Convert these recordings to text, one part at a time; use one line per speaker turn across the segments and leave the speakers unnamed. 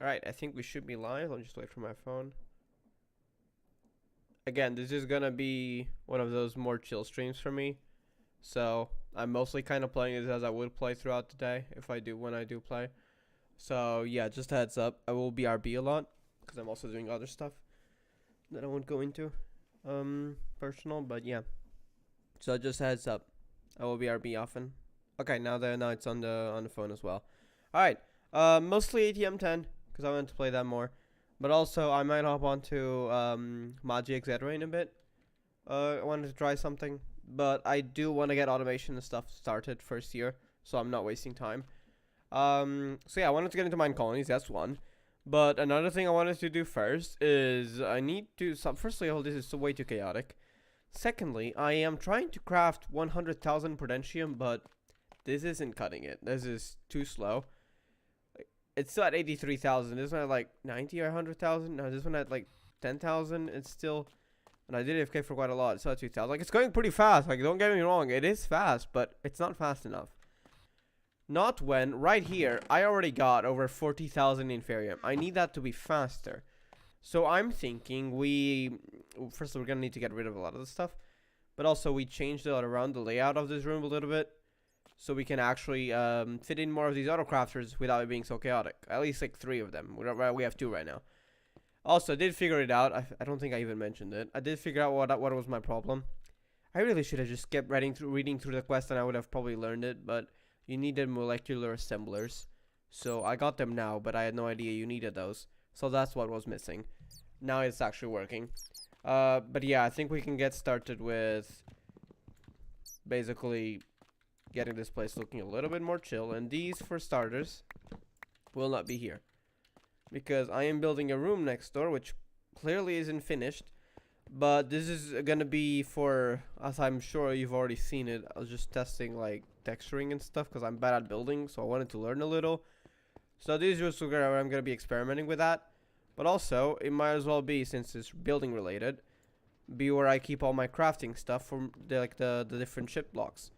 Alright, I think we should be live. Let me just wait for my phone. Again, this is gonna be one of those more chill streams for me. So, I'm mostly kind of playing this as I would play throughout the day, when I do play. So, yeah, just a heads up. I will BRB a lot, because I'm also doing other stuff that I won't go into, personal, but yeah. So, just a heads up. I will BRB often. Okay, now it's on the phone as well. Alright, mostly ATM10, because I want to play that more. But also, I might hop onto Magi Etc. in a bit. I wanted to try something, but I do want to get automation and stuff started first year, so I'm not wasting time. So yeah, I wanted to get into Minecolonies, that's one. But another thing I wanted to do first is I need to, firstly, oh, this is way too chaotic. Secondly, I am trying to craft 100,000 Prudentium, but this isn't cutting it. This is too slow. It's still at 83,000. This one at like 90 or 100,000. No, this one at like 10,000. It's still, and I did AFK for quite a lot. It's at 2,000. Like, it's going pretty fast. Like, don't get me wrong. It is fast, but it's not fast enough. Not when, right here, I already got over 40,000 Inferium. I need that to be faster. So I'm thinking first we're going to need to get rid of a lot of the stuff. But also we changed around the layout of this room a little bit. So we can actually fit in more of these auto crafters without it being so chaotic. At least like 3 of them. We have 2 right now. Also, I did figure it out. I don't think I even mentioned it. I did figure out what was my problem. I really should have just kept reading through the quest, and I would have probably learned it. But you needed molecular assemblers. So I got them now, but I had no idea you needed those. So that's what was missing. Now it's actually working. But yeah, I think we can get started with basically getting this place looking a little bit more chill. And these, for starters, will not be here, because I am building a room next door, which clearly isn't finished. But this is gonna be for, as I'm sure you've already seen it, I was just testing like texturing and stuff, because I'm bad at building, so I wanted to learn a little. So these are just where I'm gonna be experimenting with that. But also, it might as well be, since it's building related, be where I keep all my crafting stuff from the different ship blocks.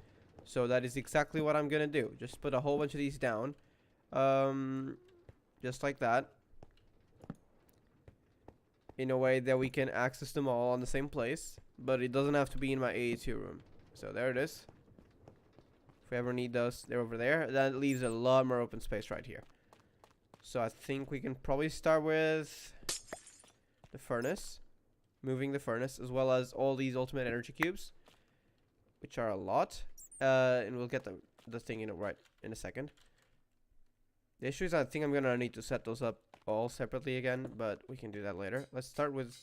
So that is exactly what I'm gonna do. Just put a whole bunch of these down. Just like that. In a way that we can access them all on the same place. But it doesn't have to be in my AE2 room. So there it is. If we ever need those, they're over there. That leaves a lot more open space right here. So I think we can probably start with the furnace. Moving the furnace, as well as all these ultimate energy cubes, which are a lot. And we'll get the thing in a second. The issue is I think I'm gonna need to set those up all separately again, but we can do that later. Let's start with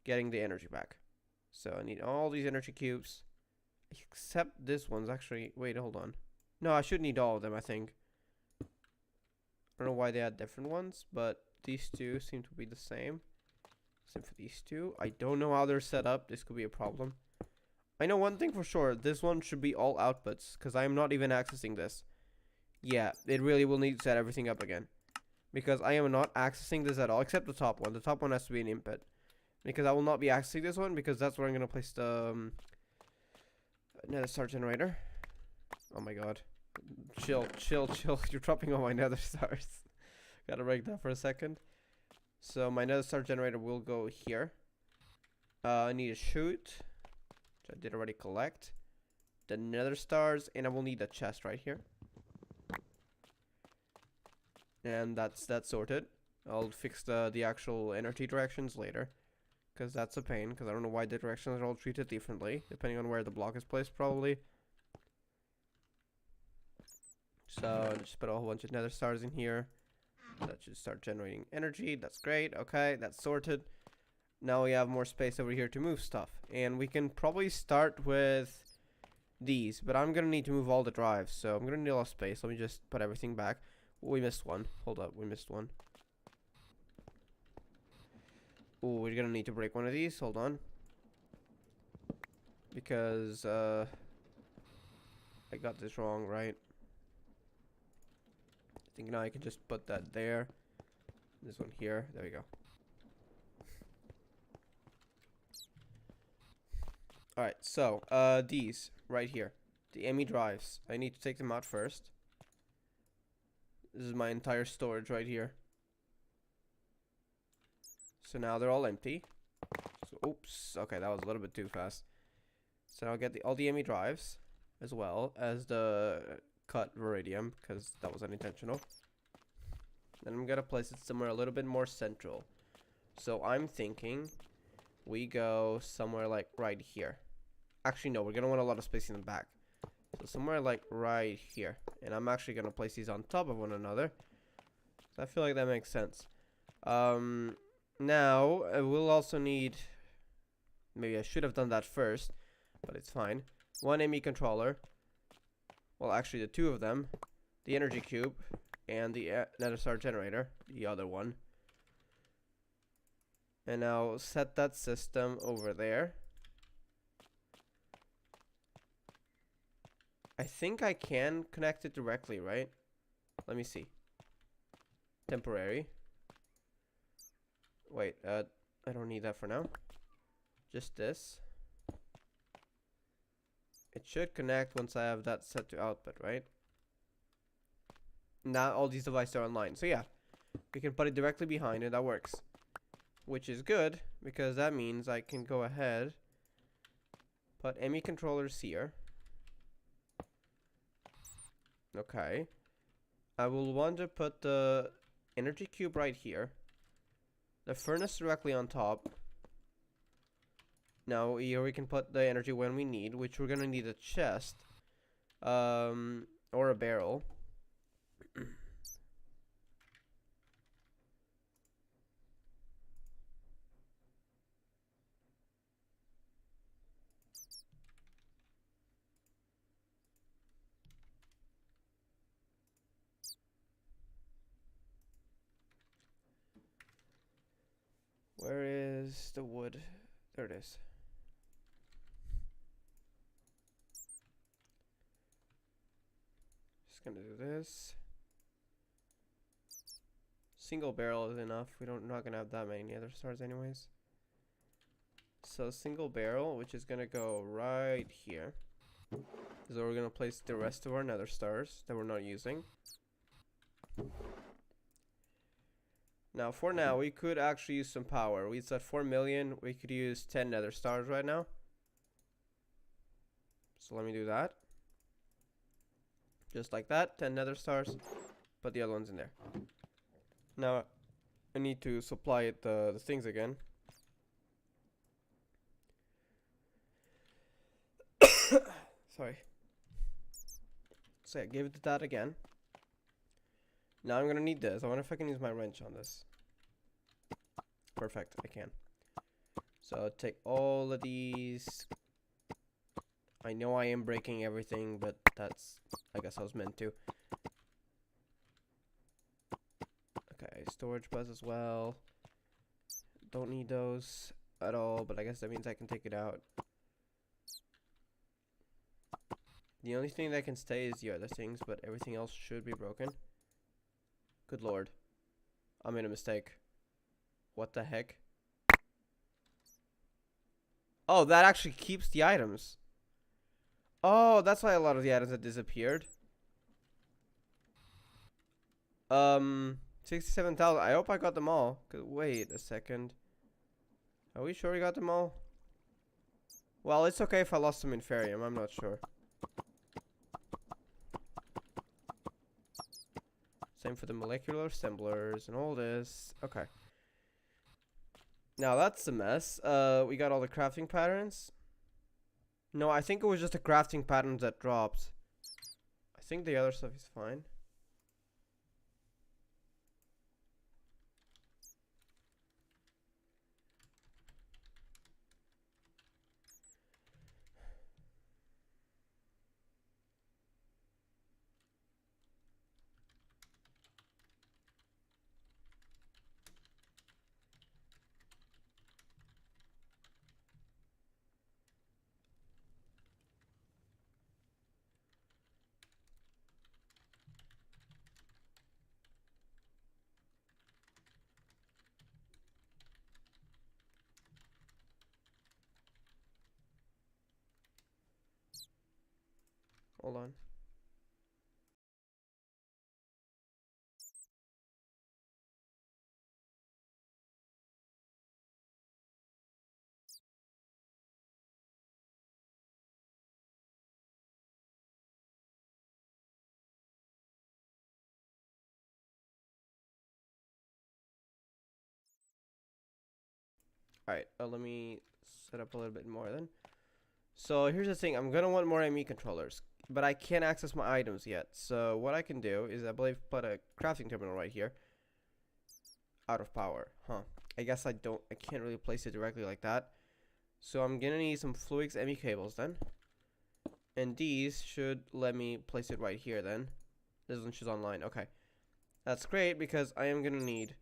getting the energy back. So I need all these energy cubes, except this one's actually, wait, hold on. No, I should need all of them, I think. I don't know why they had different ones, but these 2 seem to be the same. Same for these 2. I don't know how they're set up. This could be a problem. I know one thing for sure. This one should be all outputs, because I am not even accessing this. Yeah, it really will need to set everything up again, because I am not accessing this at all, except the top one. The top one has to be an input, because I will not be accessing this one, because that's where I'm going to place the nether star generator. Oh my god. Chill. You're dropping all my nether stars. Gotta break that for a second. So my nether star generator will go here. I need a chute, which I did already collect. The nether stars, and I will need a chest right here. And that's sorted. I'll fix the actual energy directions later, because that's a pain, because I don't know why the directions are all treated differently, depending on where the block is placed, probably. So just put a whole bunch of nether stars in here. That should start generating energy. That's great. Okay, that's sorted. Now we have more space over here to move stuff. And we can probably start with these, but I'm going to need to move all the drives, so I'm going to need a lot of space. Let me just put everything back. We missed one. Hold up, we missed one. Oh, we're going to need to break one of these. Hold on. Because, I got this wrong, right? I think now I can just put that there. This one here. There we go. Alright, so, these right here. The ME drives. I need to take them out first. This is my entire storage right here. So now they're all empty. So, oops. Okay, that was a little bit too fast. So I'll get all the ME drives as well as the cut Viridium because that was unintentional. Then I'm gonna place it somewhere a little bit more central. So I'm thinking we go somewhere like right here. Actually, no, we're gonna want a lot of space in the back. So somewhere like right here. And I'm actually gonna place these on top of one another. So I feel like that makes sense. Now we'll also need. Maybe I should have done that first, but it's fine. One ME controller. Well, actually, the two of them. The energy cube and the nether star generator. The other one. And now set that system over there. I think I can connect it directly, right? Let me see. Temporary. Wait, I don't need that for now. Just this. It should connect once I have that set to output, right? Now all these devices are online. So yeah, we can put it directly behind it. That works. Which is good, because that means I can go ahead, put ME controllers here. Okay. I will want to put the energy cube right here. The furnace directly on top. Now here we can put the energy when we need, which we're gonna need a chest. Or a barrel. Where is the wood? There it is. Just gonna do this. Single barrel is enough. Not gonna have that many nether stars anyways. So single barrel, which is gonna go right here. Is where we're gonna place the rest of our nether stars that we're not using. Now, for now, we could actually use some power. We said 4 million. We could use 10 nether stars right now. So let me do that. Just like that, 10 nether stars. Put the other ones in there. Now, I need to supply it the things again. Sorry. So yeah, give it that again. Now I'm gonna need this. I wonder if I can use my wrench on this. Perfect, I can. So take all of these. I know I am breaking everything, but that's, I guess I was meant to. Okay, storage bus as well. Don't need those at all, but I guess that means I can take it out. The only thing that can stay is the other things, but everything else should be broken. Good lord. I made a mistake. What the heck? Oh, that actually keeps the items. Oh, that's why a lot of the items have disappeared. 67,000. I hope I got them all. Wait a second. Are we sure we got them all? Well, it's okay if I lost some inferium. I'm not sure. Same for the molecular assemblers and all this. Okay. Now that's a mess. We got all the crafting patterns. No, I think it was just the crafting patterns that dropped. I think the other stuff is fine. Hold on. Alright, let me set up a little bit more then. So here's the thing, I'm gonna want more ME controllers, but I can't access my items yet. So what I can do is, I believe, put a crafting terminal right here. Out of power, huh? I guess I can't really place it directly like that. So I'm gonna need some Fluix ME cables then. And these should let me place it right here then. This one shows online, okay. That's great because I am gonna need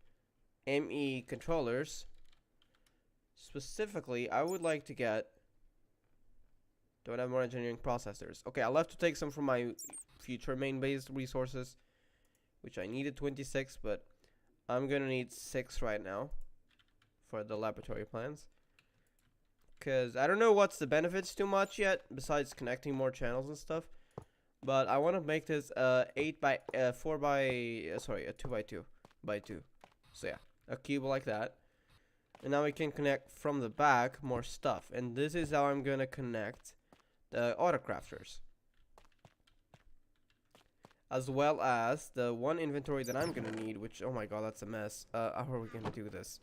ME controllers. Specifically, I would like to get... Don't have more engineering processors. Okay, I'll have to take some from my future main-based resources, which I needed 26, but I'm gonna need 6 right now for the laboratory plans. Because I don't know what's the benefits too much yet, besides connecting more channels and stuff. But I want to make this 2 by 2 by 2. So yeah, a cube like that. And now we can connect from the back more stuff. And this is how I'm gonna connect the autocrafters, as well as the one inventory that I'm gonna need, which, oh my god, that's a mess. How are we gonna do this?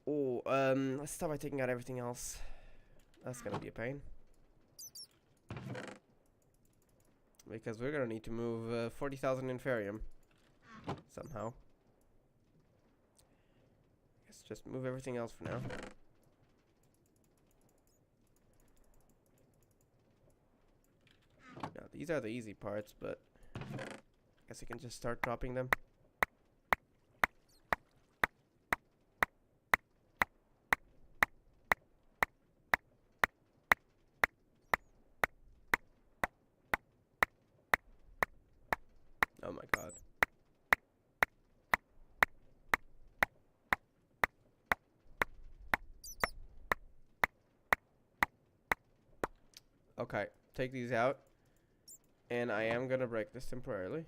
Oh, let's start by taking out everything else. That's gonna be a pain, because we're gonna need to move 40,000 inferium somehow. Let's just move everything else for now. Now, these are the easy parts, but I guess you can just start dropping them. Oh my god. Okay, take these out. And I am gonna break this temporarily,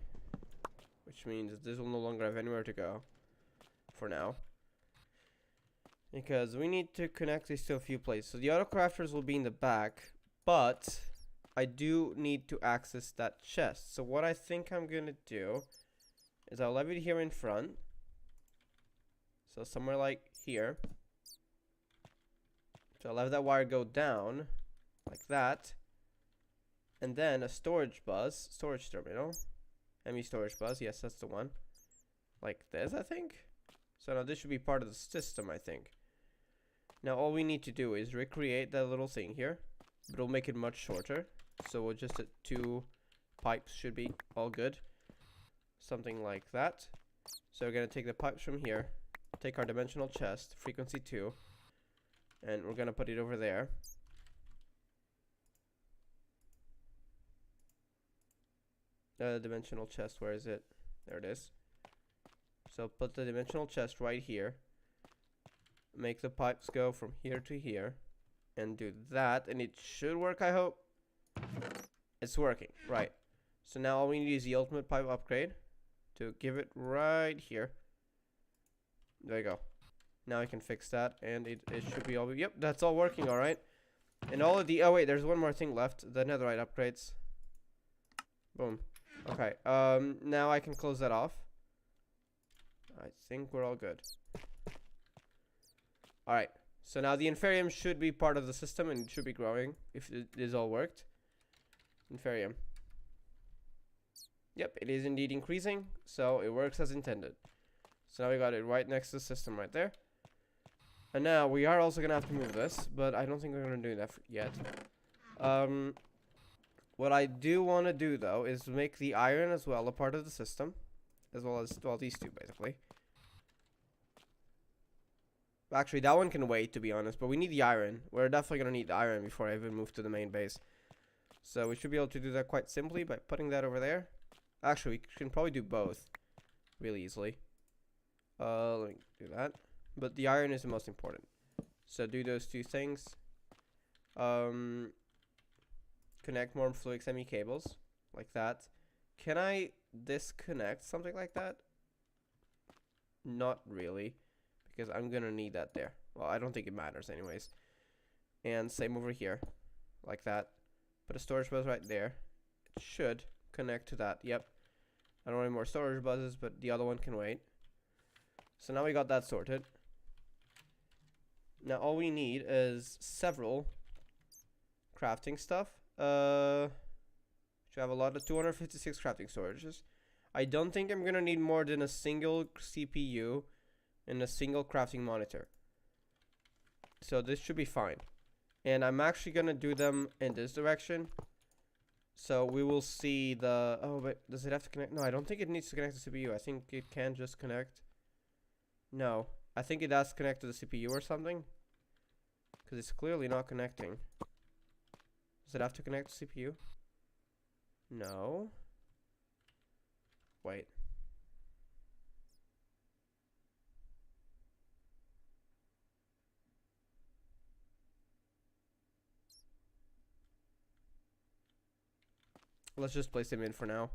which means this will no longer have anywhere to go for now, because we need to connect these to a few places. So the autocrafters will be in the back, but I do need to access that chest. So what I think I'm gonna do is I'll leave it here in front, so somewhere like here. So I'll have that wire go down like that. And then a storage terminal, ME storage bus, yes, that's the one. Like this, I think. So now this should be part of the system, I think. Now all we need to do is recreate that little thing here, but it'll make it much shorter. So we'll just, 2 pipes should be all good. Something like that. So we're gonna take the pipes from here, take our dimensional chest, frequency 2, and we're gonna put it over there. Dimensional chest, where is it? There it is. So put the dimensional chest right here. Make the pipes go from here to here. And do that, and it should work, I hope. It's working, right. So now all we need is the ultimate pipe upgrade to give it right here. There you go. Now I can fix that, and it should be all... Yep, that's all working, alright. And all of the... Oh wait, there's one more thing left. The netherite upgrades. Boom. Okay, now I can close that off. I think we're all good. Alright, so now the inferium should be part of the system, and it should be growing if this all worked. Inferium. Yep, it is indeed increasing, so it works as intended. So now we got it right next to the system right there. And now we are also gonna have to move this, but I don't think we're gonna do that yet. What I do want to do, though, is make the iron as well a part of the system. As well as, well, these two, basically. Actually, that one can wait, to be honest. But we need the iron. We're definitely going to need the iron before I even move to the main base. So we should be able to do that quite simply by putting that over there. Actually, we can probably do both really easily. Let me do that. But the iron is the most important. So do those 2 things. Connect more Fluix ME cables, like that. Can I disconnect something like that? Not really, because I'm gonna need that there. Well, I don't think it matters anyways. And same over here, like that. Put a storage bus right there. It should connect to that. Yep. I don't want any more storage buses, but the other one can wait. So now we got that sorted. Now all we need is several crafting stuff. Should have a lot of 256 crafting storages. I don't think I'm gonna need more than a single CPU and a single crafting monitor. So this should be fine. And I'm actually gonna do them in this direction. So we will see the... Oh, but does it have to connect? No, I don't think it needs to connect to the CPU. I think it can just connect. No, I think it has to connect to the CPU or something. Because it's clearly not connecting. Does it have to connect to CPU? No. Wait. Let's just place them in for now.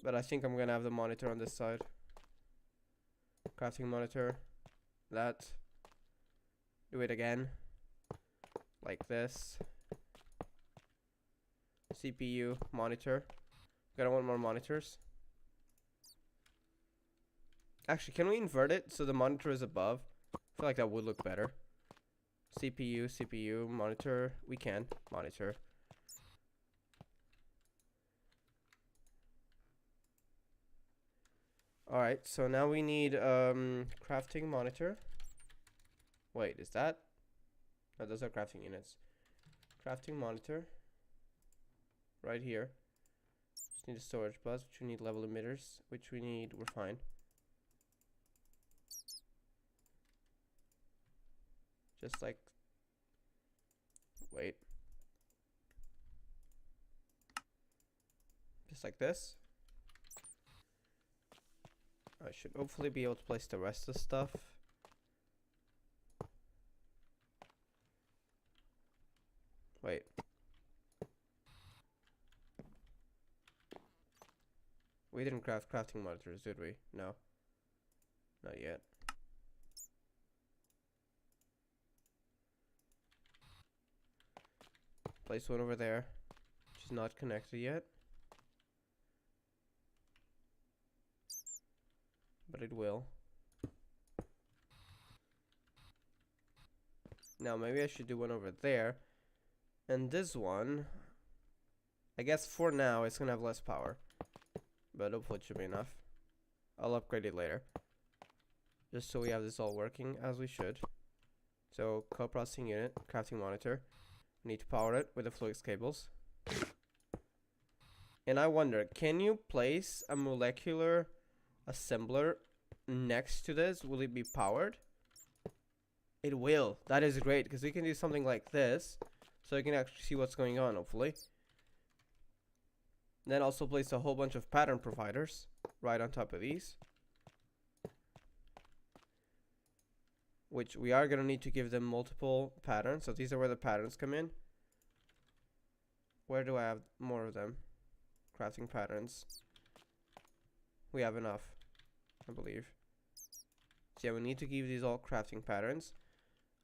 But I think I'm gonna have the monitor on this side. Crafting monitor. That. Do it again. Like this. CPU, monitor. Gotta want more monitors. Actually, can we invert it so the monitor is above? I feel like that would look better. CPU, monitor. We can. Monitor. Alright, so now we need crafting monitor. Wait, is that? No, those are crafting units. Crafting monitor. Right here. Just need a storage bus, which we need level emitters, which we need, we're fine. Just like, wait. Just like this. I should hopefully be able to place the rest of the stuff. Wait. We didn't craft crafting monitors, did we? No. Not yet. Place one over there, which is not connected yet. But it will. Now maybe I should do one over there. And this one, I guess for now it's gonna have less power. But hopefully it should be enough. I'll upgrade it later. Just so we have this all working as we should. So co-processing unit, crafting monitor. Need to power it with the fluix cables. And I wonder, can you place a molecular assembler next to this? Will it be powered? It will. That is great, because we can do something like this, so you can actually see what's going on, hopefully. Then also place a whole bunch of pattern providers right on top of these, which we are going to need to give them multiple patterns. So these are where the patterns come in. Where do I have more of them? Crafting patterns. We have enough, I believe. So yeah, we need to give these all crafting patterns.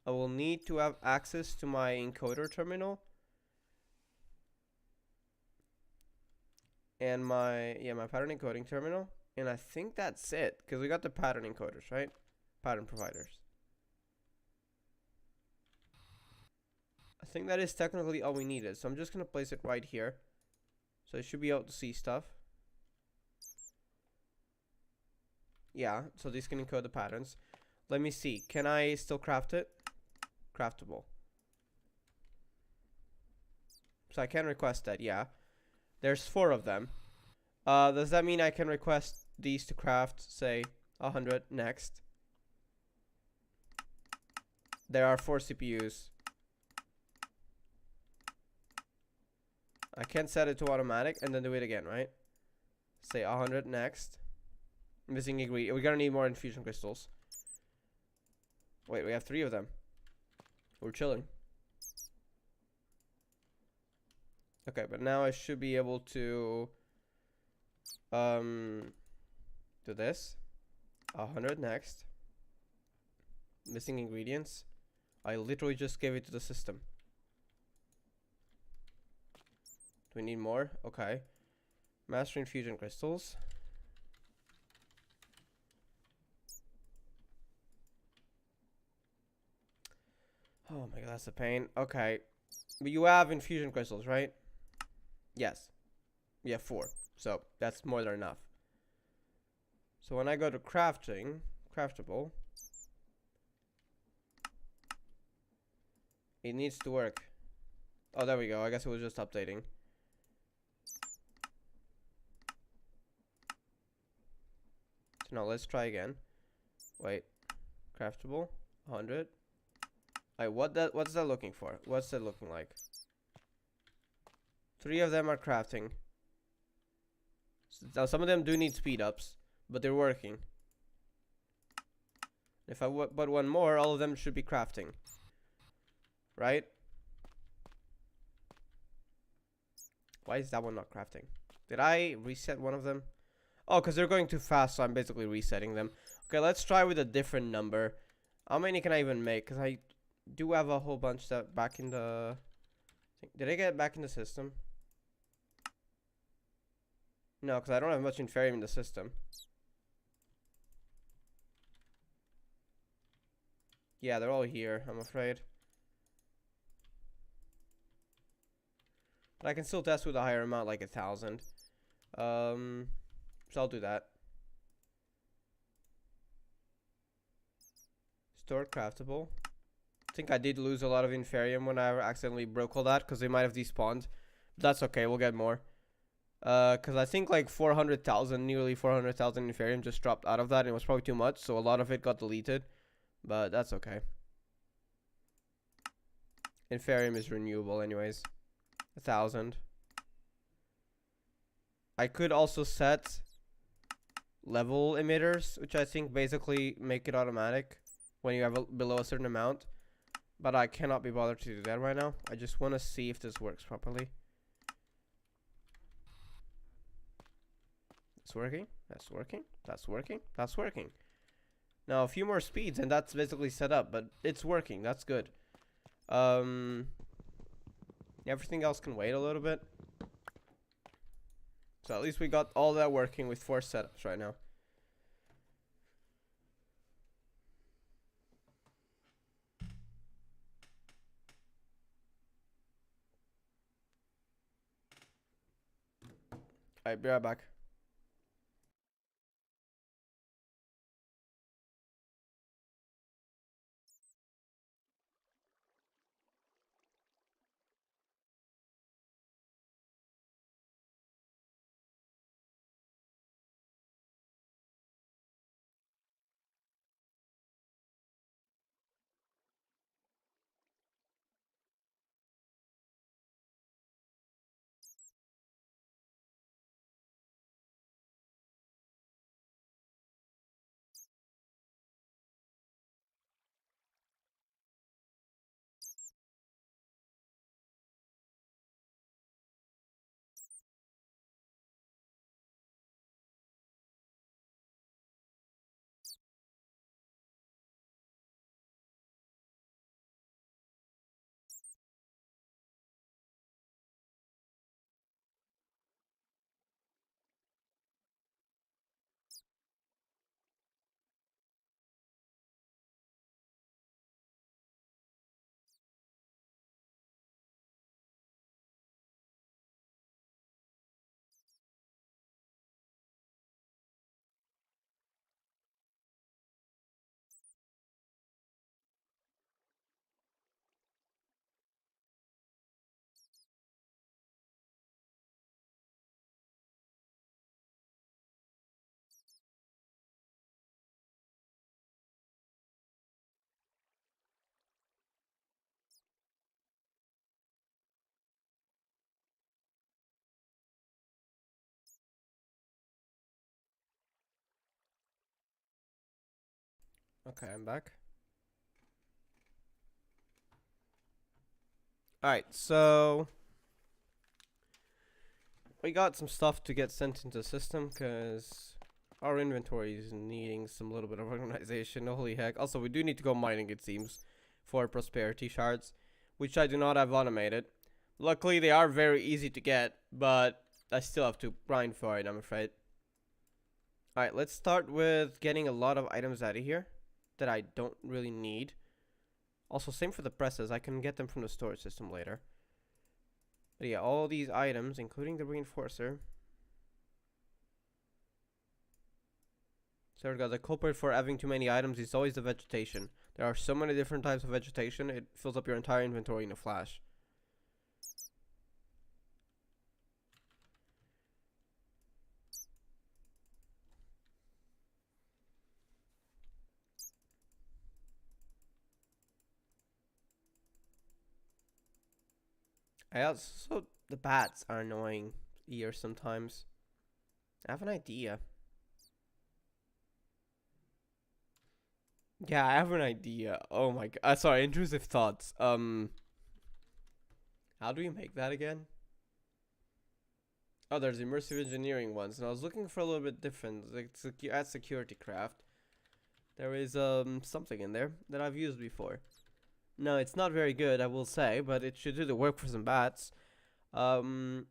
I will need to have access to my encoder terminal. And my pattern encoding terminal. And I think that's it, because we got the pattern encoders, right? Pattern providers. I think that is technically all we needed. So I'm just going to place it right here. So I should be able to see stuff. Yeah, so these can encode the patterns. Let me see. Can I still craft it? Craftable. So I can request that, yeah. There's 4 of them. Does that mean I can request these to craft, say, 100 next? There are 4 CPUs. I can set it to automatic and then do it again, right? Say 100 next. Missing ingredient. We're gonna need more infusion crystals. Wait, we have 3 of them. We're chilling. Okay, but now I should be able to do this. 100 next. Missing ingredients. I literally just gave it to the system. Do we need more? Okay. Master infusion crystals. Oh my god, that's a pain. Okay. But you have infusion crystals, right? Yes. You have 4. So that's more than enough. So when I go to crafting, craftable, it needs to work. Oh, there we go. I guess it was just updating. So now let's try again. Wait. Craftable. 100. Wait, what's that looking for? What's that looking like? 3 of them are crafting. So now some of them do need speed ups, but they're working. If I put one more, all of them should be crafting. Right? Why is that one not crafting? Did I reset one of them? Oh, because they're going too fast, so I'm basically resetting them. Okay, let's try with a different number. How many can I even make? Because I do have a whole bunch that back in the... Did I get it back in the system? No, because I don't have much Inferium in the system. Yeah, they're all here, I'm afraid. But I can still test with a higher amount, like 1,000. So I'll do that. Store craftable. I think I did lose a lot of Inferium when I accidentally broke all that, because they might have despawned. But that's okay, we'll get more. Because I think like 400,000, nearly 400,000 Inferium just dropped out of that, and it was probably too much, so a lot of it got deleted. But that's okay. Inferium is renewable anyways. 1,000. I could also set level emitters, which I think basically make it automatic when you have below a certain amount. But I cannot be bothered to do that right now. I just want to see if this works properly. It's working. That's working. That's working. That's working. Now a few more speeds and that's basically set up, but it's working. That's good. Everything else can wait a little bit. So at least we got all that working with 4 setups right now. Alright, be right back. Okay, I'm back. Alright, so we got some stuff to get sent into the system because our inventory is needing some little bit of organization. Holy heck. Also, we do need to go mining, it seems, for prosperity shards, which I do not have automated. Luckily, they are very easy to get, but I still have to grind for it, I'm afraid. Alright, let's start with getting a lot of items out of here that I don't really need. Also, same for the presses. I can get them from the storage system later. But yeah, all these items, including the reinforcer. So guys, the culprit for having too many items is always the vegetation. There are so many different types of vegetation, it fills up your entire inventory in a flash. I also, the bats are annoying here sometimes. I have an idea. Yeah, I have an idea. Oh my god. Sorry, intrusive thoughts. How do we make that again? Oh, there's immersive engineering ones, and I was looking for a little bit different. Like at security craft, there is something in there that I've used before. No, it's not very good, I will say, but it should do the work for some bats. Um,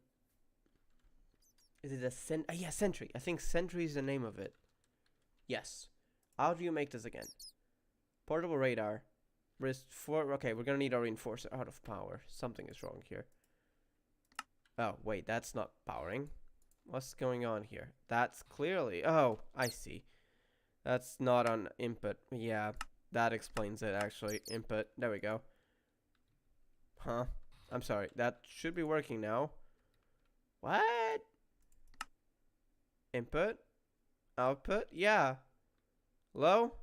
is it a yeah, sentry. I think sentry is the name of it. Yes. How do you make this again? Portable radar. Okay, we're gonna need our reinforcer out of power. Something is wrong here. Oh, wait, that's not powering. What's going on here? That's clearly... Oh, I see. That's not on input. Yeah, that explains it, actually. Input. There we go. Huh? I'm sorry. That should be working now. What? Input? Output? Yeah. Low?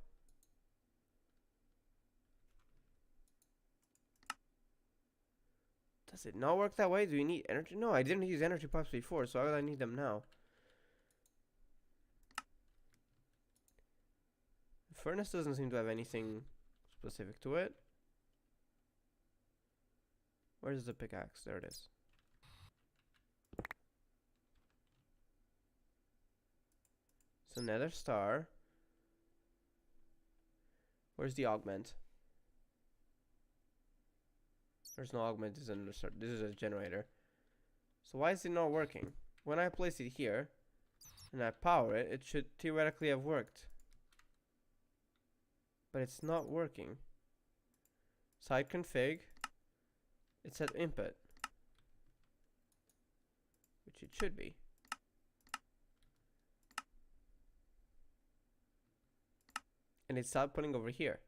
Does it not work that way? Do you need energy? No, I didn't use energy pipes before, so why would I need them now? The furnace doesn't seem to have anything specific to it. Where's the pickaxe? There it is. So nether star. Where's the augment? There's no augment. This is a generator. So why is it not working? When I place it here and I power it, it should theoretically have worked. But it's not working. Site config. It said input, which it should be. And it's outputting over here.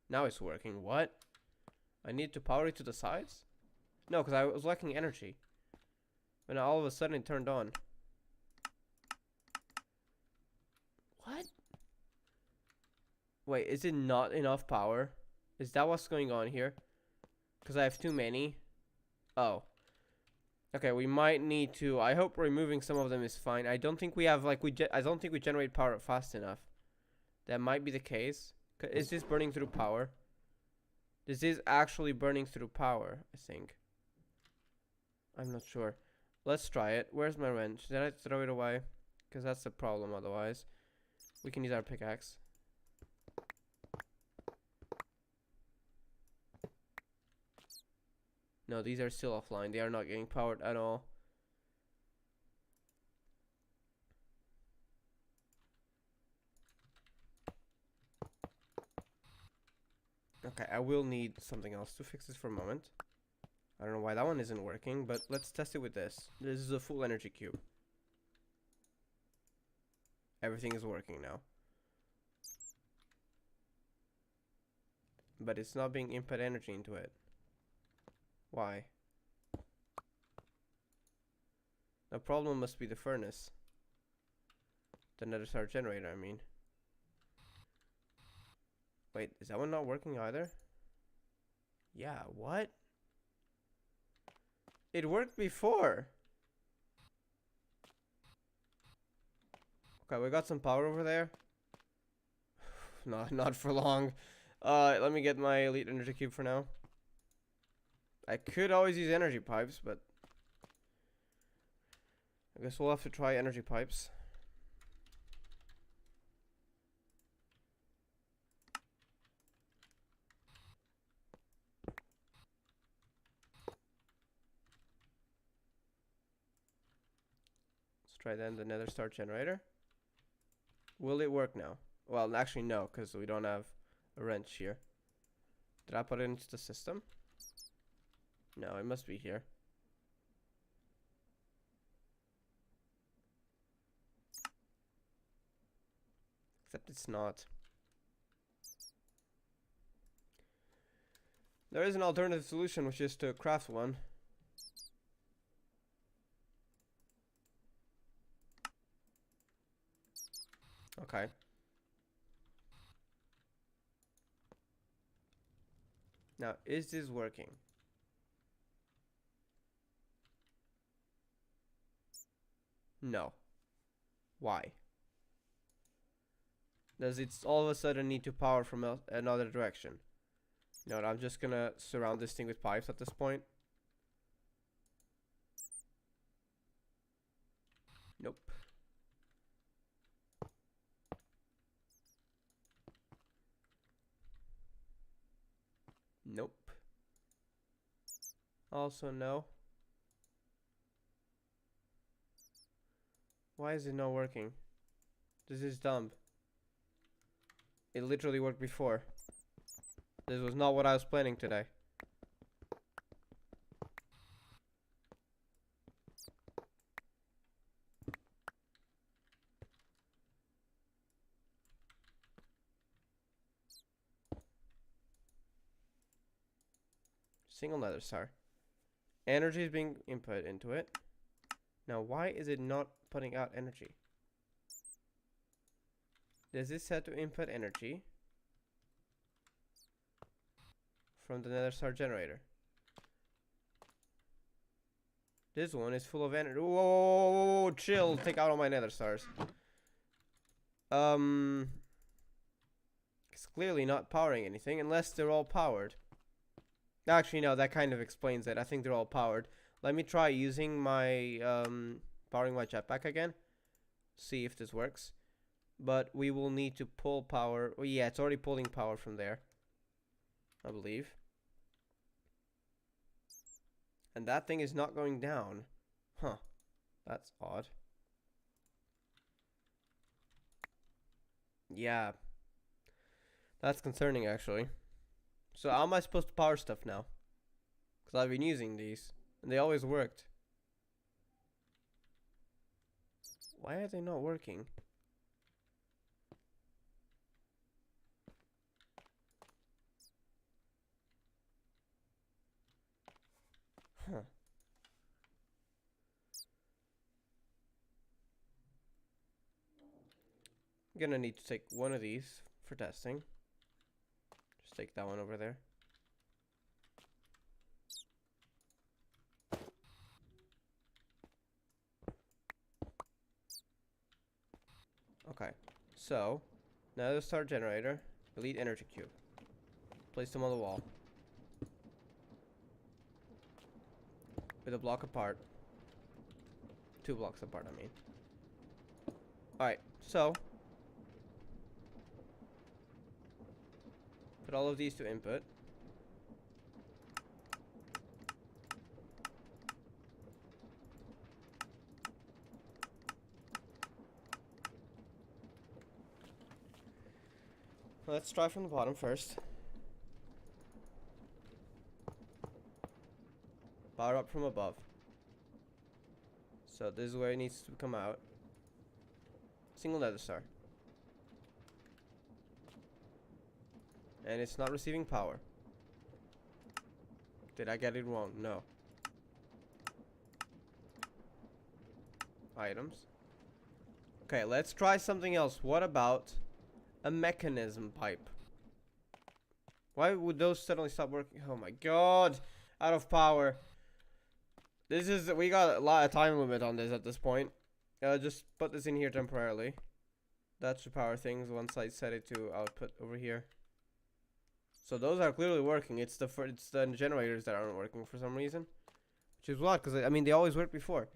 Now it's working. What? I need to power it to the sides? No, because I was lacking energy. And all of a sudden it turned on. What? Wait, is it not enough power? Is that what's going on here? Because I have too many. Oh. Okay, we might need to... I hope removing some of them is fine. I don't think we have, like, I don't think we generate power fast enough. That might be the case. Is this burning through power? This is actually burning through power, I think. I'm not sure. Let's try it. Where's my wrench? Did I throw it away? Because that's the problem otherwise. We can use our pickaxe. No, these are still offline. They are not getting powered at all. Okay, I will need something else to fix this for a moment. I don't know why that one isn't working, but let's test it with this. This is a full energy cube. Everything is working now. But it's not being input energy into it. Why? The problem must be the furnace. The nether star generator, I mean. Wait, is that one not working either? Yeah, what? It worked before. Okay, we got some power over there. No, not for long. Let me get my elite energy cube for now. I could always use energy pipes, but I guess we'll have to try energy pipes. Let's try then the nether star generator. Will it work now? Well, actually, no, because we don't have a wrench here. Did I put it into the system? No, it must be here. Except it's not. There is an alternative solution, which is to craft one. Okay. Now, is this working? No. Why? Does it all of a sudden need to power from another direction? You know what, I'm just gonna surround this thing with pipes at this point. Nope. Nope. Also no. Why is it not working? This is dumb. It literally worked before. This was not what I was planning today. Single nether star. Energy is being input into it. Now, why is it not putting out energy? Does this set to input energy from the nether star generator? This one is full of energy. Whoa, chill. Take out all my nether stars. It's clearly not powering anything unless they're all powered. Actually, no, that kind of explains it. I think they're all powered. Let me try using my, powering my jetpack again. See if this works. But we will need to pull power. Oh, yeah, it's already pulling power from there, I believe. And that thing is not going down. Huh. That's odd. Yeah. That's concerning, actually. So how am I supposed to power stuff now? Because I've been using these, and they always worked. Why are they not working? Huh. I'm gonna need to take one of these for testing. Just take that one over there. Okay, so now the start generator, elite energy cube. Place them on the wall with a block apart. 2 blocks apart, I mean. Alright, so put all of these to input. Let's try from the bottom first. Power up from above. So this is where it needs to come out. Single nether star. And it's not receiving power. Did I get it wrong? No. Items. Okay, let's try something else. What about a mechanism pipe? Why would those suddenly stop working? Oh my god. Out of power. This is, we got a lot of time limit on this at this point. Just put this in here temporarily. That should power things once I set it to output over here. So those are clearly working. It's the generators that aren't working for some reason, which is odd because I mean they always worked before.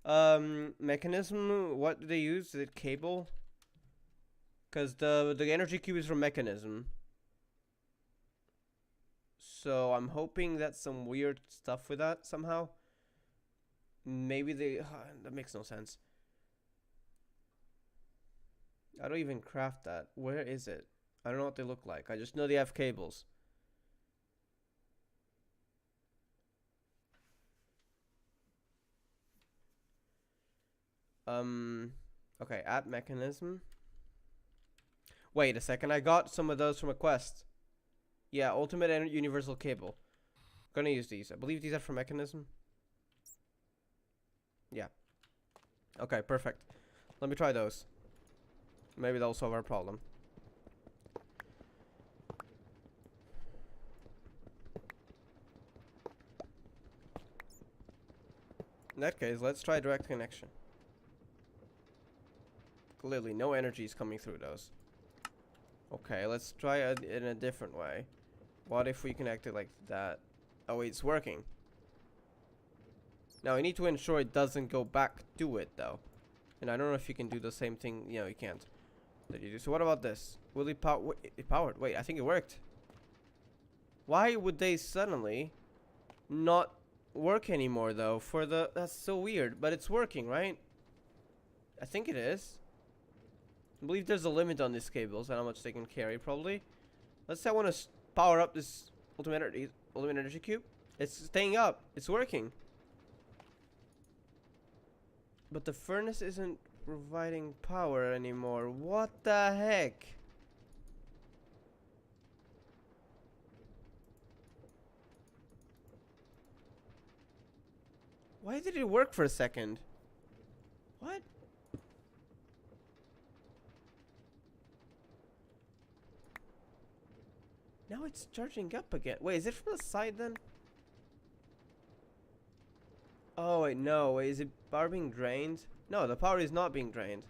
Mechanism. What do they use? Is it cable? Because the energy cube is from mechanism. So I'm hoping that's some weird stuff with that somehow. Maybe they. That makes no sense. I don't even craft that. Where is it? I don't know what they look like. I just know they have cables. Okay, add mechanism. Wait a second, I got some of those from a quest. Yeah, ultimate and universal cable. Gonna use these. I believe these are for mechanism. Yeah. Okay, perfect. Let me try those. Maybe that'll solve our problem. In that case, let's try direct connection. Clearly, no energy is coming through those. Okay, let's try it in a different way. What if we connect it like that? Oh, wait, it's working. Now, we need to ensure it doesn't go back to it, though. And I don't know if you can do the same thing. You know, you can't. That you do. So what about this? Will it power? It powered. Wait, I think it worked. Why would they suddenly not work anymore, though? For the... That's so weird. But it's working, right? I think it is. I believe there's a limit on these cables and how much they can carry, probably. Let's say I want to power up this ultimate energy cube. It's staying up. It's working. But the furnace isn't providing power anymore. What the heck? Why did it work for a second? What? Now it's charging up again. Wait, is it from the side then? Oh, wait, no. Wait, is it power being drained? No, the power is not being drained.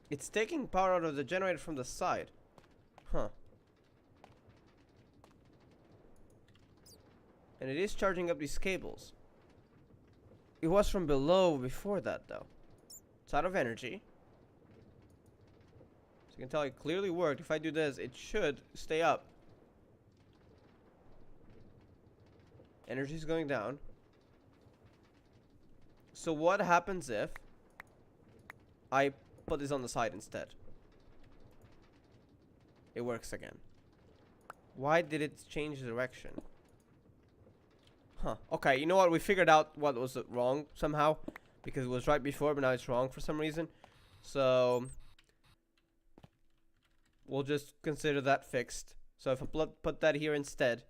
It's taking power out of the generator from the side. Huh. And it is charging up these cables. It was from below before that, though. It's out of energy. So you can tell it clearly worked. If I do this, it should stay up. Energy's going down. So what happens if I put this on the side instead? It works again. Why did it change direction? Huh. Okay, you know what? We figured out what was wrong somehow. Because it was right before, but now it's wrong for some reason. So we'll just consider that fixed. So if I put that here instead.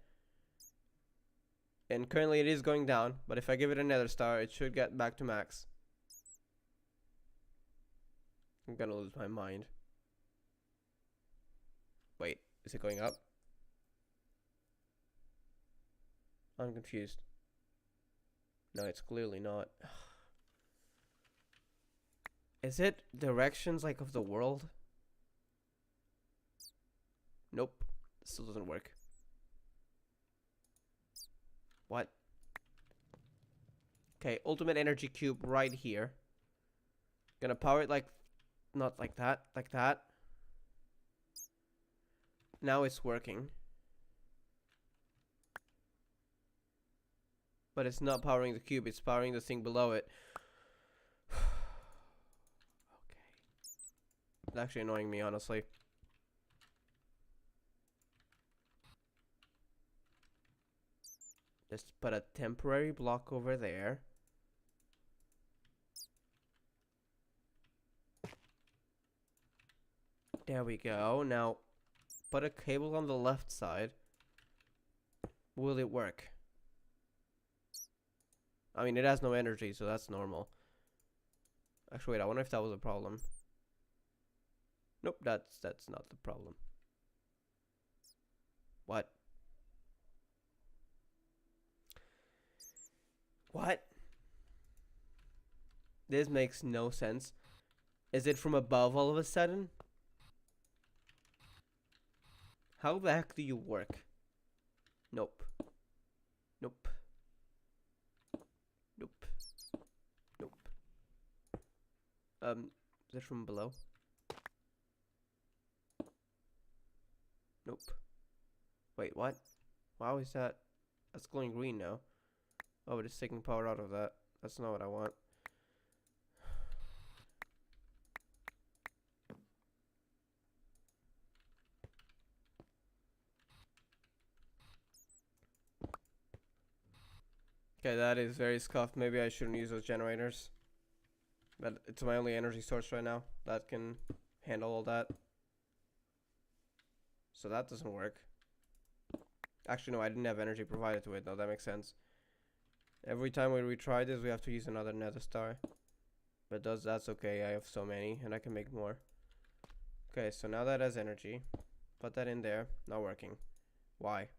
And currently it is going down. But if I give it another star, it should get back to max. I'm gonna lose my mind. Wait, is it going up? I'm confused. No, it's clearly not. Is it directions like of the world? Nope. Still doesn't work. What? Okay, ultimate energy cube right here. Gonna power it like... Not like that. Like that. Now it's working. But it's not powering the cube. It's powering the thing below it. Okay. It's actually annoying me, honestly. Just put a temporary block over there. There we go. Now, put a cable on the left side. Will it work? I mean, it has no energy, so that's normal. Actually, wait, I wonder if that was a problem. Nope, that's not the problem. What? What? This makes no sense. Is it from above all of a sudden? How the heck do you work? Nope. Nope. Nope. Nope. Is it from below? Nope. Wait, what? Wow, is that? That's glowing green now. Oh, but it's taking power out of that. That's not what I want. Okay, that is very scuffed. Maybe I shouldn't use those generators. But it's my only energy source right now that can handle all that. So that doesn't work. Actually, no, I didn't have energy provided to it. No, that makes sense. Every time we retry this, we have to use another nether star. But that's okay. I have so many, and I can make more. Okay, so now that has energy. Put that in there. Not working. Why?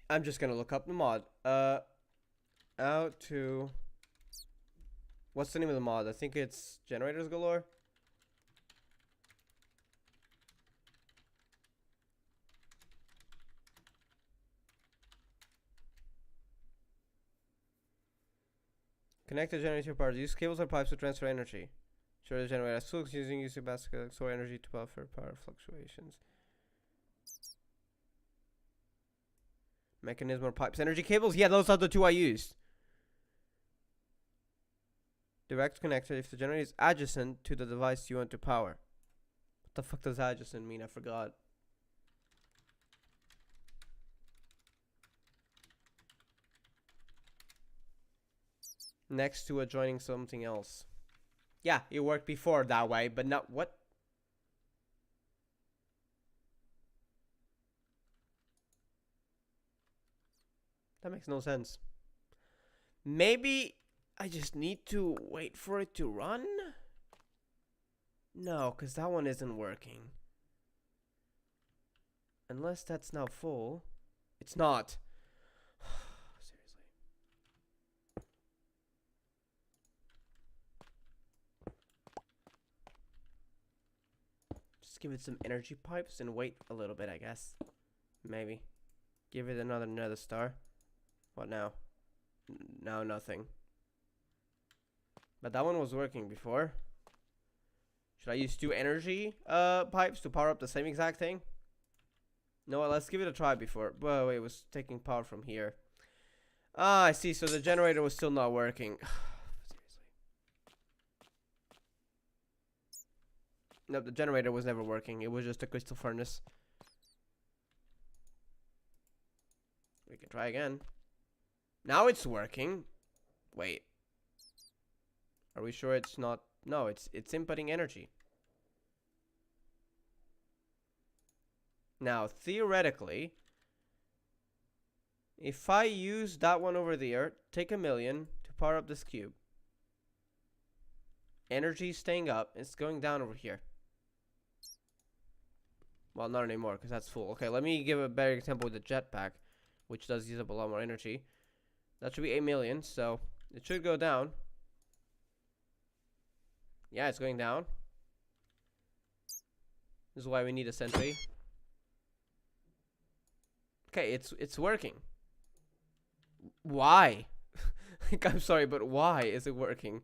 I'm just gonna look up the mod. Out to... What's the name of the mod? I think it's Generators Galore. Connect the generator parts. Use cables or pipes to transfer energy. Sure, the generator tools using basket store energy to buffer power fluctuations. Mechanism or pipes. Energy cables? Yeah, those are the two I used. Direct connector if the generator is adjacent to the device you want to power. What the fuck does adjacent mean? I forgot. Next to adjoining something else. Yeah, it worked before that way, but not what? That makes no sense. Maybe I just need to wait for it to run? No, because that one isn't working. Unless that's now full. It's not. Seriously. Just give it some energy pipes and wait a little bit, I guess. Maybe. Give it another star. What now? Now nothing. But that one was working before. Should I use 2 energy pipes to power up the same exact thing? No, let's give it a try before. Whoa, wait, it was taking power from here. Ah, I see. So the generator was still not working. Seriously. No, the generator was never working. It was just a crystal furnace. We can try again. Now it's working. Wait. Are we sure it's not? No, it's inputting energy. Now, theoretically, if I use that one over there, take 1,000,000 to power up this cube. Energy staying up. It's going down over here. Well, not anymore, because that's full. Okay, let me give a better example with the jetpack, which does use up a lot more energy. That should be 8,000,000, so it should go down. Yeah, it's going down. This is why we need a sentry. Okay, it's working. Why? Like, I'm sorry, but why is it working?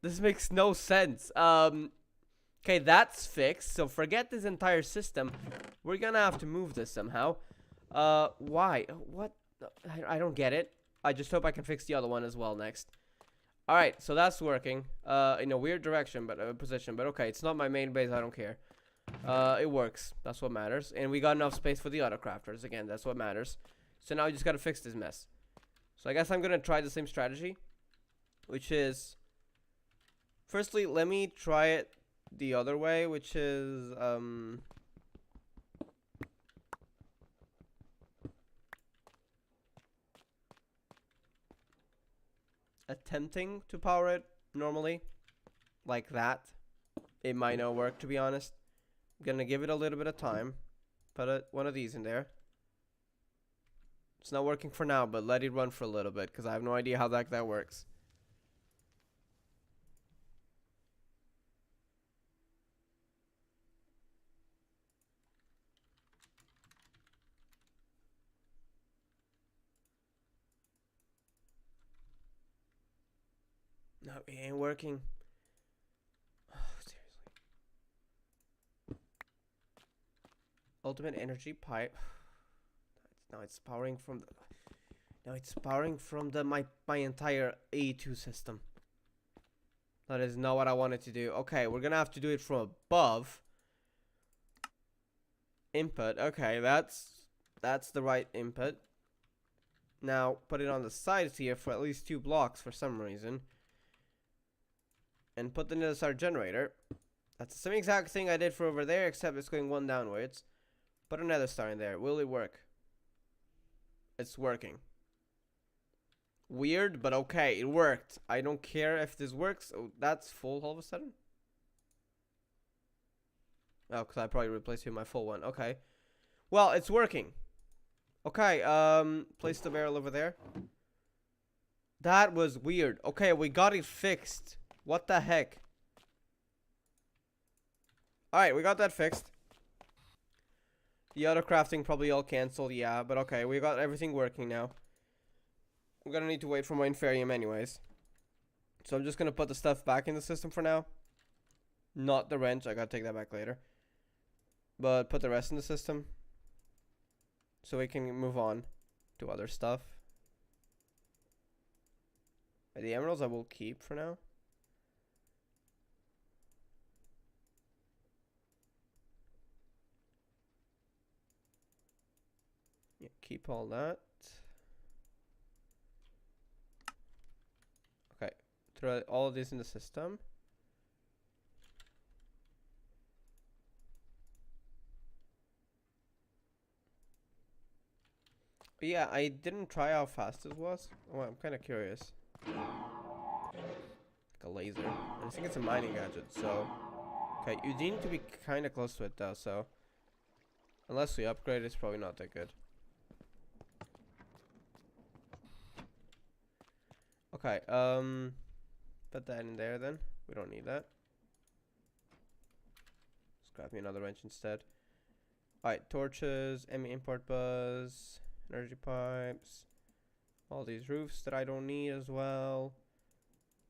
This makes no sense. Okay, that's fixed. So forget this entire system. We're gonna have to move this somehow. Why? What? I don't get it. I just hope I can fix the other one as well next. All right, so that's working. In a weird direction, but position. But okay, it's not my main base. I don't care. It works. That's what matters. And we got enough space for the auto crafters. Again, that's what matters. So now we just gotta fix this mess. So I guess I'm gonna try the same strategy, which is, firstly, let me try it the other way, which is attempting to power it normally, like that. It might not work, to be honest. I'm gonna give it a little bit of time. Put one of these in there. It's not working for now, but let it run for a little bit, because I have no idea how that works. No, it ain't working. Oh, seriously. Ultimate energy pipe. Now it's powering from the... Now it's powering from my entire A2 system. That is not what I wanted to do. Okay, we're gonna have to do it from above. Input. Okay, that's That's the right input. Now, put it on the sides here for at least 2 blocks for some reason. And put the nether star generator. That's the same exact thing I did for over there, except it's going 1 downwards. Put a nether star in there. Will it work? It's working. Weird, but okay, it worked. I don't care if this works. Oh, that's full all of a sudden. Oh, because I probably replaced it with my full one. Okay. Well, it's working. Okay, place the barrel over there. That was weird. Okay, we got it fixed. What the heck? Alright, we got that fixed. The other crafting probably all cancelled, yeah, but okay, we got everything working now. I'm gonna need to wait for my inferium anyways. So I'm just gonna put the stuff back in the system for now. Not the wrench, I gotta take that back later. But put the rest in the system. So we can move on to other stuff. The emeralds I will keep for now. Yeah, keep all that. Okay, throw all of this in the system. But yeah, I didn't try how fast it was. Oh, I'm kind of curious. Like a laser. I think it's a mining gadget, so... Okay, you need to be kind of close to it though, so... Unless we upgrade, it's probably not that good. Okay, put that in there then. We don't need that. Let's grab me another wrench instead. Alright, torches, import buzz, energy pipes, all these roofs that I don't need as well.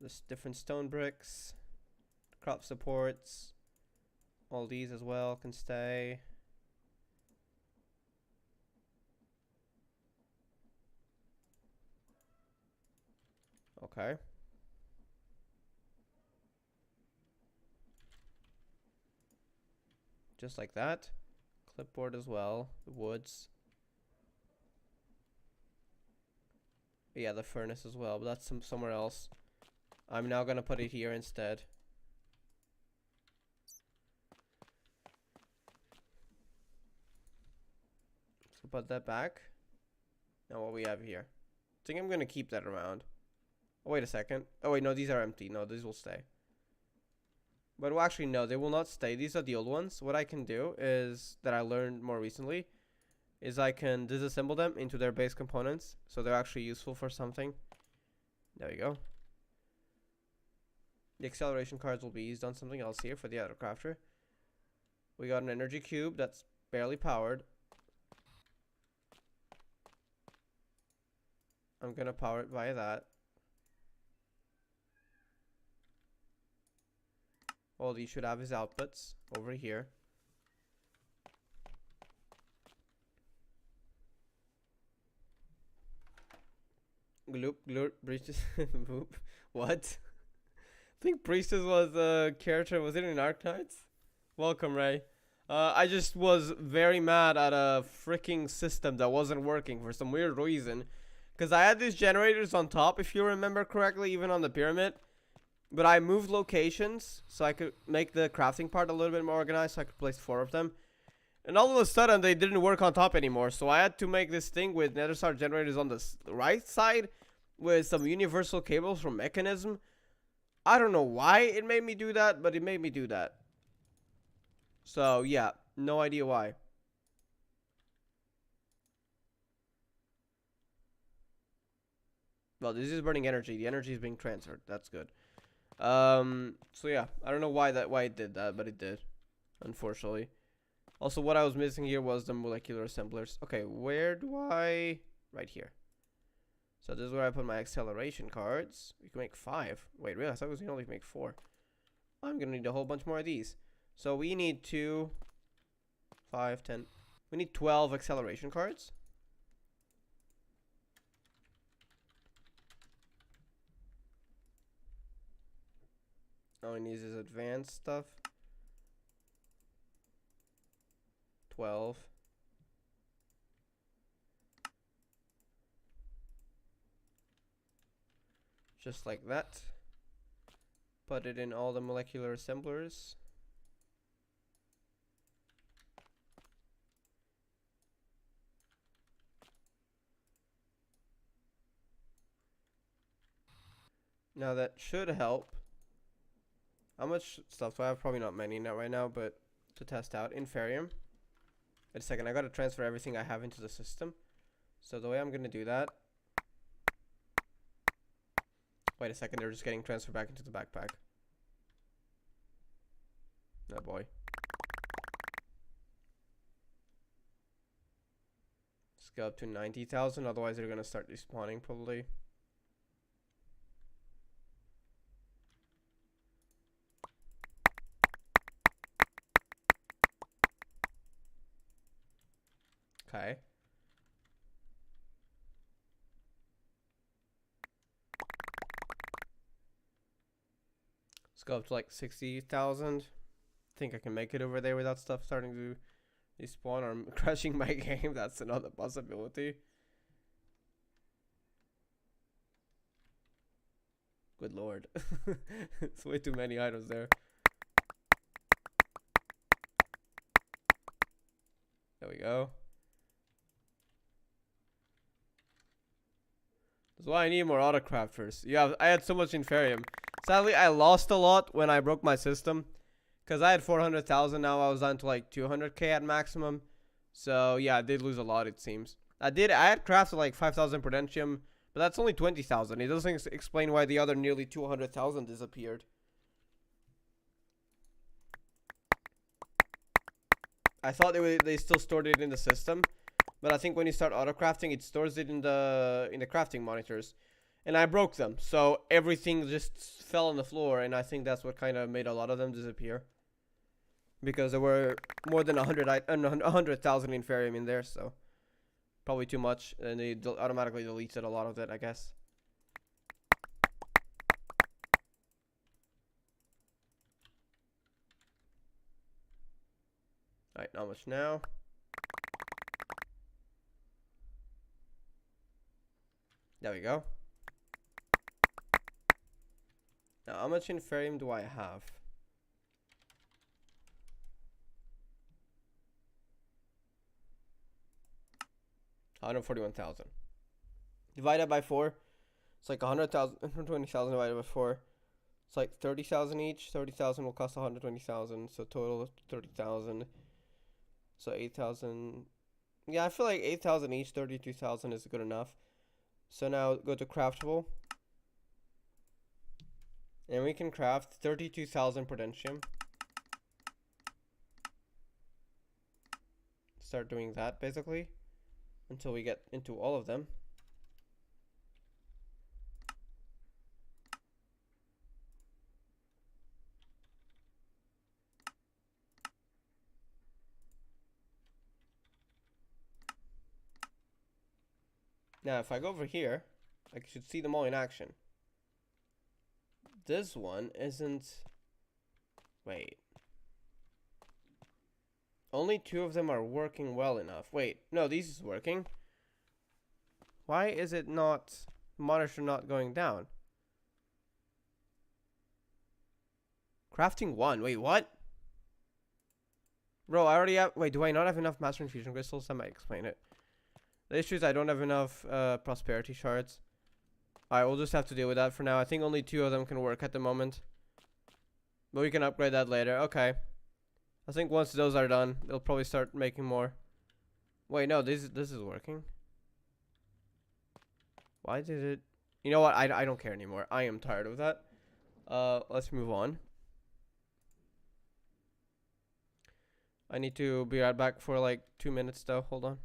This different stone bricks, crop supports, all these as well can stay. Okay. Just like that. Clipboard as well. The woods. Yeah, the furnace as well, but that's somewhere else. I'm now gonna put it here instead. So put that back. Now what we have here. I think I'm gonna keep that around. Oh, wait a second. Oh, wait, no, these are empty. No, these will stay. But well, actually, no, they will not stay. These are the old ones. What I can do is, that I learned more recently, is I can disassemble them into their base components. So they're actually useful for something. There we go. The acceleration cards will be used on something else here for the auto crafter. We got an energy cube that's barely powered. I'm gonna power it via that. All these should have his outputs over here. Gloop, glurp, breaches, boop. What? I think Priestess was a character. Was it in Arknights? Welcome, Ray. I just was very mad at a freaking system that wasn't working for some weird reason. Because I had these generators on top, if you remember correctly, even on the pyramid. But I moved locations so I could make the crafting part a little bit more organized, so I could place 4 of them. And all of a sudden, they didn't work on top anymore. So I had to make this thing with nether star generators on the right side with some universal cables from Mechanism. I don't know why it made me do that, but it made me do that. So, yeah, no idea why. Well, this is burning energy. The energy is being transferred. That's good. So yeah, I don't know why it did that, but it did, unfortunately. Also, what I was missing here was the molecular assemblers. Okay, where do I... Right here. So this is where I put my acceleration cards. We can make 5. Wait, really? I thought we can only make 4. I'm gonna need a whole bunch more of these. So we need 2, 5, 10. We need 12 acceleration cards. All he needs is advanced stuff. 12. Just like that. Put it in all the molecular assemblers. Now that should help. How much stuff do I have? Probably not many now right now, but to test out. Inferium. Wait a second, I gotta transfer everything I have into the system. So the way I'm gonna do that. Wait a second, they're just getting transferred back into the backpack. Oh boy. Let's go up to 90,000, otherwise they're gonna start despawning probably. Okay. Let's go up to like 60,000. Think I can make it over there without stuff starting to despawn or I'm crashing my game. That's another possibility. Good lord. It's way too many items there. There we go. That's why I need more autocrafters. Yeah, I had so much inferium. Sadly, I lost a lot when I broke my system. Because I had 400,000, now I was down to like 200k at maximum. So yeah, I did lose a lot, it seems. I had crafted like 5,000 Prudentium, but that's only 20,000. It doesn't explain why the other nearly 200,000 disappeared. I thought they still stored it in the system, but I think when you start auto crafting, it stores it in the crafting monitors, and I broke them, so everything just fell on the floor, and I think that's what kind of made a lot of them disappear, because there were more than 100,000 inferium in there, so probably too much, and they automatically deleted a lot of it, I guess. Alright, not much now. There we go. Now, how much inferium do I have? $141,000. Divided by 4. It's like 100,000, 120,000 divided by 4. It's like 30,000 each. 30,000 will cost 120,000. So total of 30,000. So 8,000. Yeah, I feel like 8,000 each. 32,000 is good enough. So now go to craftable. And we can craft 32,000 Prudentium. Start doing that basically until we get into all of them. Now, if I go over here, I should see them all in action. This one isn't... Wait. Only 2 of them are working well enough. Wait, no, these is working. Why is it not... Monitor not going down? Crafting 1. Wait, what? Bro, I already have... Wait, do I not have enough Master Infusion Crystals? That might explain it. The issue is I don't have enough Prosperity Shards. Alright, we'll just have to deal with that for now. I think only 2 of them can work at the moment. But we can upgrade that later. Okay. I think once those are done, they'll probably start making more. Wait, no, this is working. Why did it... You know what? I don't care anymore. I am tired of that. Let's move on. I need to be right back for like 2 minutes though. Hold on.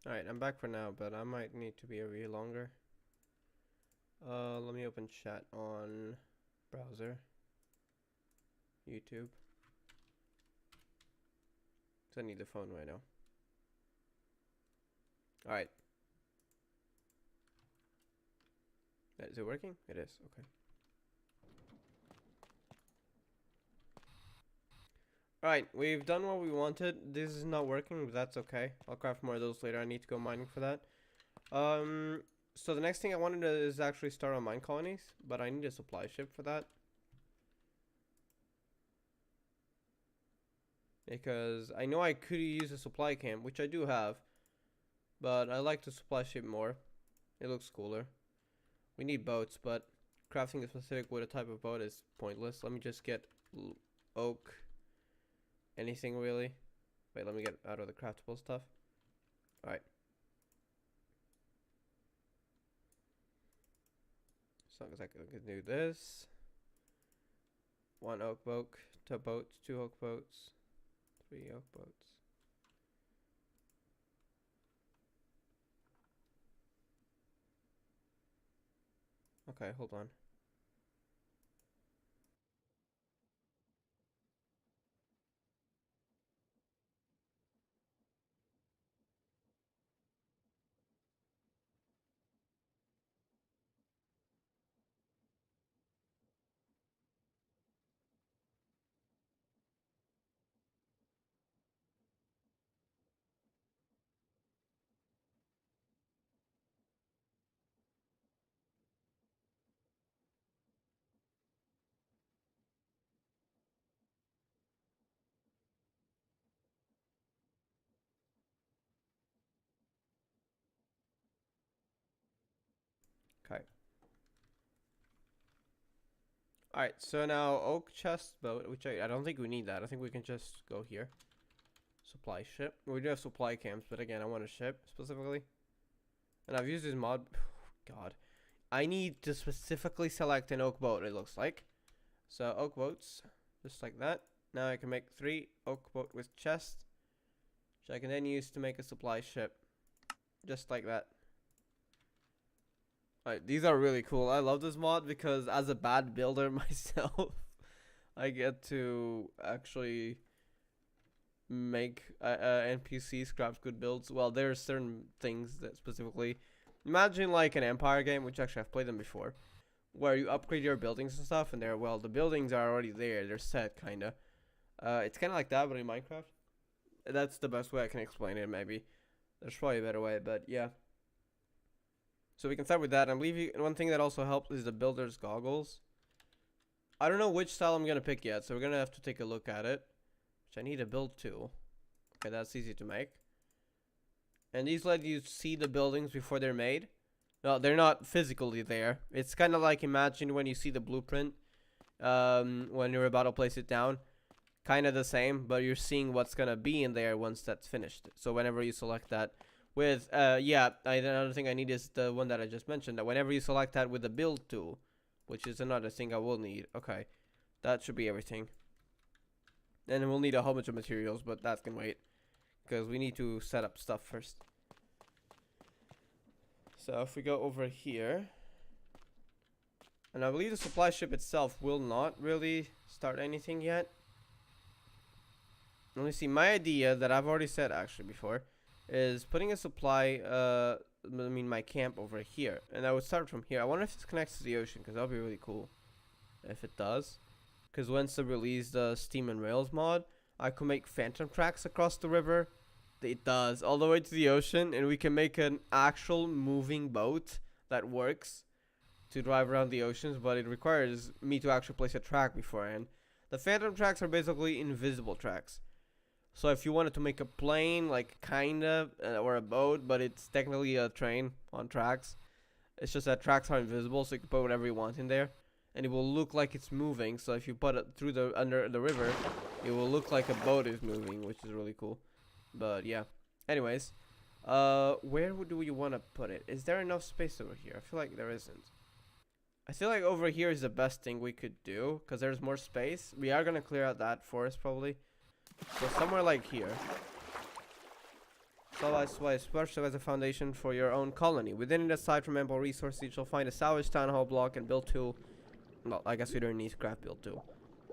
Alright, I'm back for now, but I might need to be over here longer. Let me open chat on browser. YouTube. Cause I need the phone right now. Alright. Is it working? It is, okay. Alright, we've done what we wanted. This is not working, but that's okay. I'll craft more of those later. I need to go mining for that. So the next thing I wanted to is actually start on Minecolonies, but I need a supply ship for that. Because I know I could use a supply camp, which I do have, but I like the supply ship more. It looks cooler. We need boats, but crafting a specific wood type of boat is pointless. Let me just get oak. Anything really. Wait, let me get out of the craftable stuff. Alright. As long as I can do this. 1 oak boat, 2 boats, 2 oak boats, 3 oak boats. Okay, hold on. Okay. Alright, so now oak chest boat, which I don't think we need that. I think we can just go here. Supply ship. We do have supply camps, but again, I want a ship specifically. And I've used this mod. God. I need to specifically select an oak boat, it looks like. So oak boats, just like that. Now I can make 3 oak boat with chest, which I can then use to make a supply ship. Just like that. Alright, these are really cool. I love this mod because as a bad builder myself, I get to actually make NPCs craft good builds. Well, there's certain things that specifically, imagine like an Empire game, which actually I've played them before, where you upgrade your buildings and stuff, and well, the buildings are already there, they're set, kinda. It's kind of like that, but in Minecraft. That's the best way I can explain it, maybe. There's probably a better way, but yeah. So we can start with that. I believe one thing that also helps is the builder's goggles. I don't know which style I'm gonna pick yet, so we're gonna have to take a look at it. Which I need a build tool. Okay, that's easy to make. And these let you see the buildings before they're made. No, they're not physically there. It's kind of like, imagine when you see the blueprint, when you're about to place it down. Kind of the same, but you're seeing what's gonna be in there once that's finished. So whenever you select that with, yeah, another thing I need is the one that I just mentioned. That whenever you select that with the build tool, which is another thing I will need. Okay, that should be everything. And we'll need a whole bunch of materials, but that can wait, because we need to set up stuff first. So if we go over here, and I believe the supply ship itself will not really start anything yet. Let me see, my idea that I've already said actually before is putting a supply, my camp over here. And I would start from here. I wonder if this connects to the ocean, because that would be really cool if it does. Because once they release the Steam and Rails mod, I could make phantom tracks across the river. It does, all the way to the ocean, and we can make an actual moving boat that works to drive around the oceans, but it requires me to actually place a track beforehand. The phantom tracks are basically invisible tracks. So if you wanted to make a plane, like kind of, or a boat, but it's technically a train on tracks. It's just that tracks are invisible, so you can put whatever you want in there, and it will look like it's moving. So if you put it through under the river, it will look like a boat is moving, which is really cool. But yeah. Anyways, where do we want to put it? Is there enough space over here? I feel like there isn't. I feel like over here is the best thing we could do, because there's more space. We are gonna clear out that forest probably. So somewhere like here. Splash as a foundation for your own colony. Within it, aside from ample resources, you shall find a salvage town hall block and build tool. Well, I guess we don't need scrap build tool.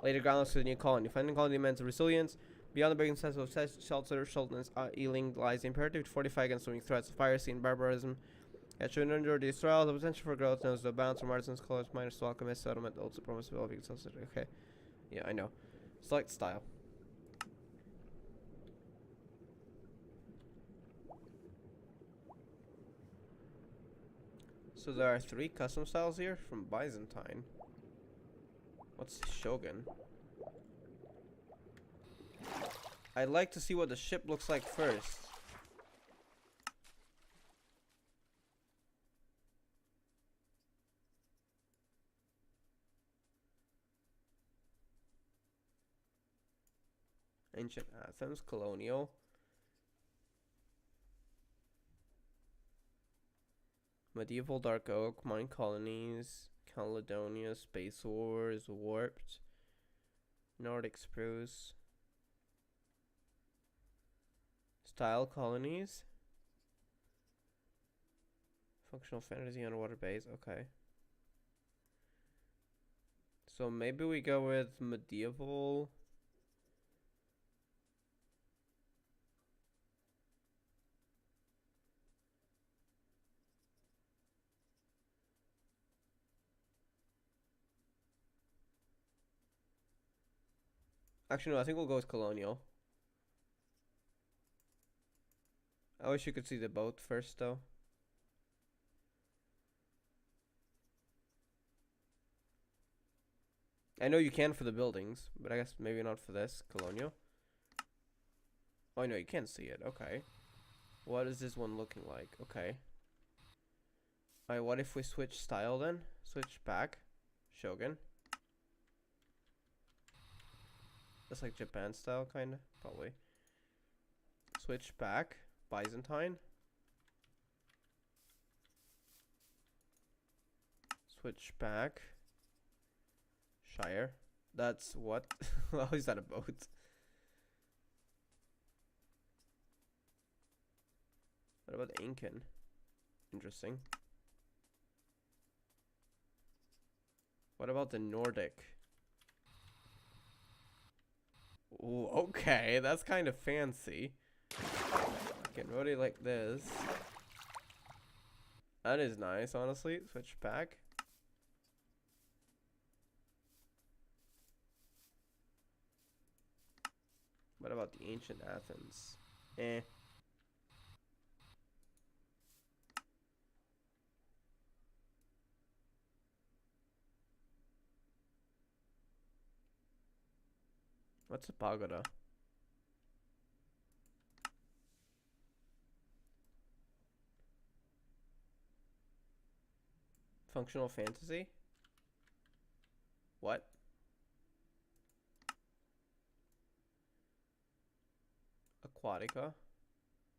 Later groundless to the new colony. Finding colony demands resilience. Beyond the breaking sense of shelter, shelterness, Ealing lies the imperative to fortify against swimming threats of piracy and barbarism. It should endure these trials. The potential for growth knows the bounds from artisans, scholars, miners to alchemists, settlement, also promise developing itself. Okay. Yeah, I know. Select style. So there are 3 custom styles here from Byzantine. What's Shogun? I'd like to see what the ship looks like first. Ancient Athens, colonial. Medieval Dark Oak, Minecolonies, Caledonia, Space Wars, Warped, Nordic Spruce. Style colonies. Functional fantasy underwater base, okay. So maybe we go with medieval. Actually, no, I think we'll go with colonial. I wish you could see the boat first, though. I know you can for the buildings, but I guess maybe not for this. Colonial. Oh, no, you can't see it. Okay. What is this one looking like? Okay. Alright, what if we switch style then? Switch back. Shogun. That's like Japan style, kinda. Probably. Switch back. Byzantine. Switch back. Shire. That's what? How is that a boat? What about Incan? Interesting. What about the Nordic? Ooh, okay, that's kind of fancy. Getting ready like this. That is nice, honestly. Switch back. What about the ancient Athens? Eh. What's a pagoda? Functional fantasy? What? Aquatica?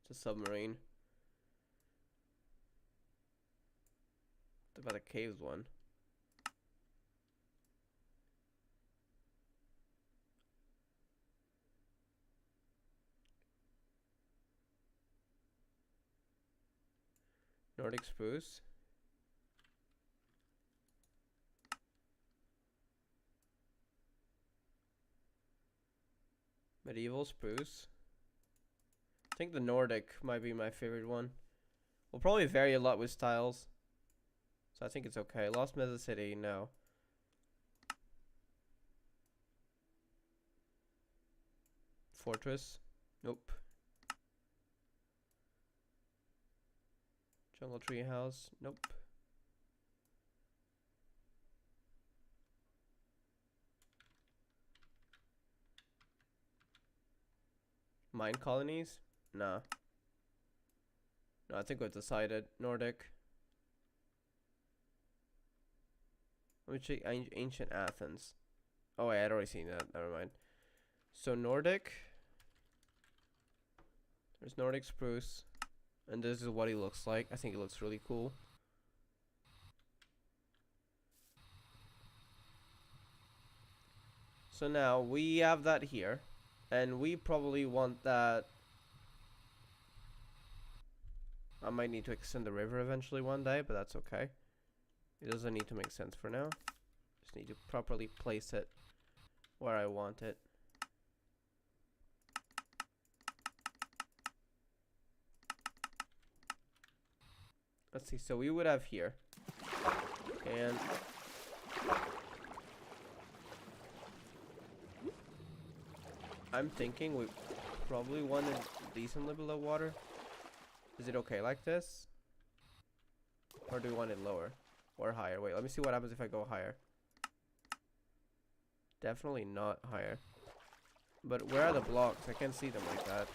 It's a submarine. What about a caves one? Nordic spruce? Medieval spruce? I think the Nordic might be my favorite one. We'll probably vary a lot with styles. So I think it's okay. Lost Mesa City, no. Fortress? Nope. Jungle Tree House? Nope. Minecolonies? Nah. No, I think we've decided. Nordic. Let me check ancient Athens. Oh wait, I'd already seen that. Never mind. So Nordic. There's Nordic spruce. And this is what he looks like. I think he looks really cool. So now we have that here. And we probably want that. I might need to extend the river eventually one day, but that's okay. It doesn't need to make sense for now. Just need to properly place it where I want it. Let's see, so we would have here. And I'm thinking we probably want it decently below water. Is it okay like this? Or do we want it lower? Or higher? Wait, let me see what happens if I go higher. Definitely not higher. But where are the blocks? I can't see them like that.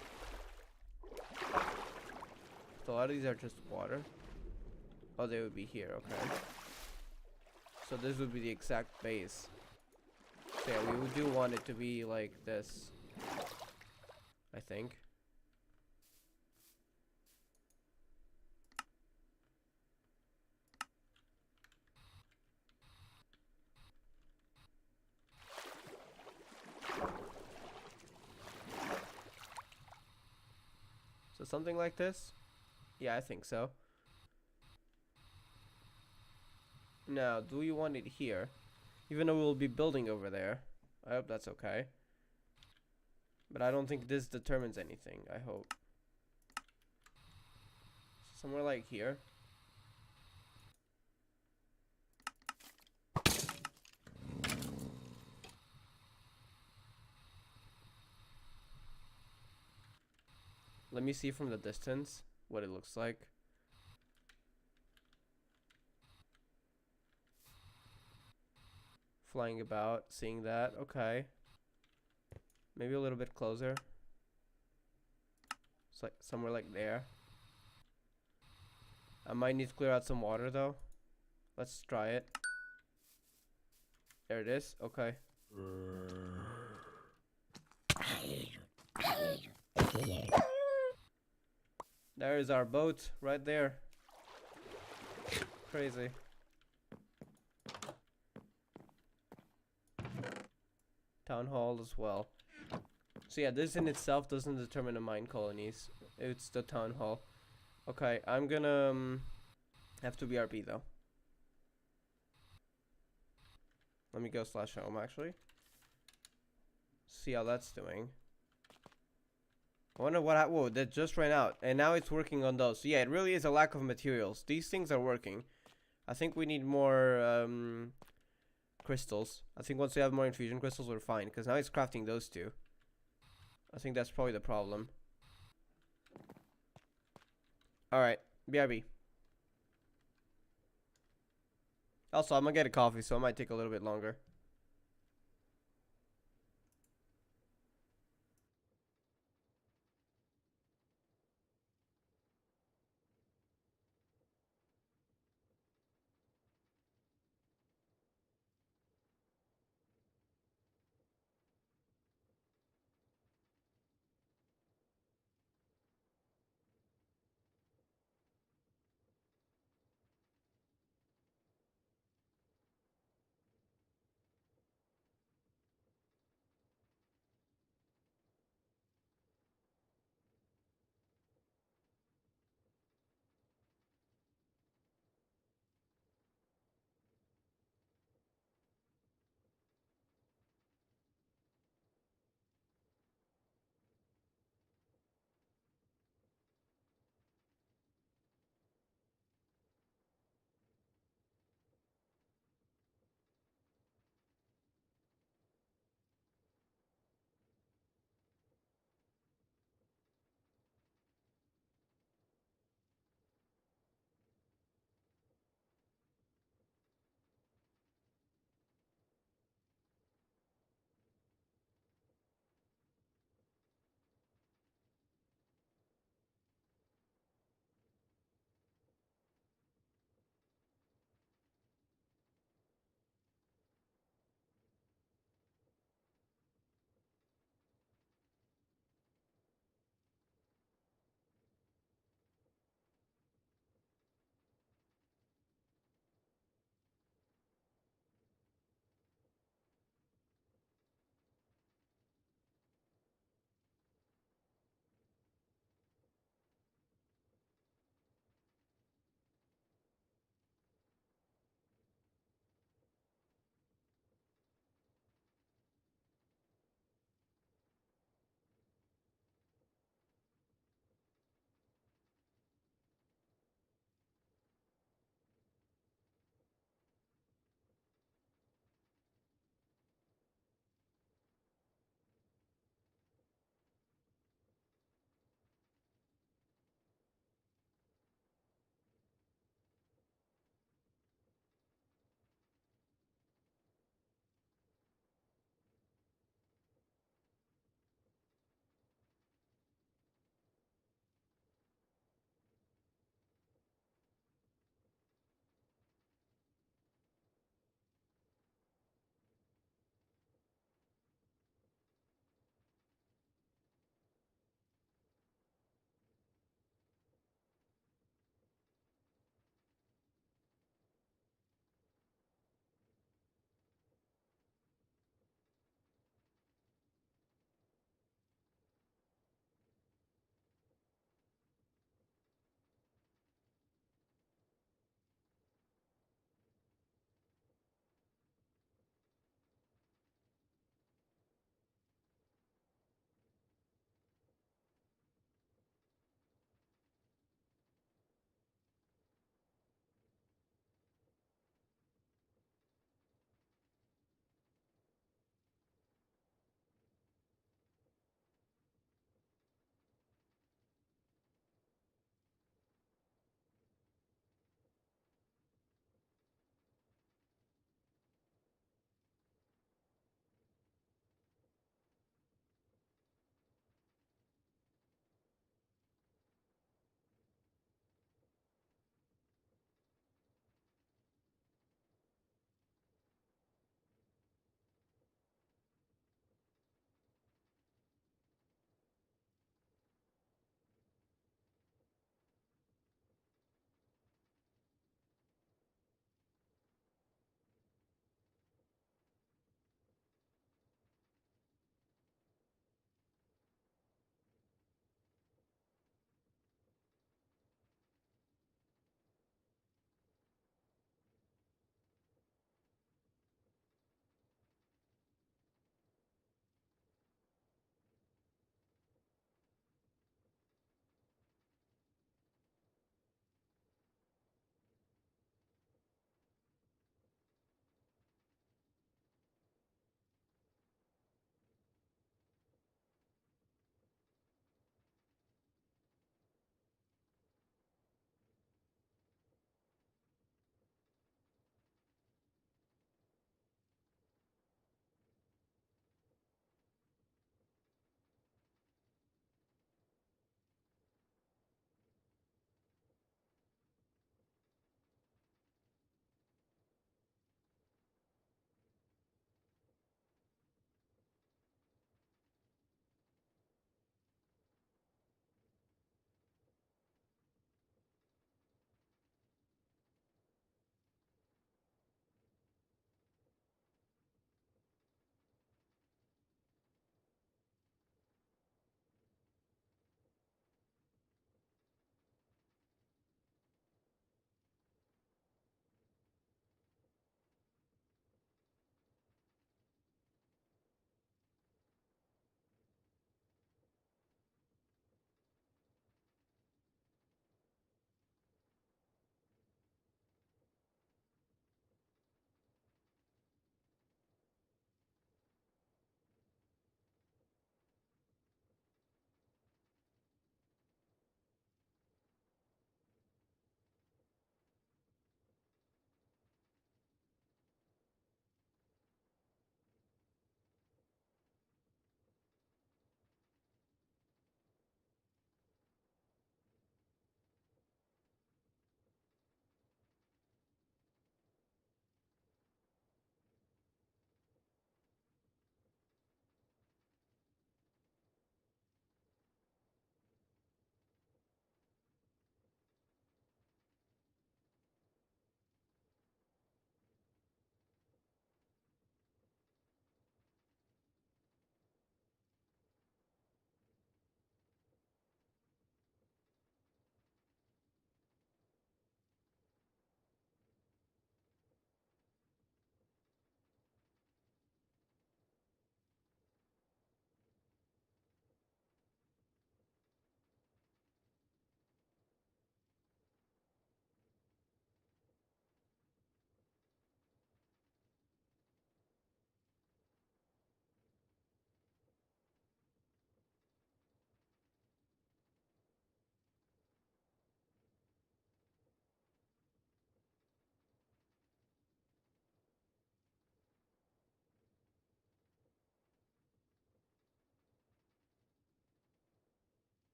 So a lot of these are just water. Oh, they would be here, okay. So this would be the exact base. So yeah, we do want it to be like this, I think. So something like this? Yeah, I think so. Now, do you want it here? Even though we'll be building over there. I hope that's okay. But I don't think this determines anything, I hope. Somewhere like here. Let me see from the distance what it looks like. Flying about, seeing that, okay. Maybe a little bit closer. It's like somewhere like there. I might need to clear out some water though. Let's try it. There it is, okay. There is our boat right there. Crazy. Town hall as well. So yeah, this in itself doesn't determine the mine colonies. It's the town hall. Okay, I'm gonna have to BRB though. Let me go /home actually. See how that's doing. I wonder what whoa, that just ran out. And now it's working on those. So yeah, it really is a lack of materials. These things are working. I think we need more crystals. I think once we have more infusion crystals, we're fine. Because now it's crafting those two. I think that's probably the problem. Alright, BRB. Also, I'm gonna get a coffee, so it might take a little bit longer.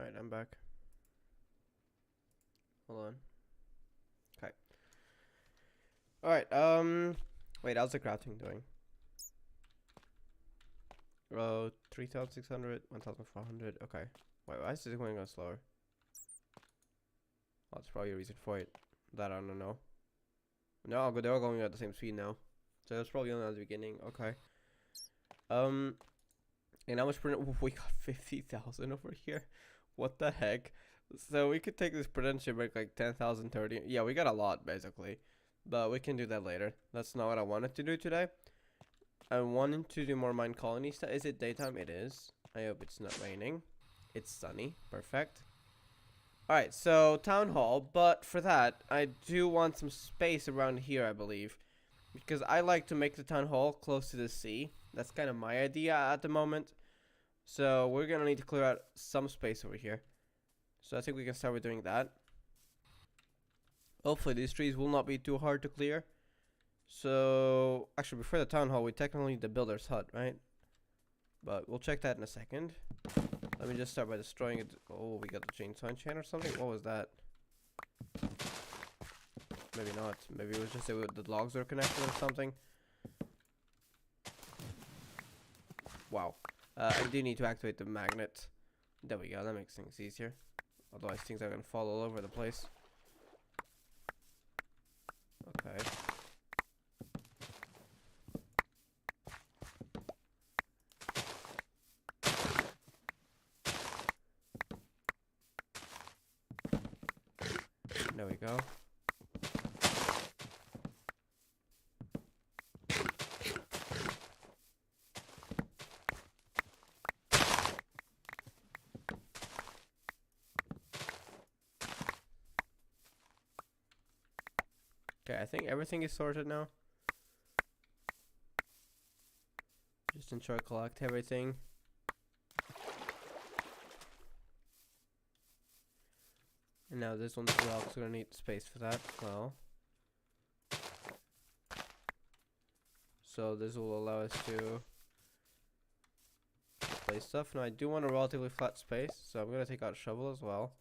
Alright, I'm back. Hold on. Okay. Alright, wait, how's the crafting doing? 3,600, 1,400, okay. Wait, why is it going on slower? Oh, that's probably a reason for it. That I don't know. No, but they're all going at the same speed now. So that's probably only at the beginning, okay. And how much per we got 50,000 over here. What the heck? So we could take this potential break like 10,000, 30. Yeah, we got a lot basically. But we can do that later. That's not what I wanted to do today. I wanted to do more Minecolonies stuff. Is it daytime? It is. I hope it's not raining. It's sunny. Perfect. Alright, so town hall. But for that, I do want some space around here, I believe. Because I like to make the town hall close to the sea. That's kind of my idea at the moment. So we're going to need to clear out some space over here. So I think we can start with doing that. Hopefully these trees will not be too hard to clear. So, actually before the town hall, we technically need the builder's hut, right? But we'll check that in a second. Let me just start by destroying it. Oh, we got the chainsaw enchant or something? What was that? Maybe not. Maybe it was just the logs were connected or something. Wow. I do need to activate the magnet. There we go. That makes things easier. Otherwise things are going to fall all over the place. Okay. There we go. Okay, I think everything is sorted now. Just ensure I collect everything. And now this one's well, so we're gonna need space for that as well. So this will allow us to place stuff. Now I do want a relatively flat space, so I'm gonna take out a shovel as well.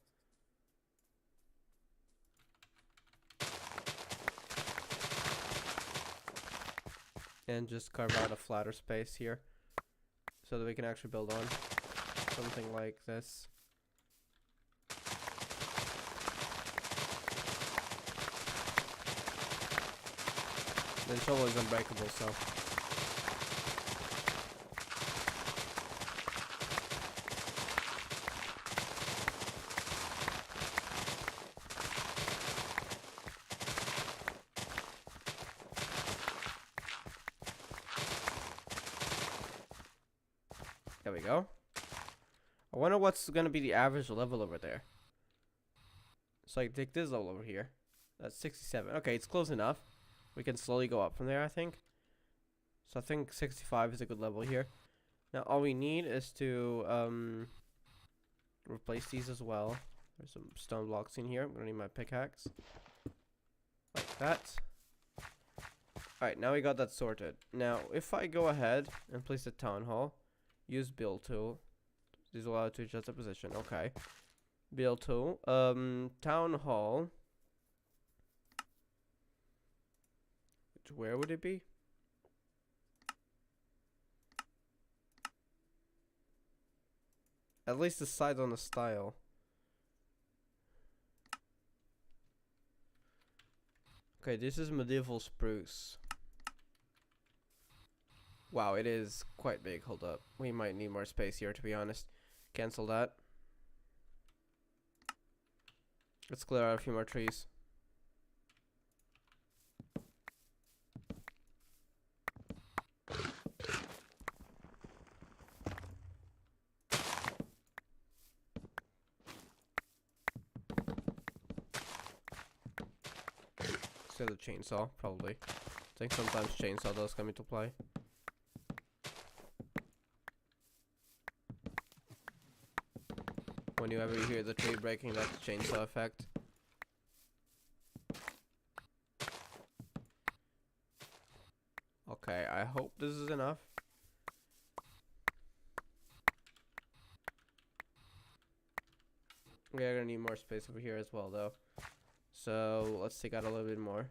And just carve out a flatter space here so that we can actually build on something like this. The shovel is unbreakable, so there we go. I wonder what's gonna be the average level over there. So I take this level over here. That's 67. Okay, it's close enough. We can slowly go up from there, I think. So I think 65 is a good level here. Now all we need is to replace these as well. There's some stone blocks in here. I'm gonna need my pickaxe. Like that. Alright, now we got that sorted. Now if I go ahead and place the town hall, use build tool. This will allow it to adjust the position. Okay. Build tool. Town hall. Where would it be? At least decide on the style. Okay, this is medieval spruce. Wow, it is quite big. Hold up. We might need more space here, to be honest. Cancel that. Let's clear out a few more trees. Instead of chainsaw, probably. I think sometimes chainsaw does come into play. Whenever you hear the tree breaking, that's the chainsaw effect. Okay, I hope this is enough. We are gonna need more space over here as well, though. So let's take out a little bit more.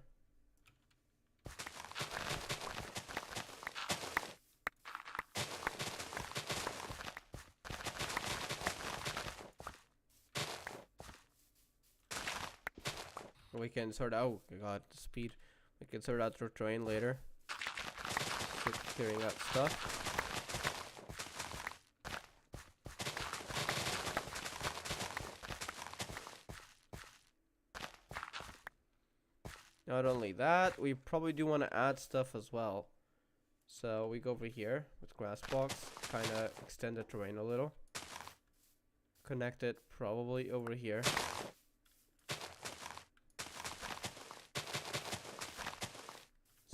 We can sort out. Oh god, the speed. We can sort out the terrain later. Clearing out stuff. Not only that, we probably do want to add stuff as well. So we go over here with grass blocks, kind of extend the terrain a little. Connect it probably over here.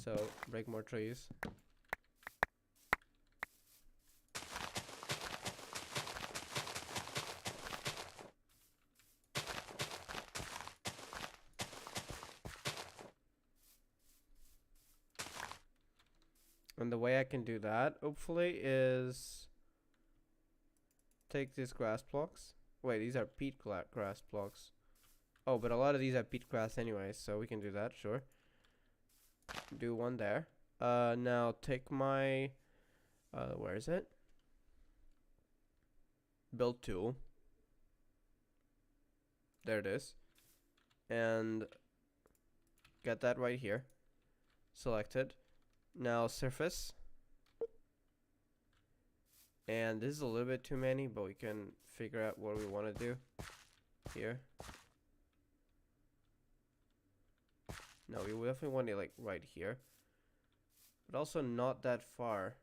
So break more trees. And the way I can do that, hopefully, is take these grass blocks. Wait, these are peat grass blocks. Oh, but a lot of these are peat grass anyway, so we can do that, sure. Do one there. Now take my, where is it? Build tool. There it is. And get that right here. Selected. Now surface. And this is a little bit too many, but we can figure out what we want to do here. No, we definitely want it like right here. But also not that far.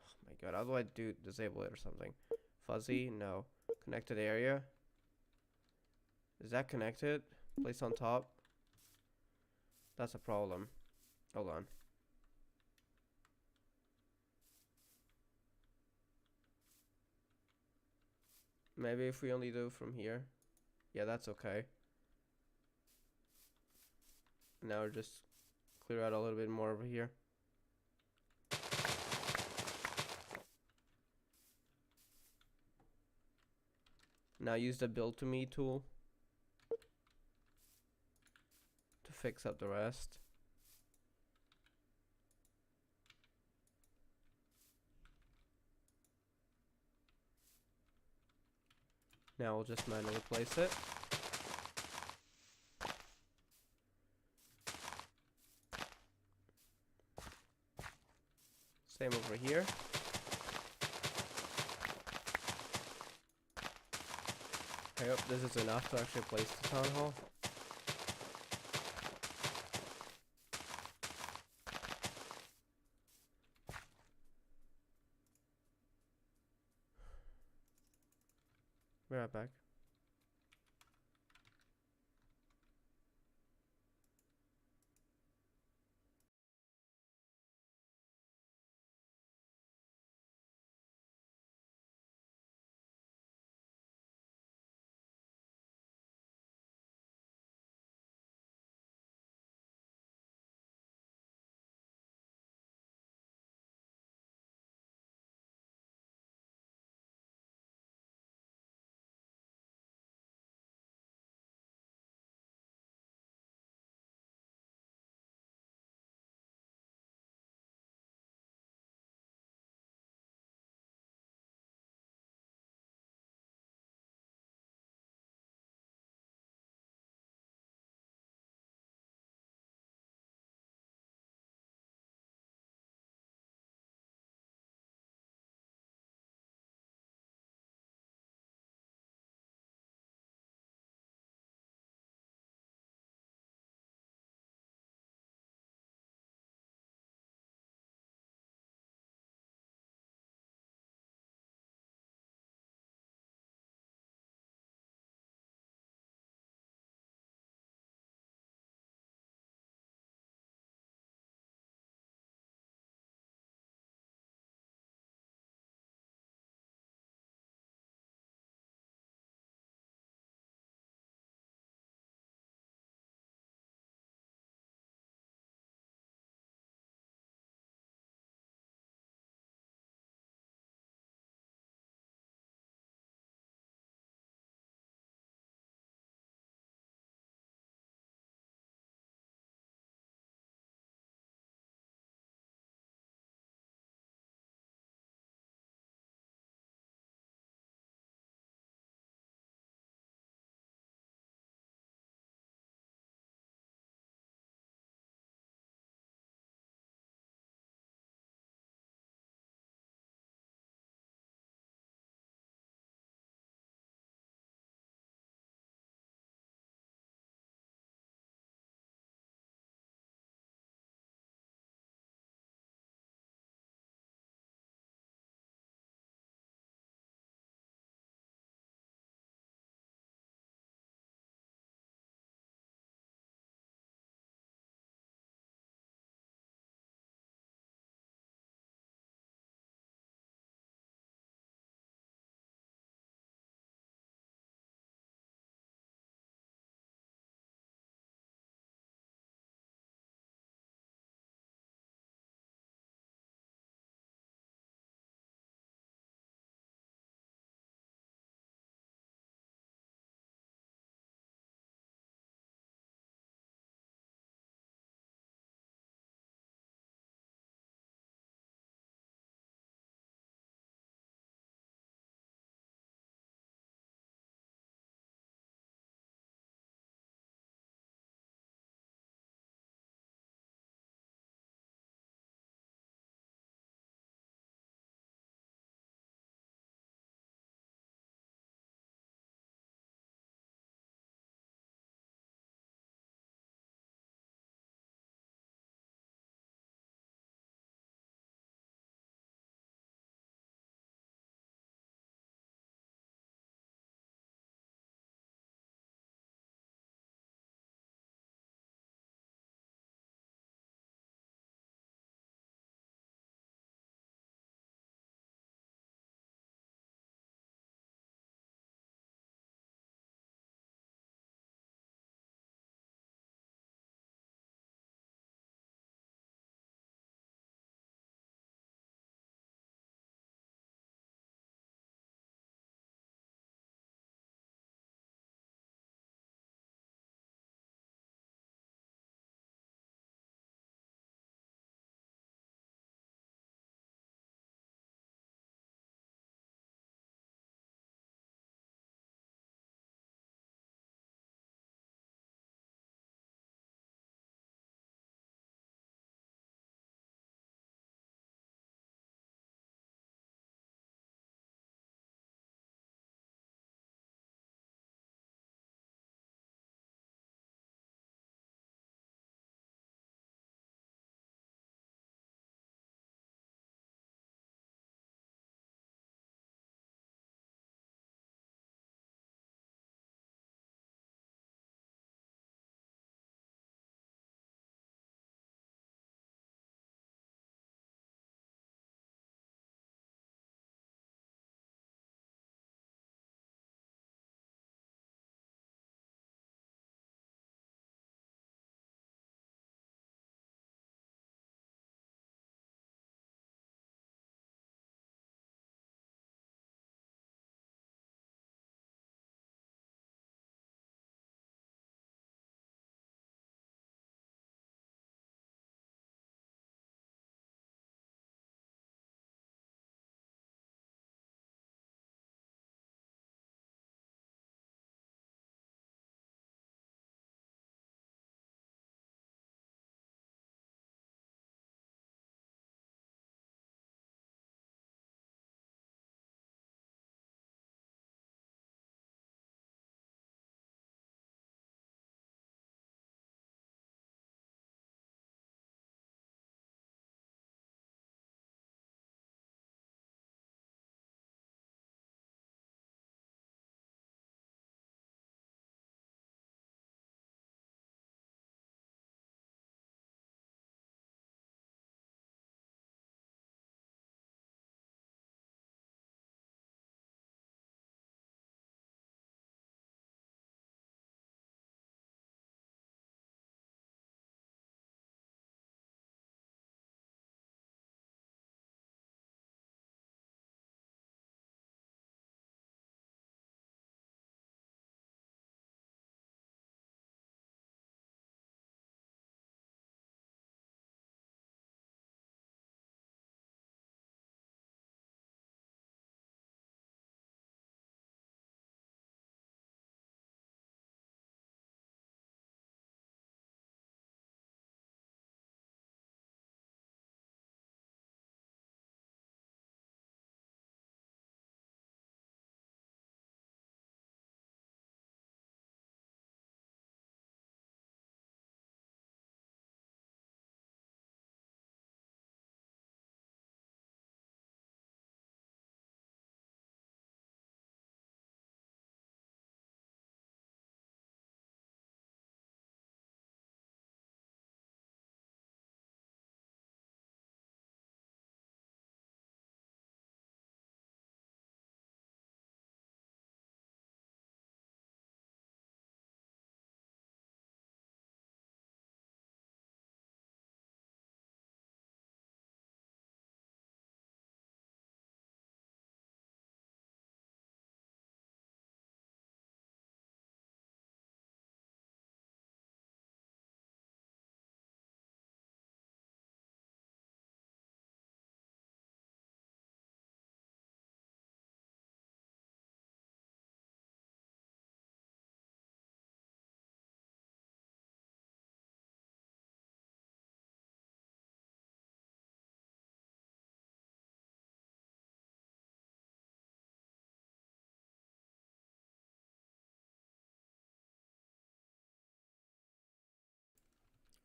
Oh my god, how do I disable it or something? Fuzzy? No. Connected area? Is that connected? Place on top? That's a problem. Hold on. Maybe if we only do from here. Yeah, that's okay. Now just clear out a little bit more over here. Now use the build to me tool to fix up the rest. Now we'll just manually place it. Same over here. I hope this is enough to actually place the town hall. Be right back.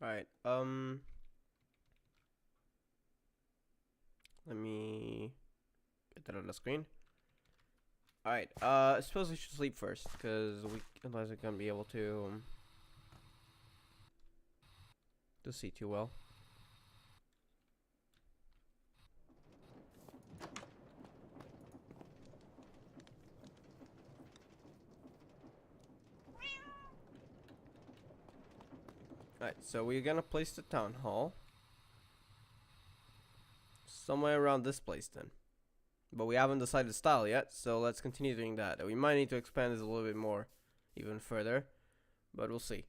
All right. Let me get that on the screen. All right. I suppose we should sleep first, because otherwise we're gonna be able to see too well. All right. So we're gonna place the town hall somewhere around this place then. But we haven't decided style yet, so let's continue doing that. We might need to expand this a little bit more, even further, but we'll see.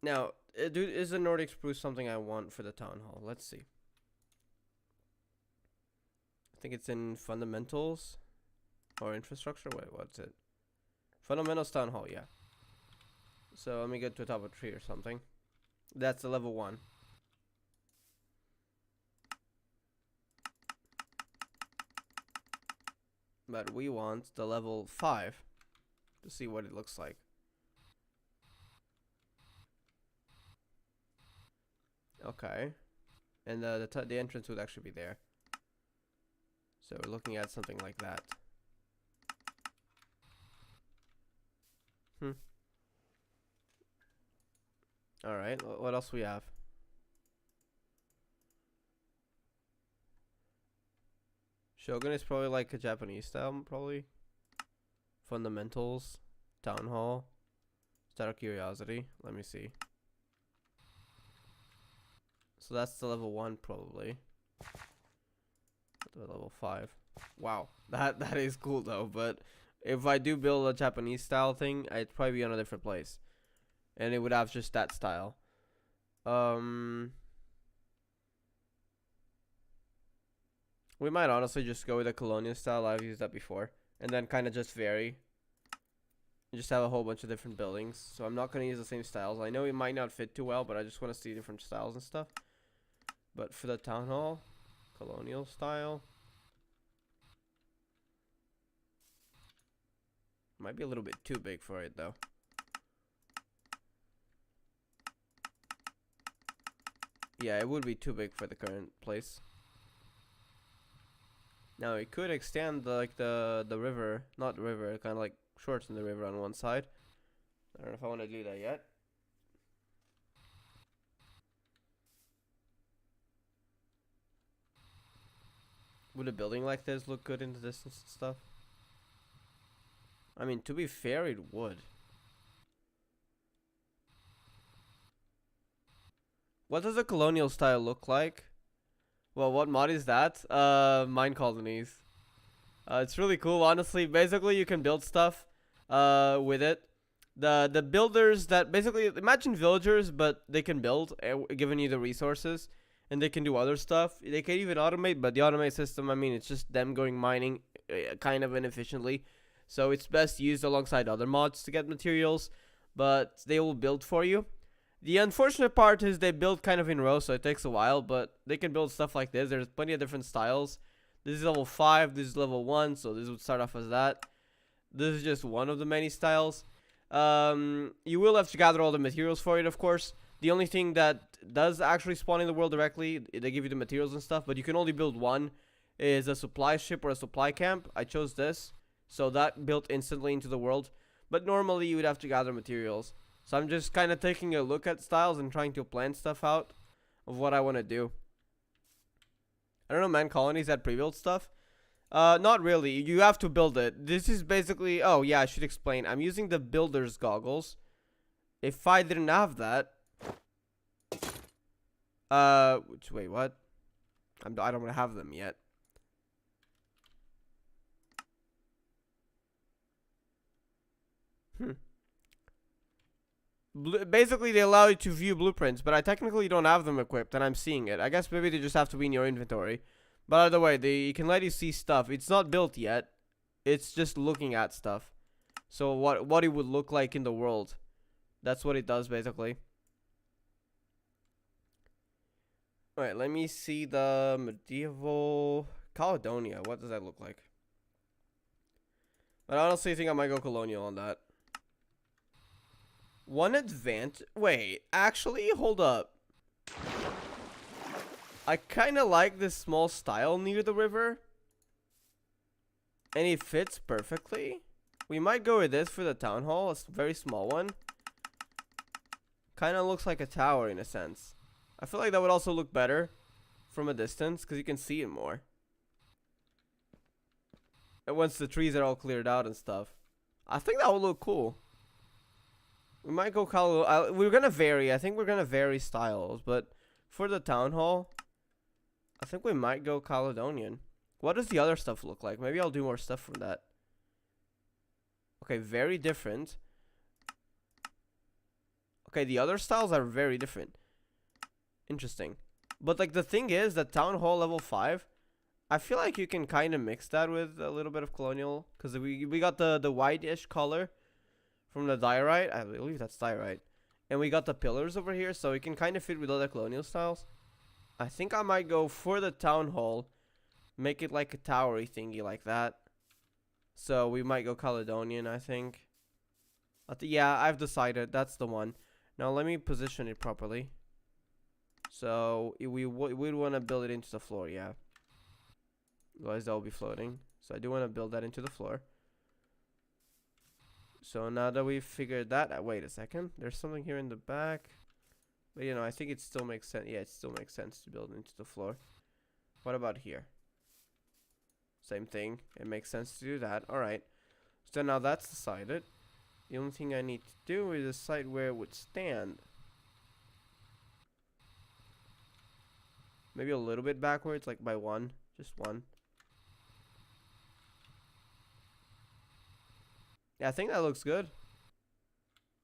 Now, dude, is the Nordic spruce something I want for the town hall? Let's see. I think it's in fundamentals or infrastructure. Wait, what's it? Fundamentals town hall, yeah. So let me get to the top of a tree or something. That's the level 1. But we want the level 5 to see what it looks like. Okay. And the entrance would actually be there. So we're looking at something like that. Alright, what else we have? Shogun is probably like a Japanese style, probably. Fundamentals, town hall. Just out of curiosity, let me see. So that's the level 1 probably. The level 5. Wow, that is cool though. But if I do build a Japanese style thing, I'd probably be on a different place, and it would have just that style. We might honestly just go with a colonial style. I've used that before, and then kind of just vary. Just have a whole bunch of different buildings. So I'm not gonna use the same styles. I know it might not fit too well, but I just want to see different styles and stuff. But for the town hall, colonial style. Might be a little bit too big for it though. Yeah, it would be too big for the current place. Now it could extend the river, not the river, kind of like shorten the river on one side. I don't know if I want to do that yet. Would a building like this look good in the distance and stuff? I mean, to be fair, it would. What does a colonial style look like? Well, what mod is that? Minecolonies. It's really cool, honestly. Basically, you can build stuff with it. The builders that basically imagine villagers, but they can build, giving you the resources, and they can do other stuff. They can even automate, but the automate system, I mean, it's just them going mining kind of inefficiently. So it's best used alongside other mods to get materials, but they will build for you. The unfortunate part is they build kind of in rows, so it takes a while, but they can build stuff like this. There's plenty of different styles. This is level 5, this is level 1, so this would start off as that. This is just one of the many styles. You will have to gather all the materials for it, of course. The only thing that does actually spawn in the world directly, they give you the materials and stuff, but you can only build one, is a supply ship or a supply camp. I chose this, so that built instantly into the world. But normally you would have to gather materials. So I'm just kind of taking a look at styles and trying to plan stuff out of what I want to do. I don't know, Minecolonies had pre-built stuff. Not really. You have to build it. This is basically... Oh, yeah, I should explain. I'm using the builder's goggles. If I didn't have that... Wait, what? I don't have them yet. Basically, they allow you to view blueprints, but I technically don't have them equipped, and I'm seeing it. I guess maybe they just have to be in your inventory. But either way, they can let you see stuff. It's not built yet. It's just looking at stuff. So what it would look like in the world. That's what it does, basically. Alright, let me see the medieval... Caledonia, what does that look like? But I honestly think I might go colonial on that. One advantage... Wait, actually, hold up. I kind of like this small style near the river. And it fits perfectly. We might go with this for the town hall. It's a very small one. Kind of looks like a tower in a sense. I feel like that would also look better from a distance because you can see it more. And once the trees are all cleared out and stuff. I think that would look cool. We might go color. We're gonna vary. I think we're gonna vary styles. But for the town hall, I think we might go Caledonian. What does the other stuff look like? Maybe I'll do more stuff from that. Okay, very different. Okay, the other styles are very different. Interesting. But like the thing is that Town Hall level 5, I feel like you can kind of mix that with a little bit of colonial. Because we got the white-ish color from the diorite. I believe that's diorite. And we got the pillars over here, so it can kind of fit with other colonial styles. I think I might go for the Town Hall. Make it like a towery thingy like that. So we might go Caledonian, I think. Yeah, I've decided. That's the one. Now let me position it properly. So we'd want to build it into the floor, yeah. Otherwise that will be floating. So I do want to build that into the floor. So now that we've figured that out, wait a second. There's something here in the back. But you know, I think it still makes sense. Yeah, it still makes sense to build into the floor. What about here? Same thing. It makes sense to do that. Alright. So now that's decided. The only thing I need to do is decide where it would stand. Maybe a little bit backwards, like by one. Just one. Yeah, I think that looks good.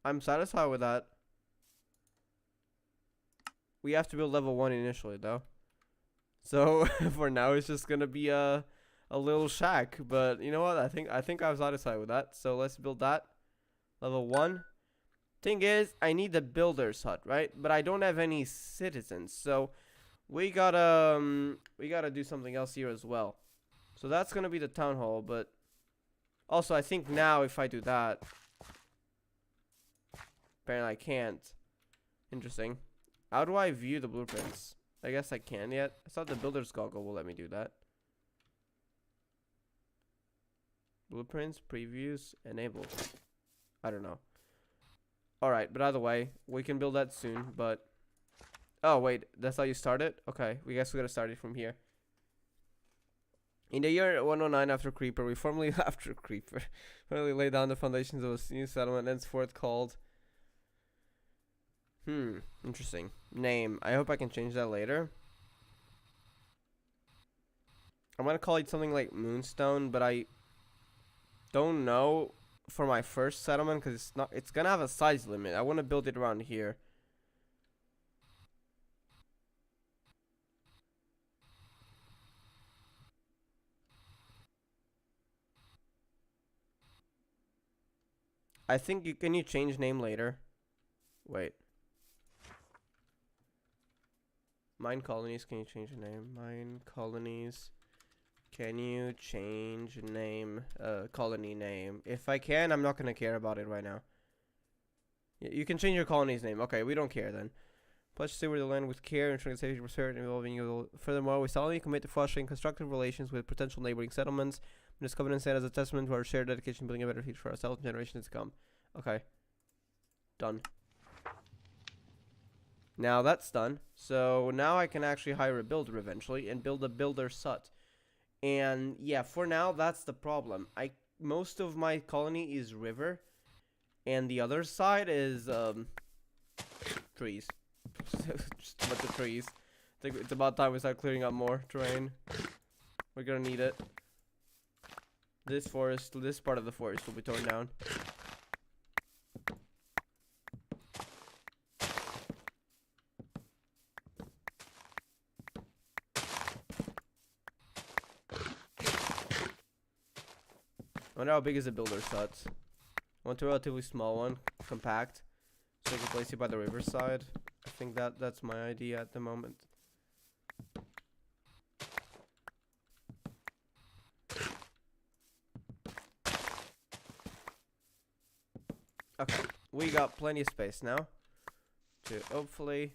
I'm satisfied with that. We have to build level 1 initially, though. So, for now, it's just gonna be a little shack. But, you know what? I think I was satisfied with that. So, let's build that. Level 1. Thing is, I need the builder's hut, right? But I don't have any citizens. So, we gotta do something else here as well. So, that's gonna be the town hall, but... Also, I think now if I do that... Apparently I can't. Interesting. How do I view the blueprints? I guess I can yet. I thought the builder's goggle will let me do that. Blueprints, previews, enabled. I don't know. Alright, but either way, we can build that soon, but... Oh, wait, that's how you start it? Okay, we guess we gotta start it from here. In the year 109 after Creeper, we formally laid down the foundations of a new settlement, henceforth called... Interesting. Name. I hope I can change that later. I'm gonna call it something like Moonstone, but I don't know for my first settlement because it's gonna have a size limit. I want to build it around here. I think can you change name later? Wait. Minecolonies, can you change the name? Minecolonies. Can you change name, colony name? If I can, I'm not gonna care about it right now. You can change your colony's name. Okay, we don't care then. Pledge to steward the land with care, ensuring safety, prosperity, and involving. Furthermore, we solemnly commit to fostering constructive relations with potential neighboring settlements. This covenant stands as a testament to our shared dedication to building a better future for ourselves and generations to come. Okay. Done. Now that's done. So now I can actually hire a builder eventually and build a builder's hut. And yeah, for now that's the problem. Most of my colony is river, and the other side is trees. Just a bunch of trees. I think it's about time we start clearing up more terrain. We're gonna need it. This part of the forest will be torn down. I wonder how big is a builder's hut. I want a relatively small one, compact, so I can place it by the riverside. I think that's my idea at the moment. Okay, we got plenty of space now to hopefully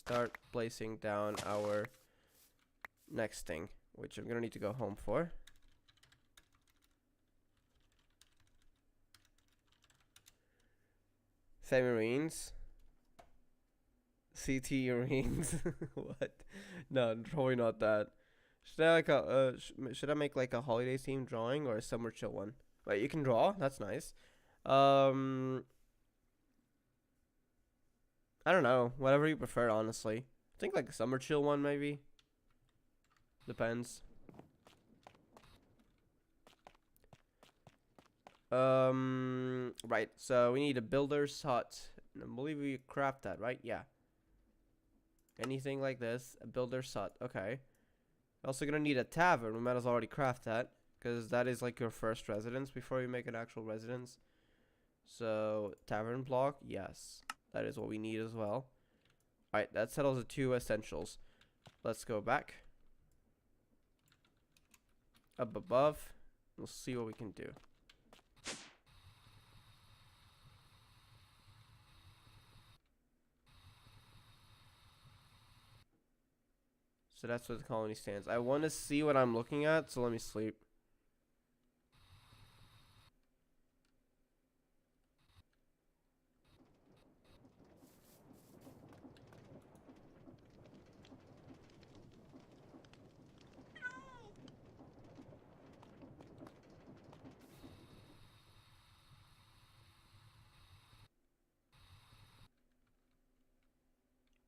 start placing down our next thing, which I'm gonna need to go home for. Marines. CT Marines. What? No, probably not that. Should I like a should I make like a holiday themed drawing or a summer chill one? Wait, you can draw? That's nice. Um I don't know. Whatever you prefer, honestly. I think like a summer chill one maybe. Depends. Right. So we need a builder's hut. I believe we craft that, right? Yeah. Anything like this, a builder's hut. Okay. Also gonna need a tavern. We might as well already craft that, because that is like your first residence before you make an actual residence. So tavern block, yes, that is what we need as well. All right, that settles the 2 essentials. Let's go back up above. We'll see what we can do. So that's where the colony stands. I want to see what I'm looking at, so let me sleep.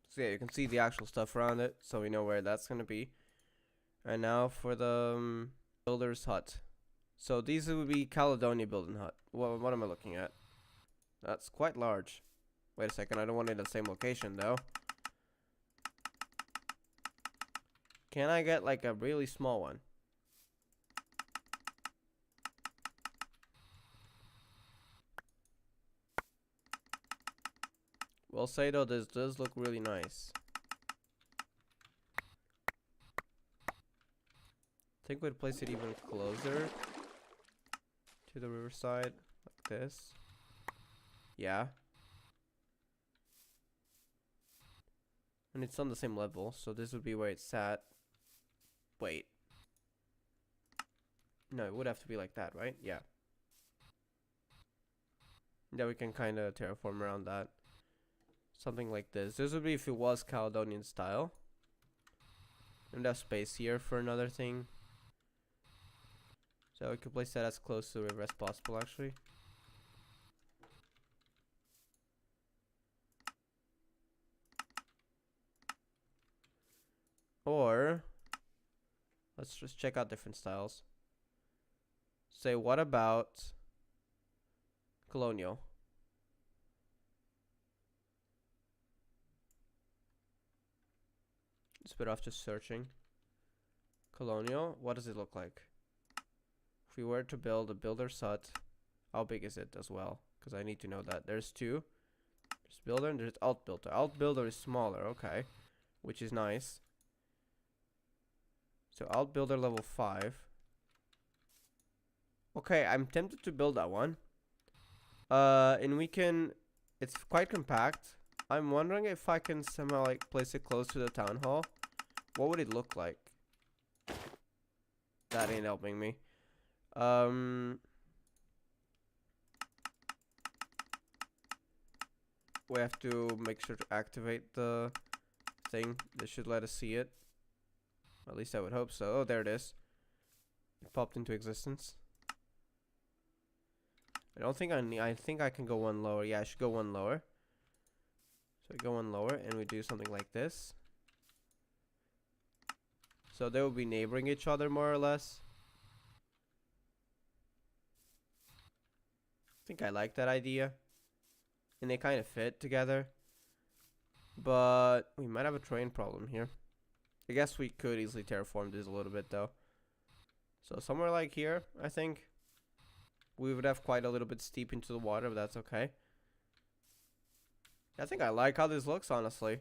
So yeah, you can see the actual stuff around it, so we know where that's going to be. And now for the builder's hut. So these would be Caledonia building hut. What am I looking at? That's quite large. Wait a second, I don't want it in the same location though. Can I get like a really small one? We'll say though, this does look really nice. I think we'd place it even closer to the riverside, like this. Yeah. And it's on the same level, so this would be where it's at. Wait. No, it would have to be like that, right? Yeah. Yeah, we can kind of terraform around that. Something like this. This would be if it was Caledonian style. And there's space here for another thing. So we could place that as close to the river as possible, actually. Or let's just check out different styles. Say, what about colonial? It's better off just searching. Colonial, what does it look like? If we were to build a builder's hut, how big is it as well? Because I need to know that. There's 2. There's builder and there's outbuilder. Outbuilder is smaller, okay. Which is nice. So outbuilder level 5. Okay, I'm tempted to build that one. And we can... It's quite compact. I'm wondering if I can somehow like place it close to the town hall. What would it look like? That ain't helping me. We have to make sure to activate the thing. This should let us see it. At least I would hope so. Oh, there it is. It popped into existence. I don't think I need... I think I can go one lower. Yeah, I should go one lower. So we go one lower and we do something like this. So they will be neighboring each other more or less. I think I like that idea. And they kind of fit together. But we might have a terrain problem here. I guess we could easily terraform this a little bit though. So somewhere like here, I think. We would have quite a little bit steep into the water, but that's okay. I think I like how this looks, honestly.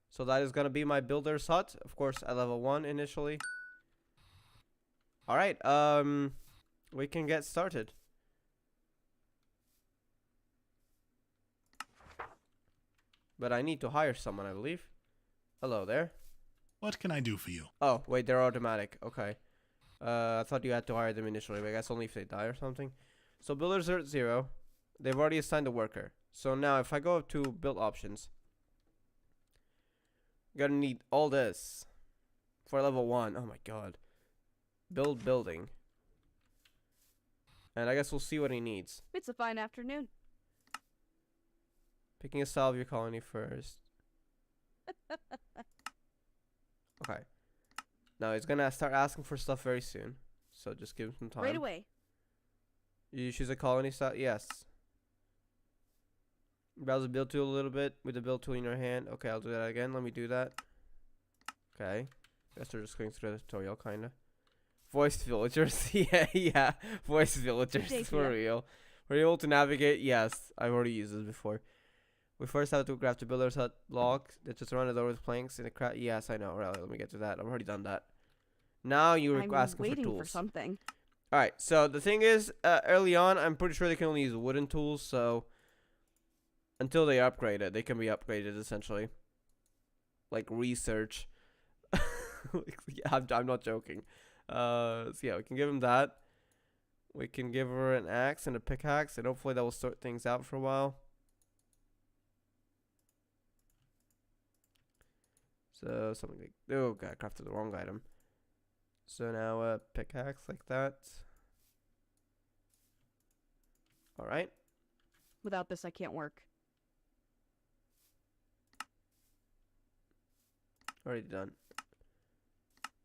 So that is going to be my builder's hut. Of course, at level 1 initially. Alright, we can get started. But I need to hire someone, I believe. Hello there.
What can I do for you?
Oh, wait, they're automatic. Okay. I thought you had to hire them initially, but I guess only if they die or something. So builders are at 0. They've already assigned a worker. So now if I go up to build options, I'm gonna need all this for level 1. Oh my god. Build building. And I guess we'll see what he needs.
It's a fine afternoon.
Picking a style of your colony first. Okay. Now he's gonna start asking for stuff very soon. So just give him some time.
Right away.
You choose a colony style? Yes. Browse the build tool a little bit with the build tool in your hand. Okay, I'll do that again. Let me do that. Okay. Guess we're just going through the tutorial, kinda. Voiced villagers. yeah. Voiced villagers. For real. Were you able to navigate? Yes. I've already used this before. We first have to craft the builder's hut block that just around the door with planks in the craft. Yes, I know. Right, let me get to that. I've already done that. Now you're asking for
waiting
tools.
for something.
Alright, so the thing is, early on, I'm pretty sure they can only use wooden tools, so until they upgrade it, they can be upgraded essentially. Like research. Yeah, I'm not joking. So yeah, we can give him that. We can give her an axe and a pickaxe, and hopefully that will sort things out for a while. So something like, oh god, I crafted the wrong item. So now a pickaxe like that. Alright.
Without this, I can't work.
Already done.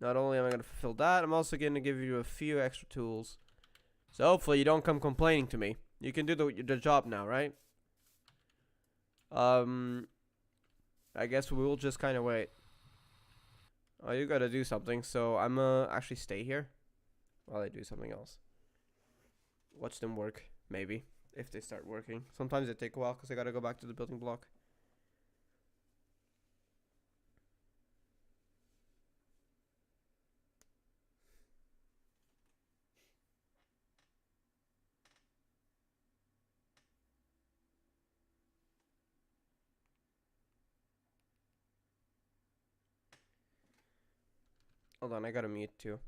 Not only am I going to fulfill that, I'm also going to give you a few extra tools. So hopefully you don't come complaining to me. You can do the job now, right? I guess we will just kind of wait. Oh, you gotta do something, so I'm actually stay here while I do something else. Watch them work, maybe, if they start working. Sometimes they take a while because I gotta go back to the building block. Hold on, I gotta mute too.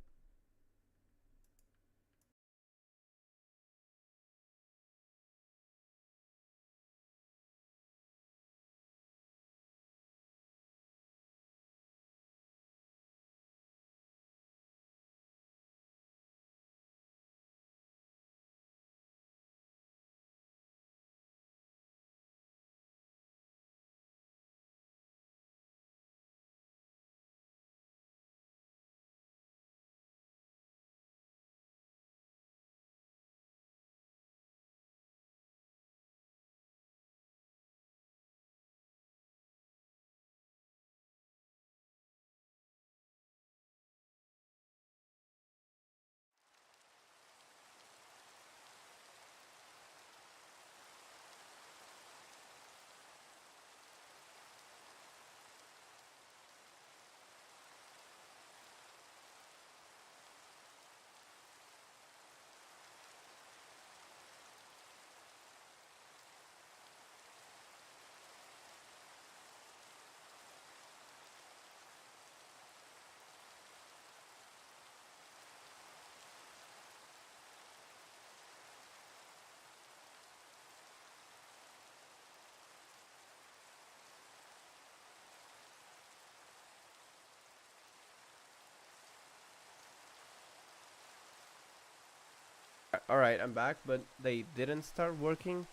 Alright, I'm back, but they didn't start working.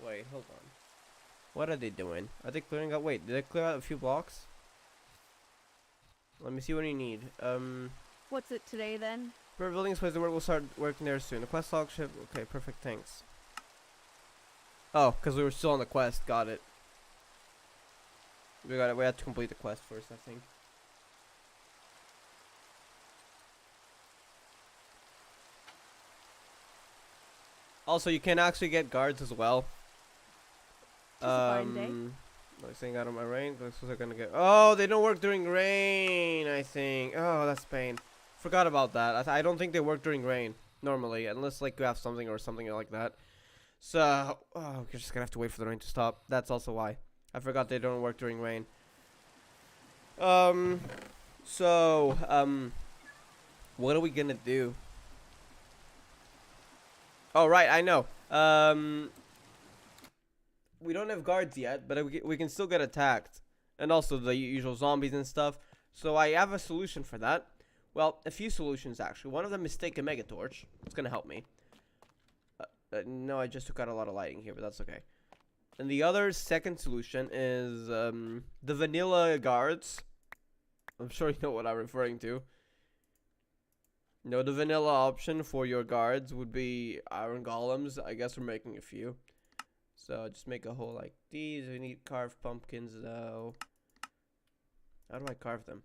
Wait, hold on. What are they doing? Are they clearing out? Wait, did they clear out a few blocks? Let me see what you need.
What's it today then?
For building space, the work will start working there soon. The quest log ship. Okay, perfect, thanks. Oh, because we were still on the quest. Got it. We got it. We had to complete the quest first, I think. Also, you can actually get guards as well.
Just a fine day.
Like saying out of my rain. Looks like they're gonna get. Oh, they don't work during rain. I think. Oh, that's pain. Forgot about that. I don't think they work during rain normally, unless like you have something or something like that. So, oh, we're just gonna have to wait for the rain to stop. That's also why. I forgot they don't work during rain. So, what are we gonna do? Oh, right, I know. We don't have guards yet, but we can still get attacked. And also the usual zombies and stuff. So I have a solution for that. Well, a few solutions, actually. One of them is take a mega torch. It's gonna help me. No, I just took out a lot of lighting here, but that's okay. And the other second solution is the vanilla guards. I'm sure you know what I'm referring to. No, the vanilla option for your guards would be iron golems. I guess we're making a few. So just make a hole like these. We need carved pumpkins though. How do I carve them?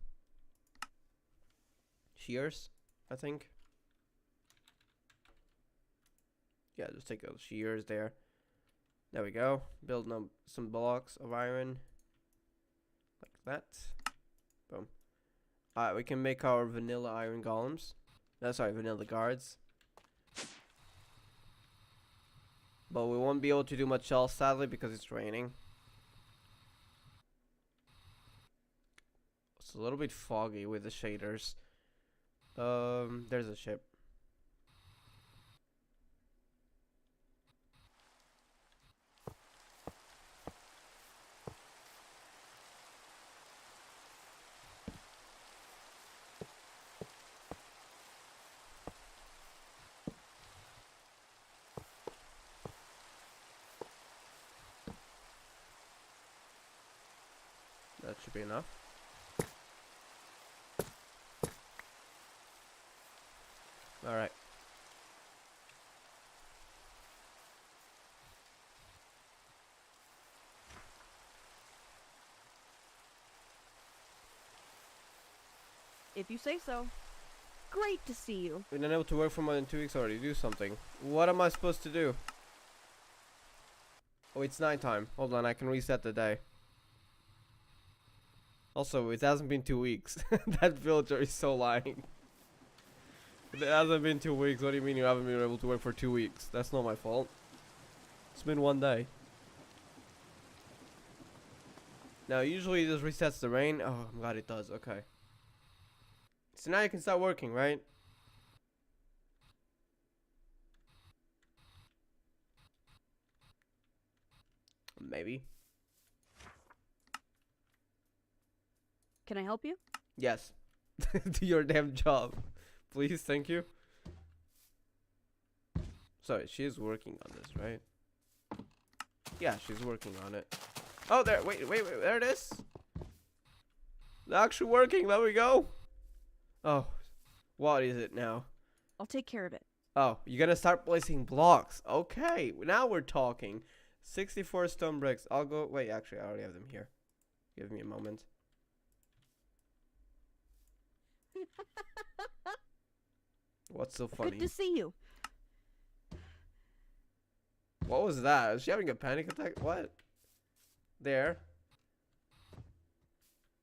Shears, I think. Yeah, just take those shears there. There we go. Build some blocks of iron. Like that. Boom. Alright, we can make our vanilla iron golems. No, sorry, vanilla guards. But we won't be able to do much else, sadly, because it's raining. It's a little bit foggy with the shaders. There's a ship. That should be enough. Alright.
If you say so. Great to see you.
We've been able to work for more than 2 weeks already. Do something. What am I supposed to do? Oh, it's nighttime. Hold on, I can reset the day. Also, it hasn't been 2 weeks. That villager is so lying. It hasn't been 2 weeks. What do you mean you haven't been able to work for 2 weeks? That's not my fault. It's been 1 day. Now, usually this resets the rain. Oh, I'm glad it does. Okay. So now you can start working, right? Maybe.
Can I help you?
Yes. Do your damn job. Please, thank you. Sorry, she is working on this, right? Yeah, she's working on it. Oh, there. Wait. There it is. It's actually working. There we go. Oh, what is it now?
I'll take care of it.
Oh, you're gonna start placing blocks. Okay, now we're talking. 64 stone bricks. I'll go. Wait, actually, I already have them here. Give me a moment. What's so funny?
Good to see you.
What was that? Is she having a panic attack? What? There.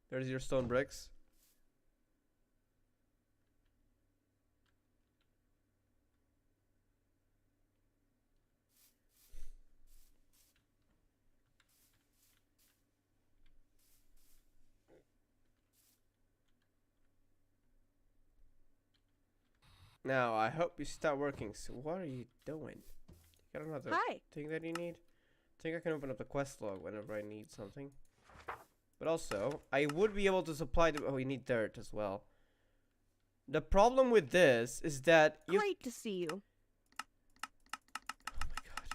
There's your stone bricks. Now, I hope you start working. So what are you doing? You got another
Hi.
thing that you need? I think I can open up the quest log whenever I need something. But also, I would be able to supply the... Oh, we need dirt as well. The problem with this is that you...
Great to see you.
Oh my god.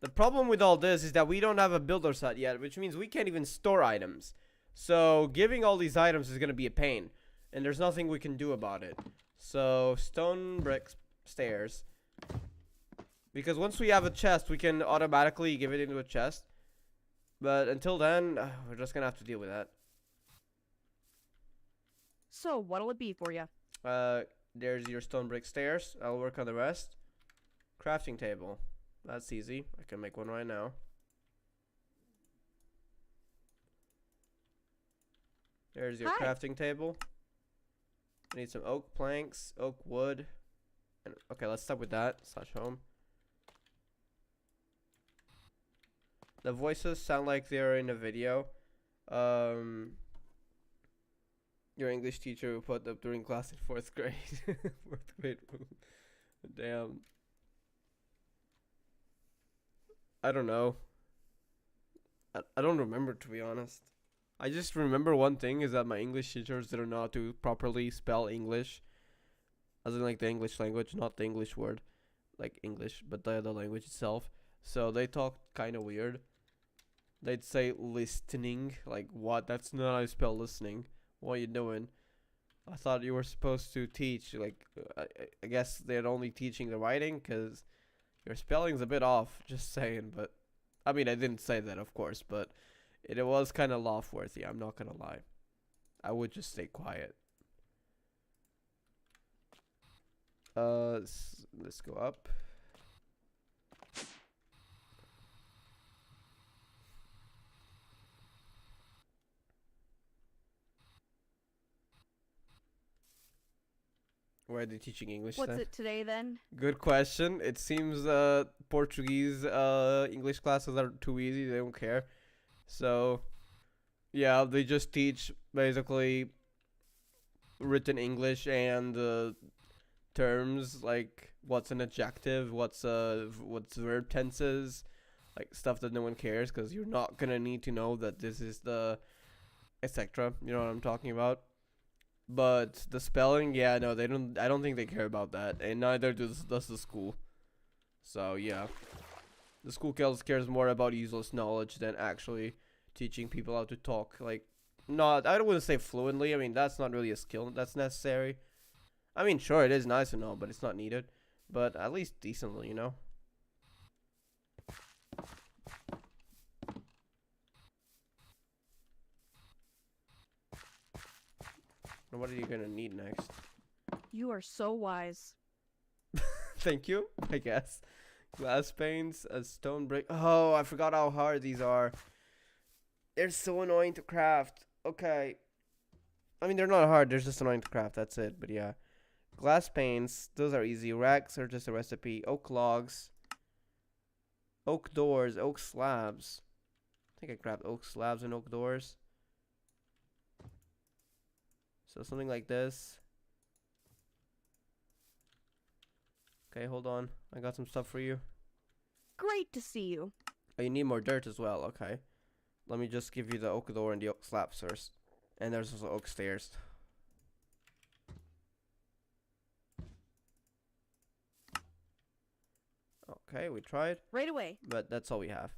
The problem with all this is that we don't have a builder set yet, which means we can't even store items. So, giving all these items is going to be a pain. And there's nothing we can do about it. So, stone bricks, stairs. Because once we have a chest, we can automatically give it into a chest. But until then, we're just gonna have to deal with that.
So, what'll it be for you?
There's your stone brick stairs. I'll work on the rest. Crafting table. That's easy. I can make one right now. There's your
Hi.
crafting table. I need some oak planks, oak wood. And, okay, let's start with that. Slash home. The voices sound like they're in a video. Um, your English teacher who put up during class in fourth grade. Fourth grade. Damn. I don't know. I don't remember, to be honest. I just remember one thing is that my English teachers didn't know how to properly spell English, as in like the English language, not the English word, like English, but the language itself. So they talked kind of weird. They'd say listening, like what? That's not how you spell listening. What are you doing? I thought you were supposed to teach, like, I guess they're only teaching the writing, because your spelling's a bit off, just saying, but, I mean, I didn't say that, of course, but it was kind of laugh-worthy, I'm not gonna lie. I would just stay quiet. Let's go up. Where are they teaching English
What's
then?
it today then?
Good question. It seems Portuguese English classes are too easy. They don't care. So yeah, they just teach basically written English and terms like what's an adjective, what's verb tenses, like stuff that no one cares because you're not gonna need to know that this is the etc. You know what I'm talking about? But the spelling, yeah, no, they don't. I don't think they care about that, and neither does the school. So yeah, the school cares more about useless knowledge than actually teaching people how to talk. Like, not I don't want to say fluently. I mean, that's not really a skill that's necessary. I mean, sure, it is nice to know, but it's not needed. But at least decently, you know. And what are you gonna need next?
You are so wise.
Thank you, I guess. Glass panes, a stone brick. Oh, I forgot how hard these are. They're so annoying to craft. Okay. I mean, they're not hard. They're just annoying to craft. That's it. But yeah. Glass panes. Those are easy. Racks are just a recipe. Oak logs. Oak doors. Oak slabs. I think I grabbed oak slabs and oak doors. So something like this. Okay, hold on. I got some stuff for you.
Great to see you.
Oh, you need more dirt as well. Okay. Let me just give you the oak door and the oak slabs first. And there's also oak stairs. Okay, we tried.
Right away.
But that's all we have.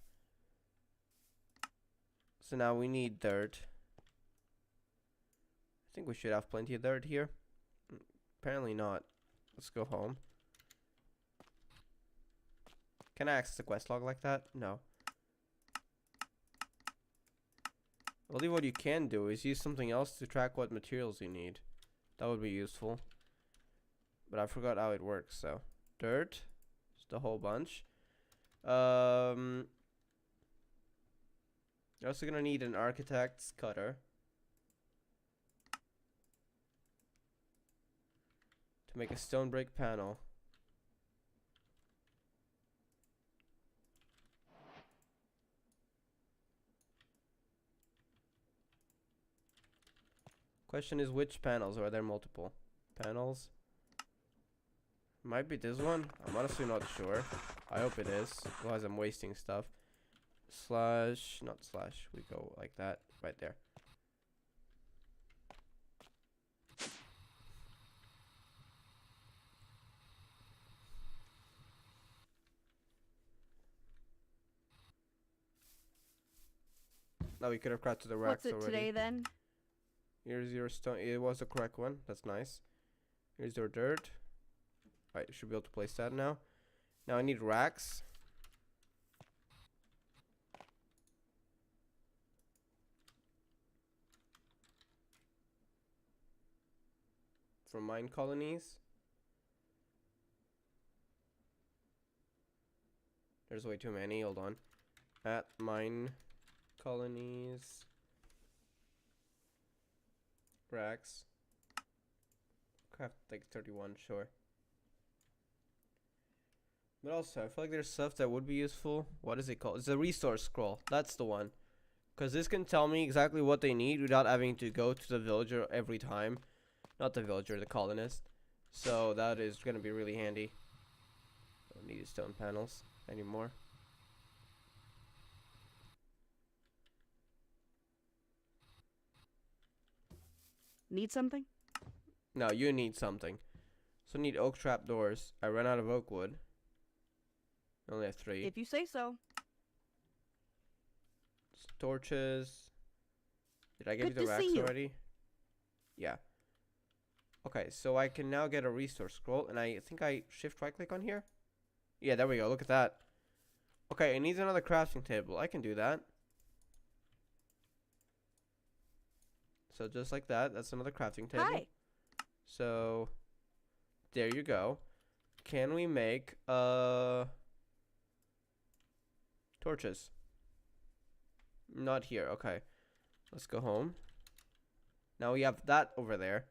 So now we need dirt. I think we should have plenty of dirt here. Apparently not. Let's go home. Can I access the quest log like that? No. I believe what you can do is use something else to track what materials you need. That would be useful. But I forgot how it works, so. Dirt. Just a whole bunch. You're also gonna need an architect's cutter. To make a stone brick panel. Question is which panels, or are there multiple panels? Might be this one. I'm honestly not sure. I hope it is. Otherwise I'm wasting stuff. Slash, not slash. We go like that. Right there. Now we could have crafted the racks
What's it
already.
today then?
Here's your stone. It was the correct one. That's nice. Here's your dirt. Right, should be able to place that now. Now I need racks. From Minecolonies. There's way too many. Hold on. At Minecolonies. Racks. Craft like 31, sure. But also, I feel like there's stuff that would be useful. What is it called? It's a resource scroll. That's the one. Because this can tell me exactly what they need without having to go to the villager every time. Not the villager, the colonist. So that is going to be really handy. Don't need stone panels anymore.
Need something?
No, you need something. So need oak trap doors. I ran out of oak wood. I only have 3.
If you say so.
Torches. Did I give you
Good
the
to
racks
see you.
already? Yeah. Okay, so I can now get a resource scroll, and I think I shift right click on here. Yeah, there we go. Look at that. Okay, it needs another crafting table. I can do that. So just like that, that's another crafting table.
Hi.
So there you go. Can we make torches? Not here. Okay. Let's go home. Now we have that over there.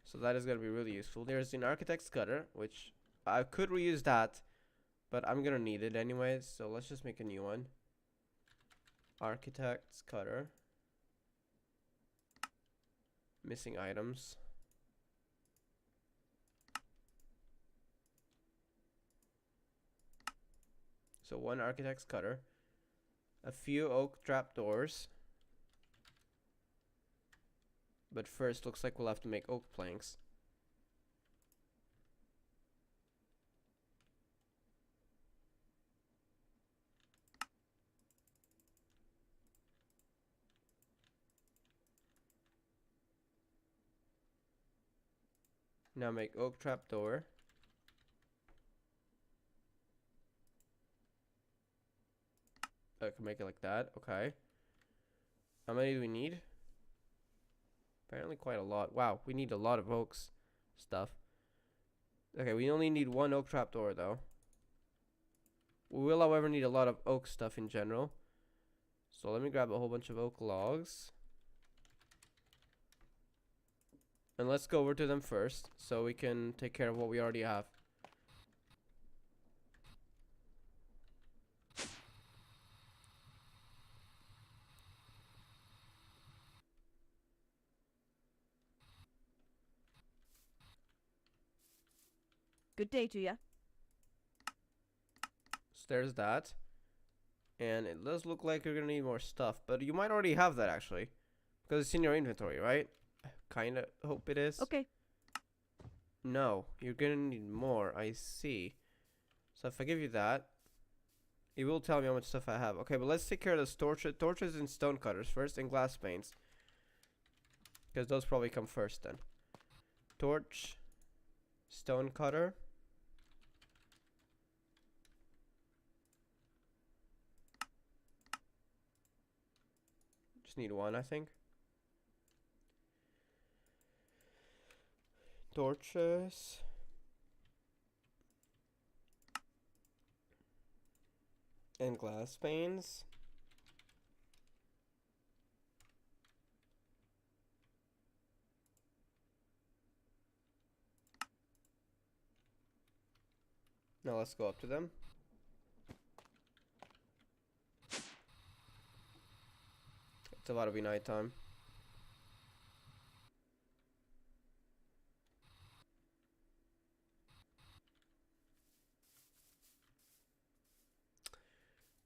So that is going to be really useful. There's an architect's cutter, which I could reuse that, but I'm going to need it anyways. So let's just make a new one. Architect's cutter. Missing items. So 1 architect's cutter. A few oak trapdoors. But first, looks like we'll have to make oak planks. Now make oak trapdoor. I can make it like that. Okay. How many do we need? Apparently quite a lot. Wow, we need a lot of oaks stuff. Okay, we only need 1 oak trapdoor though. We will, however, need a lot of oak stuff in general. So let me grab a whole bunch of oak logs. And let's go over to them first so we can take care of what we already have.
Good day to ya.
So there's that. And it does look like you're gonna need more stuff, but you might already have that actually, because it's in your inventory, right? I kinda hope it is.
Okay.
No, you're gonna need more. I see. So if I give you that, it will tell me how much stuff I have. Okay, but let's take care of the torches and stone cutters first, and glass panes, because those probably come first then. Torch, stone cutter. Just need 1, I think. Torches. And glass panes. Now let's go up to them. It's about to be nighttime.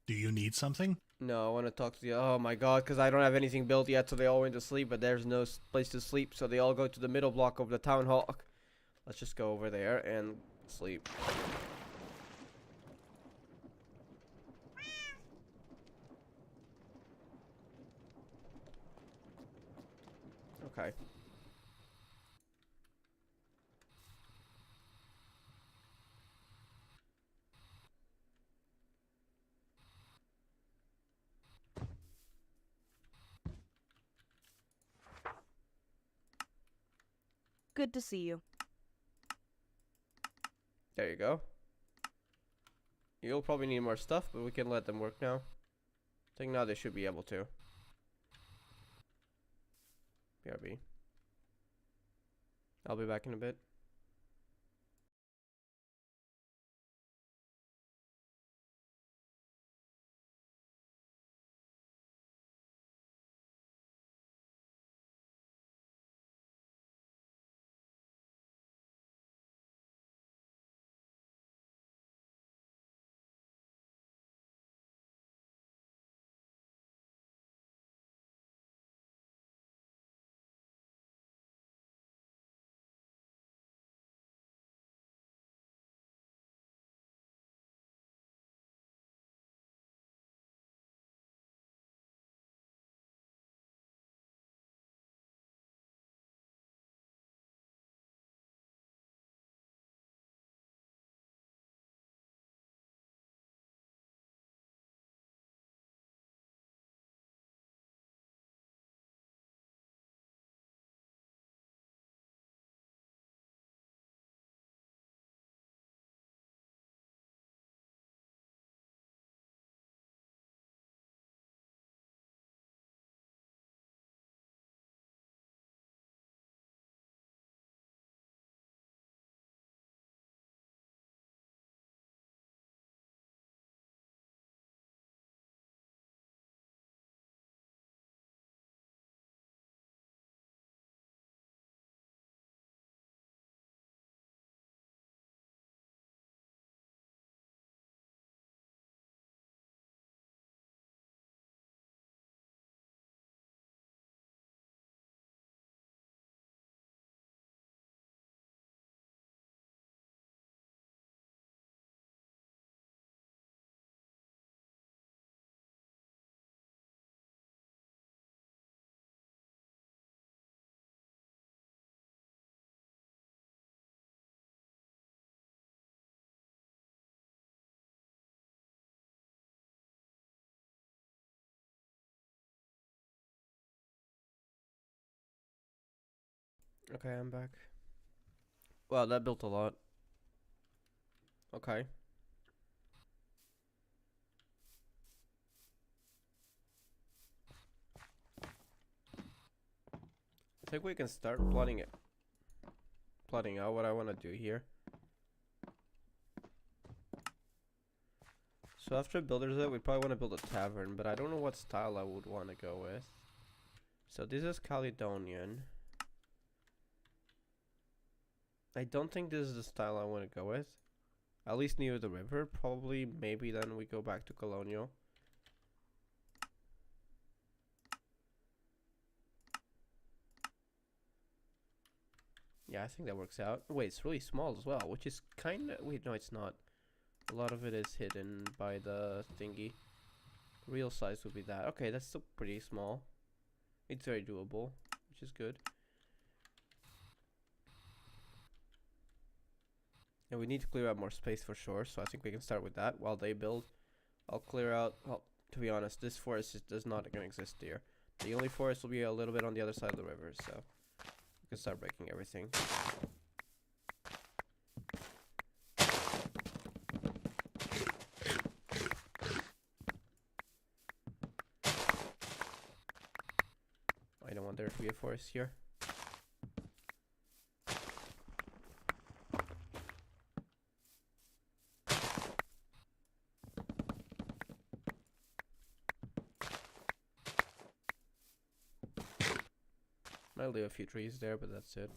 Do you need something?
No, I want to talk to the. Oh my god, because I don't have anything built yet, so they all went to sleep, but there's no place to sleep, so they all go to the middle block of the town hall. Let's just go over there and sleep. Okay.
Good to see you.
There you go. You'll probably need more stuff, but we can let them work now. I think now they should be able to. BRB. I'll be back in a bit. Okay, I'm back. Wow, that built a lot. Okay. I think we can start plotting out what I want to do here. So after builders it, we probably want to build a tavern, but I don't know what style I would want to go with. So this is Caledonian. I don't think this is the style I want to go with. At least near the river. Probably, maybe then we go back to Colonial. Yeah, I think that works out. Wait, it's really small as well, which is kind of... Wait, no, it's not. A lot of it is hidden by the thingy. Real size would be that. Okay, that's still pretty small. It's very doable, which is good. And we need to clear out more space for sure, so I think we can start with that while they build. I'll clear out... Well, to be honest, this forest does not going to exist here. The only forest will be a little bit on the other side of the river, so... We can start breaking everything. I don't want there to be a forest here. Might leave a few trees there, but that's it.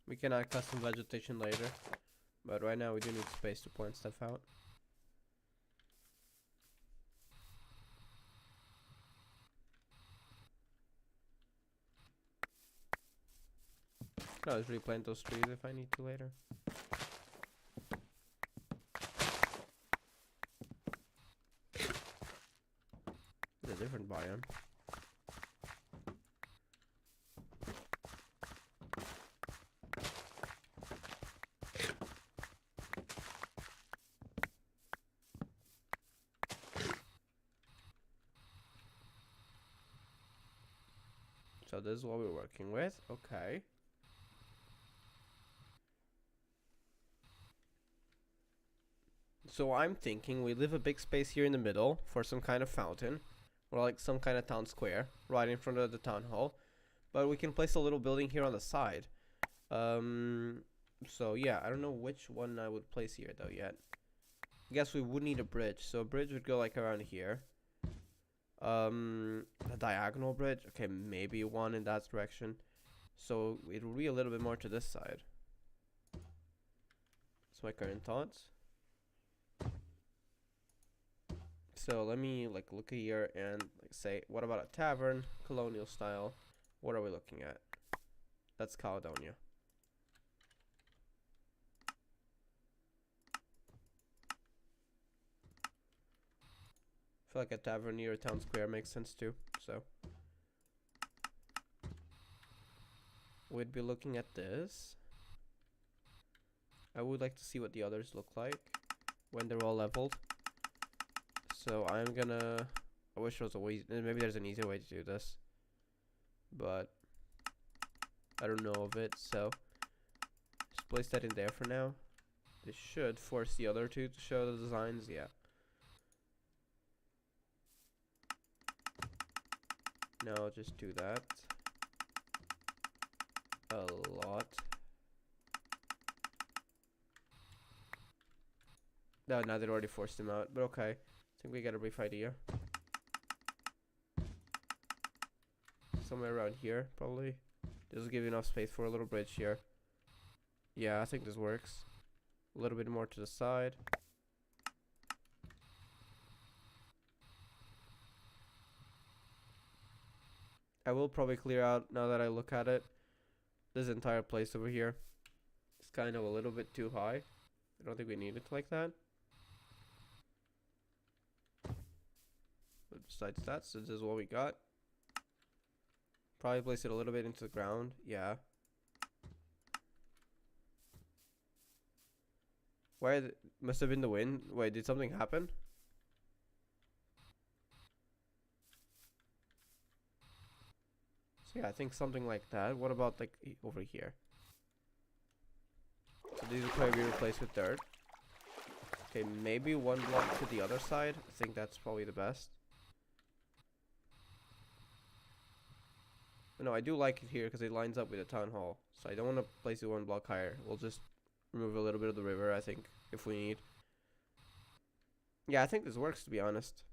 We can add custom vegetation later, but right now we do need space to plant stuff out. Can always replant those trees if I need to later. It's a different biome. So this is what we're working with. Okay. So I'm thinking we leave a big space here in the middle for some kind of fountain, or like some kind of town square right in front of the town hall. But we can place a little building here on the side. So yeah, I don't know which one I would place here though yet. I guess we would need a bridge. So a bridge would go like around here. A diagonal bridge. Okay, maybe one in that direction. So it will be a little bit more to this side. That's my current thoughts. So let me like look here and like say, what about a tavern, colonial style? What are we looking at? That's Caledonia. I feel like a tavern near a town square makes sense too. So we'd be looking at this. I would like to see what the others look like when they're all leveled. So I'm gonna... I wish there was a way... Maybe there's an easier way to do this. But I don't know of it, so just place that in there for now. This should force the other two to show the designs, yeah. Now I'll just do that. A lot. No, now they already forced him out, but okay. I think we got a brief idea. Somewhere around here, probably. This will give you enough space for a little bridge here. Yeah, I think this works. A little bit more to the side. I will probably clear out, now that I look at it, this entire place over here. It's kind of a little bit too high. I don't think we need it like that. But besides that, so this is what we got. Probably place it a little bit into the ground. Yeah. Must have been the wind. Wait, did something happen? So yeah, I think something like that. What about like over here? So these will probably be replaced with dirt. Okay, maybe one block to the other side. I think that's probably the best. No, I do like it here because it lines up with the town hall. So I don't want to place it one block higher. We'll just remove a little bit of the river, I think, if we need. Yeah, I think this works, to be honest.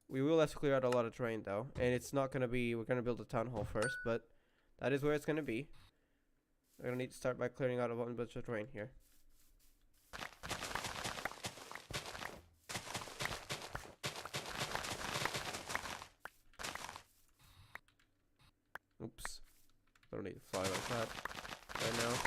We will have to clear out a lot of terrain, though. And it's not going to be... We're going to build a town hall first, but that is where it's going to be. We're going to need to start by clearing out a bunch of terrain here. Oops. I don't need to fly like that right now.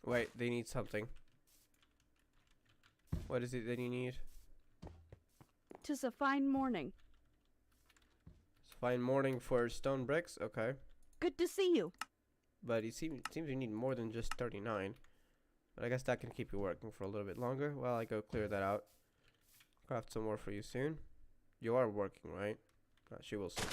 Wait, they need something. What is it that you need?
'Tis a fine morning.
It's fine morning for stone bricks. Okay.
Good to see you.
But it seems you need more than just 39. But I guess that can keep you working for a little bit longer while I go clear that out. Craft some more for you soon. You are working, right? She will see.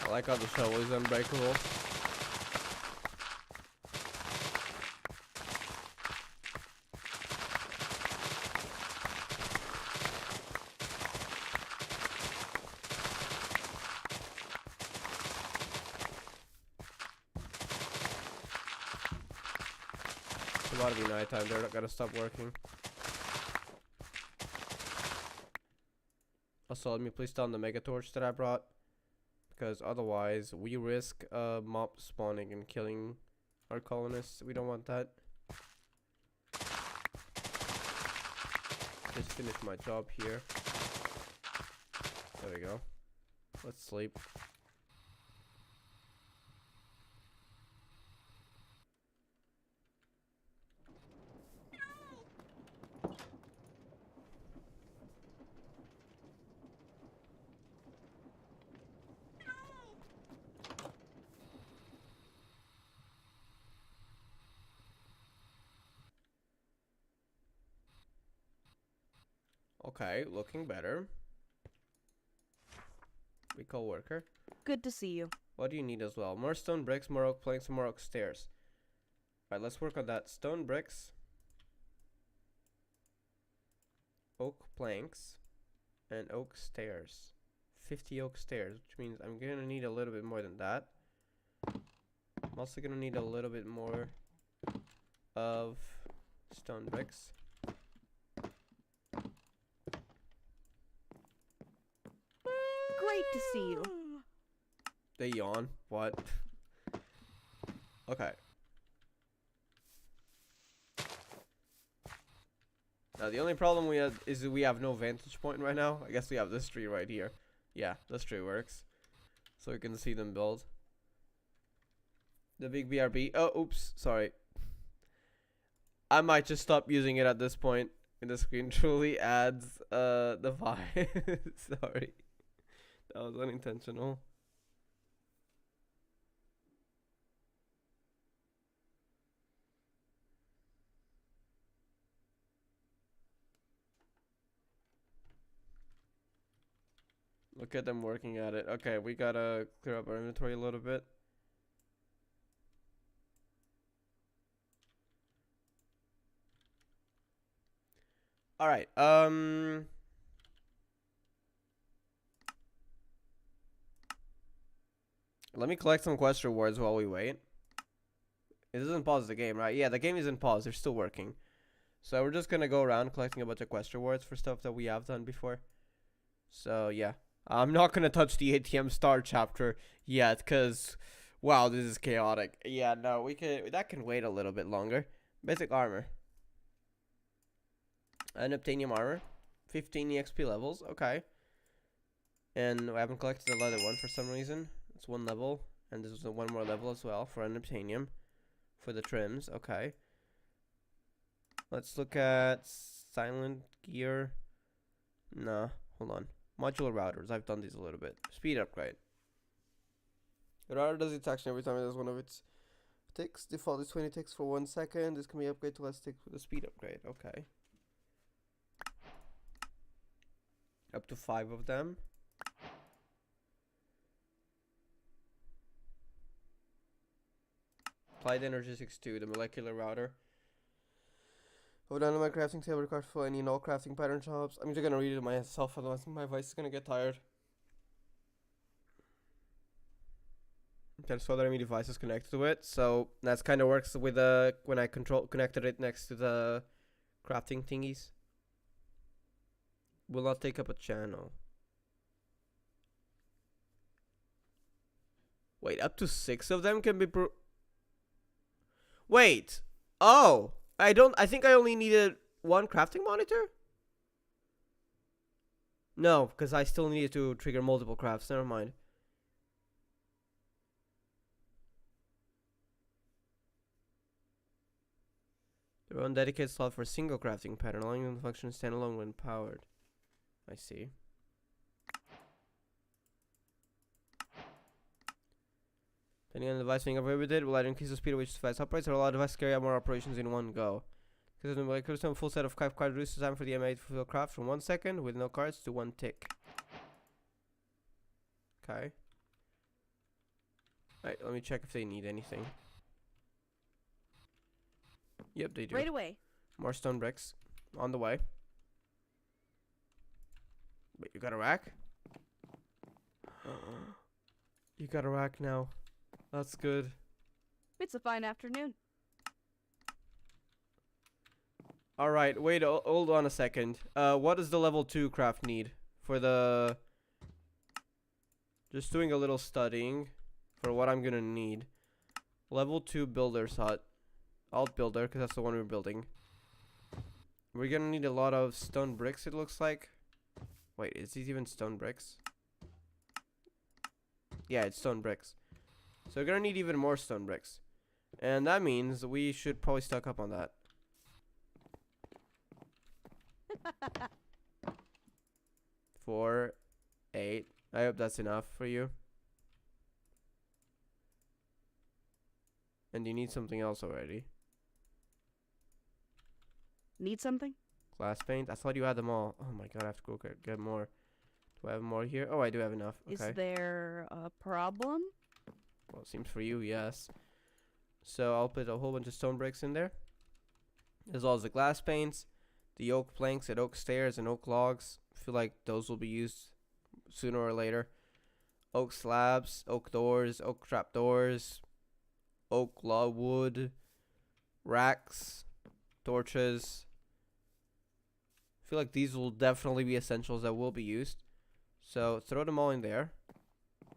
I like how the shovel is unbreakable. It's about to be nighttime. They're not gonna stop working. Also, let me place down the mega torch that I brought, because otherwise we risk mob spawning and killing our colonists. We don't want that. Just finish my job here. There we go. Let's sleep. Okay, looking better. Recall worker.
Good to see you.
What do you need as well? More stone bricks, more oak planks, and more oak stairs. Alright, let's work on that. Stone bricks, oak planks, and oak stairs. 50 oak stairs, which means I'm gonna need a little bit more than that. I'm also gonna need a little bit more of stone bricks.
Great to see you.
They yawn. What? Okay. Now the only problem we have is that we have no vantage point right now. I guess we have this tree right here. Yeah, this tree works. So we can see them build. The big BRB. Oh, oops. Sorry. I might just stop using it at this point. And the screen truly adds the vibe. Sorry. That was unintentional. Look at them working at it. Okay, we gotta clear up our inventory a little bit. All right. Let me collect some quest rewards while we wait. It doesn't pause the game, right? Yeah, the game isn't paused. They're still working. So we're just gonna go around collecting a bunch of quest rewards for stuff that we have done before. So yeah, I'm not gonna touch the ATM star chapter yet, cause wow, this is chaotic. Yeah, no, that can wait a little bit longer. Basic armor. Unobtainium armor, 15 EXP levels. Okay. And I haven't collected the leather one for some reason. It's 1 level, and there's one more level as well for unobtainium, for the trims. Okay. Let's look at silent gear. Nah, hold on. Modular routers. I've done these a little bit. Speed upgrade. The router does its action every time it does one of its ticks. Default is 20 ticks for 1 second. This can be upgraded to less ticks with a speed upgrade. Okay. Up to 5 of them. Applied Energistics 2, the molecular router. Hold on to my crafting table required for any and all crafting pattern jobs. I'm just gonna read it myself, otherwise my voice is gonna get tired. There's other enemy devices connected to it, so that's kind of works with when I connected it next to the crafting thingies. Will not take up a channel. Wait, up to 6 of them can be Wait. Oh, I think I only needed 1 crafting monitor? No, because I still needed to trigger multiple crafts. Never mind. Their own dedicated slot for a single crafting pattern, allowing them to function standalone when powered. I see. Depending on the device being upgraded with it, will either increase the speed at which the device operates or allow the device to carry out more operations in one go. Because the molecular system, a full set of card reduces time for the MA to fulfill craft from 1 second with no cards to 1 tick. Okay. Alright, let me check if they need anything. Yep, they do.
Right away.
More stone bricks. On the way. Wait, you got a rack? You got a rack now. That's good.
It's a fine afternoon.
Alright, wait, hold on a second. What does the level 2 craft need? For the... Just doing a little studying for what I'm gonna need. Level 2 builder's hut. Alt builder, because that's the one we're building. We're gonna need a lot of stone bricks, it looks like. Wait, is these even stone bricks? Yeah, it's stone bricks. So we're gonna need even more stone bricks. And that means we should probably stock up on that. 4, 8. I hope that's enough for you. And you need something else already.
Need something?
Glass paint? I thought you had them all. Oh my god, I have to go get more. Do I have more here? Oh, I do have enough. Okay.
Is there a problem?
Well, it seems for you, yes. So I'll put a whole bunch of stone bricks in there. As well as the glass paints, the oak planks and oak stairs and oak logs. I feel like those will be used sooner or later. Oak slabs, oak doors, oak trap doors, oak log wood, racks, torches. I feel like these will definitely be essentials that will be used. So throw them all in there.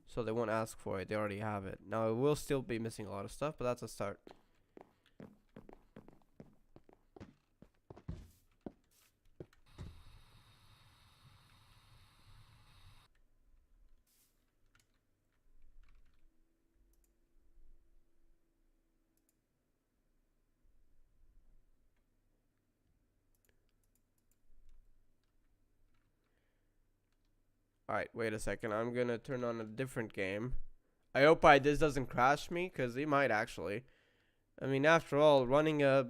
So they won't ask for it. They already have it. Now it will still be missing a lot of stuff, but that's a start. Alright, wait a second. I'm gonna turn on a different game. I hope this doesn't crash me, because it might actually. I mean, after all, running a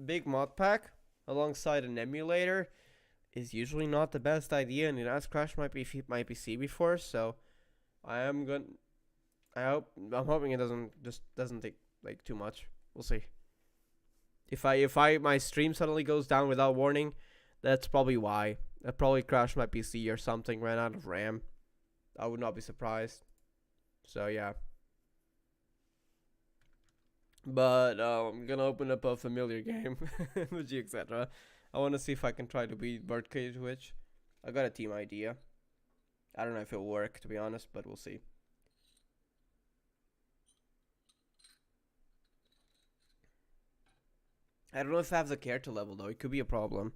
big mod pack alongside an emulator is usually not the best idea, and it has crashed my PC before, so I'm hoping it doesn't take like too much. We'll see. If my stream suddenly goes down without warning, that's probably why. I probably crashed my PC or something, ran out of RAM. I would not be surprised. So yeah. But I'm gonna open up a familiar game with G, etc. I want to see if I can try to beat Birdcage Witch. I got a team idea. I don't know if it'll work, to be honest, but we'll see. I don't know if I have the character level though. It could be a problem.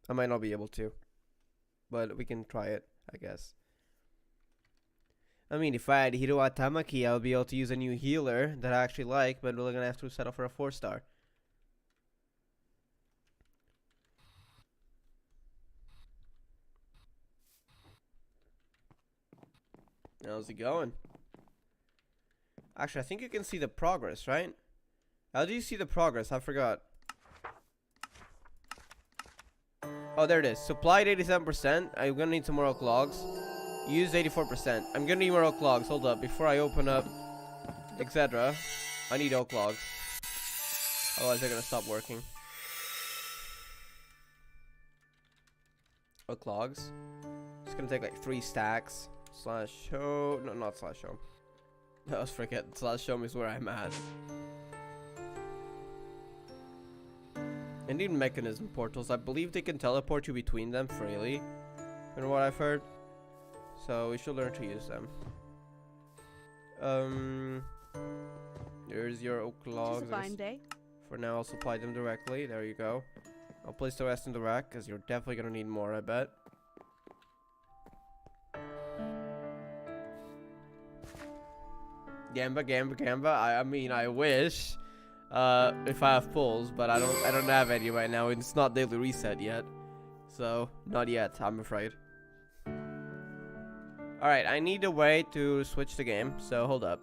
I might not be able to, but we can try it, I guess. I mean, if I had Hiro Atamaki, I would be able to use a new healer that I actually like, but we're gonna have to settle for a 4-star. How's it going? Actually, I think you can see the progress, right? How do you see the progress? I forgot. Oh, there it is. Supplied 87%. I'm gonna need some more oak logs. Used 84%. I'm gonna need more oak logs. Hold up. Before I open up, etc., I need oak logs. Otherwise, they're gonna stop working. Oak logs. It's gonna take like 3 stacks. Slash show. No, not slash show. I always forget. Slash show is where I'm at. I need mechanism portals. I believe they can teleport you between them freely, from what I've heard. So we should learn to use them. There's your oak logs.
It's a fine day.
For now, I'll supply them directly. There you go. I'll place the rest in the rack, because you're definitely gonna need more, I bet. Gamba. I mean, I wish. If I have pulls, but I don't have any right now, and it's not daily reset yet, so not yet, I'm afraid. All right, I need a way to switch the game, so hold up.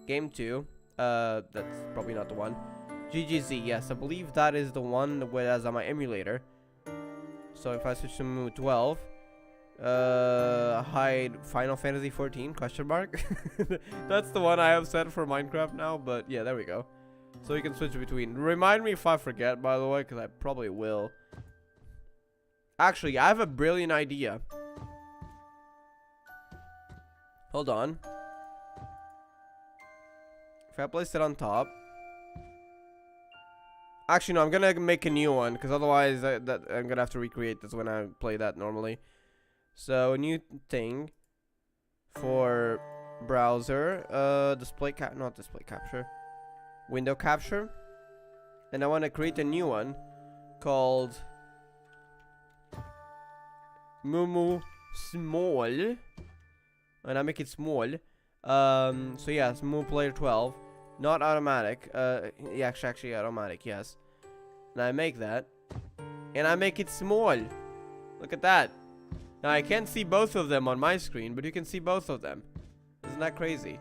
Game 2, that's probably not the one. GGZ, yes, I believe that is the one that has on my emulator. So if I switch to Mu 12, hide Final Fantasy 14 question mark. That's the one I have set for Minecraft now, but yeah, there we go. So you can switch between. Remind me if I forget, by the way, because I probably will. Actually, I have a brilliant idea. Hold on. If I place it on top. Actually, no, I'm going to make a new one, because otherwise I'm going to have to recreate this when I play that normally. So, a new thing for browser. Not display capture. Window capture, and I want to create a new one called Mumu Small, and I make it small. So yeah, it's Mumu Player 12, not automatic. Yeah, actually automatic, yes. And I make that, and I make it small. Look at that. Now I can't see both of them on my screen, but you can see both of them. Isn't that crazy?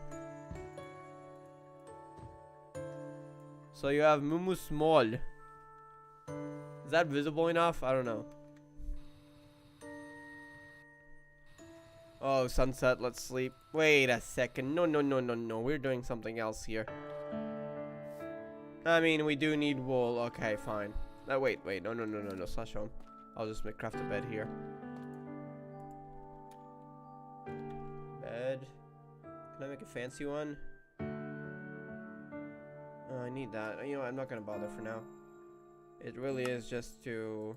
So you have Mumu Small. Is that visible enough? I don't know. Oh, sunset, let's sleep. Wait a second. No. We're doing something else here. I mean, we do need wool. Okay, fine. Wait. No. Slash home. I'll just craft a bed here. Bed. Can I make a fancy one? Oh, I need that. You know what? I'm not gonna bother for now. It really is just to...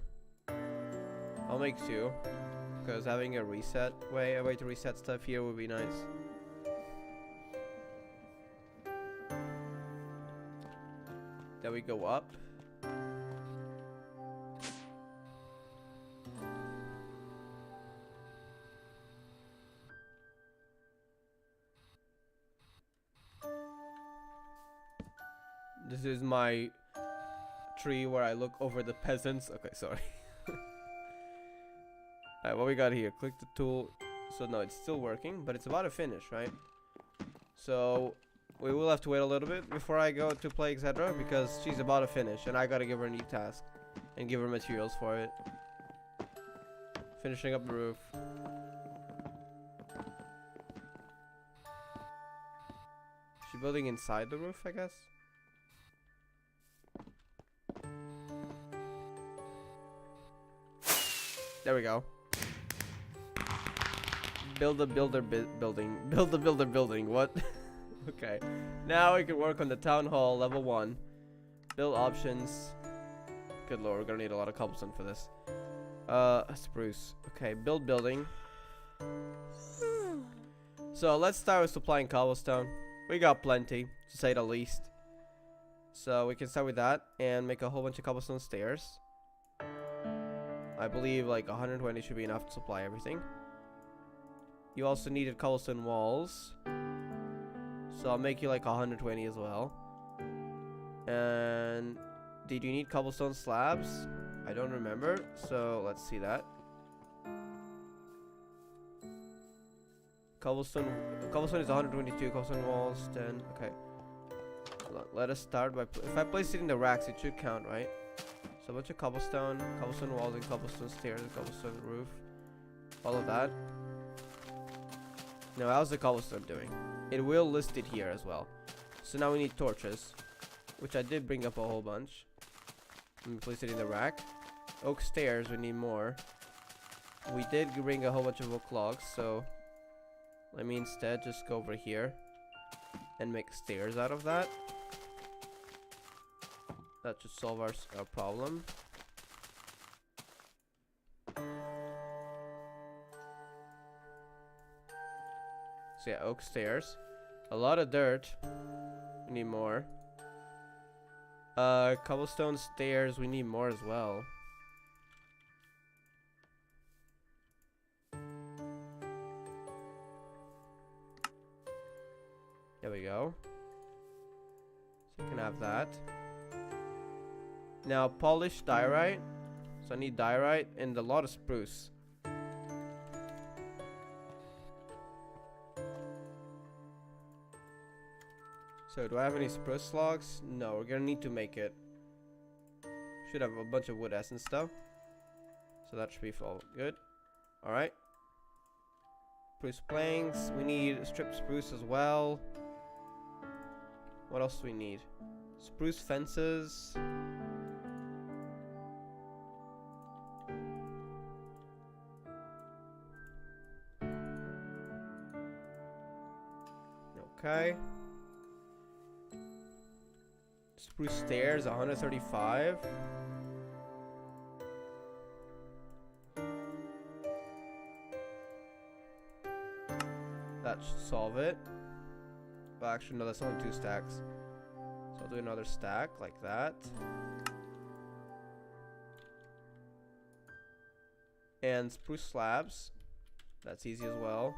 I'll make 2. Because having a way to reset stuff here would be nice. Then we go up. This is my tree where I look over the peasants. Okay, sorry. Alright, what we got here? Click the tool. So no, it's still working, but it's about to finish, right? So we will have to wait a little bit before I go to play, etc. Because she's about to finish, and I gotta give her a new task and give her materials for it. Finishing up the roof. She building inside the roof, I guess? There we go. Build a builder building. Build a builder building. What? Okay. Now we can work on the town hall level 1. Build options. Good lord, we're gonna need a lot of cobblestone for this. Spruce. Okay, build building. So let's start with supplying cobblestone. We got plenty, to say the least. So we can start with that and make a whole bunch of cobblestone stairs. I believe like 120 should be enough to supply everything. You also needed cobblestone walls. So I'll make you like 120 as well. And did you need cobblestone slabs? I don't remember. So let's see that. Cobblestone is 122. Cobblestone walls 10. Okay. Let us start by if I place it in the racks, it should count, right? So a bunch of cobblestone walls and cobblestone stairs and cobblestone roof. All of that. Now how's the cobblestone doing? It will list it here as well. So now we need torches, which I did bring up a whole bunch. Let me place it in the rack. Oak stairs, we need more. We did bring a whole bunch of oak logs, so let me instead just go over here and make stairs out of that. That should solve our problem. So yeah, oak stairs. A lot of dirt. We need more. Cobblestone stairs, we need more as well. There we go. So you can have that. Now polished diorite. So I need diorite and a lot of spruce. So do I have any spruce logs? No, we're gonna need to make it. Should have a bunch of wood essence though. So that should be all good. Alright. Spruce planks. We need stripped spruce as well. What else do we need? Spruce fences. Okay. Spruce stairs, 135. That should solve it. Well, actually, no, that's only 2 stacks. So I'll do another stack like that. And spruce slabs. That's easy as well.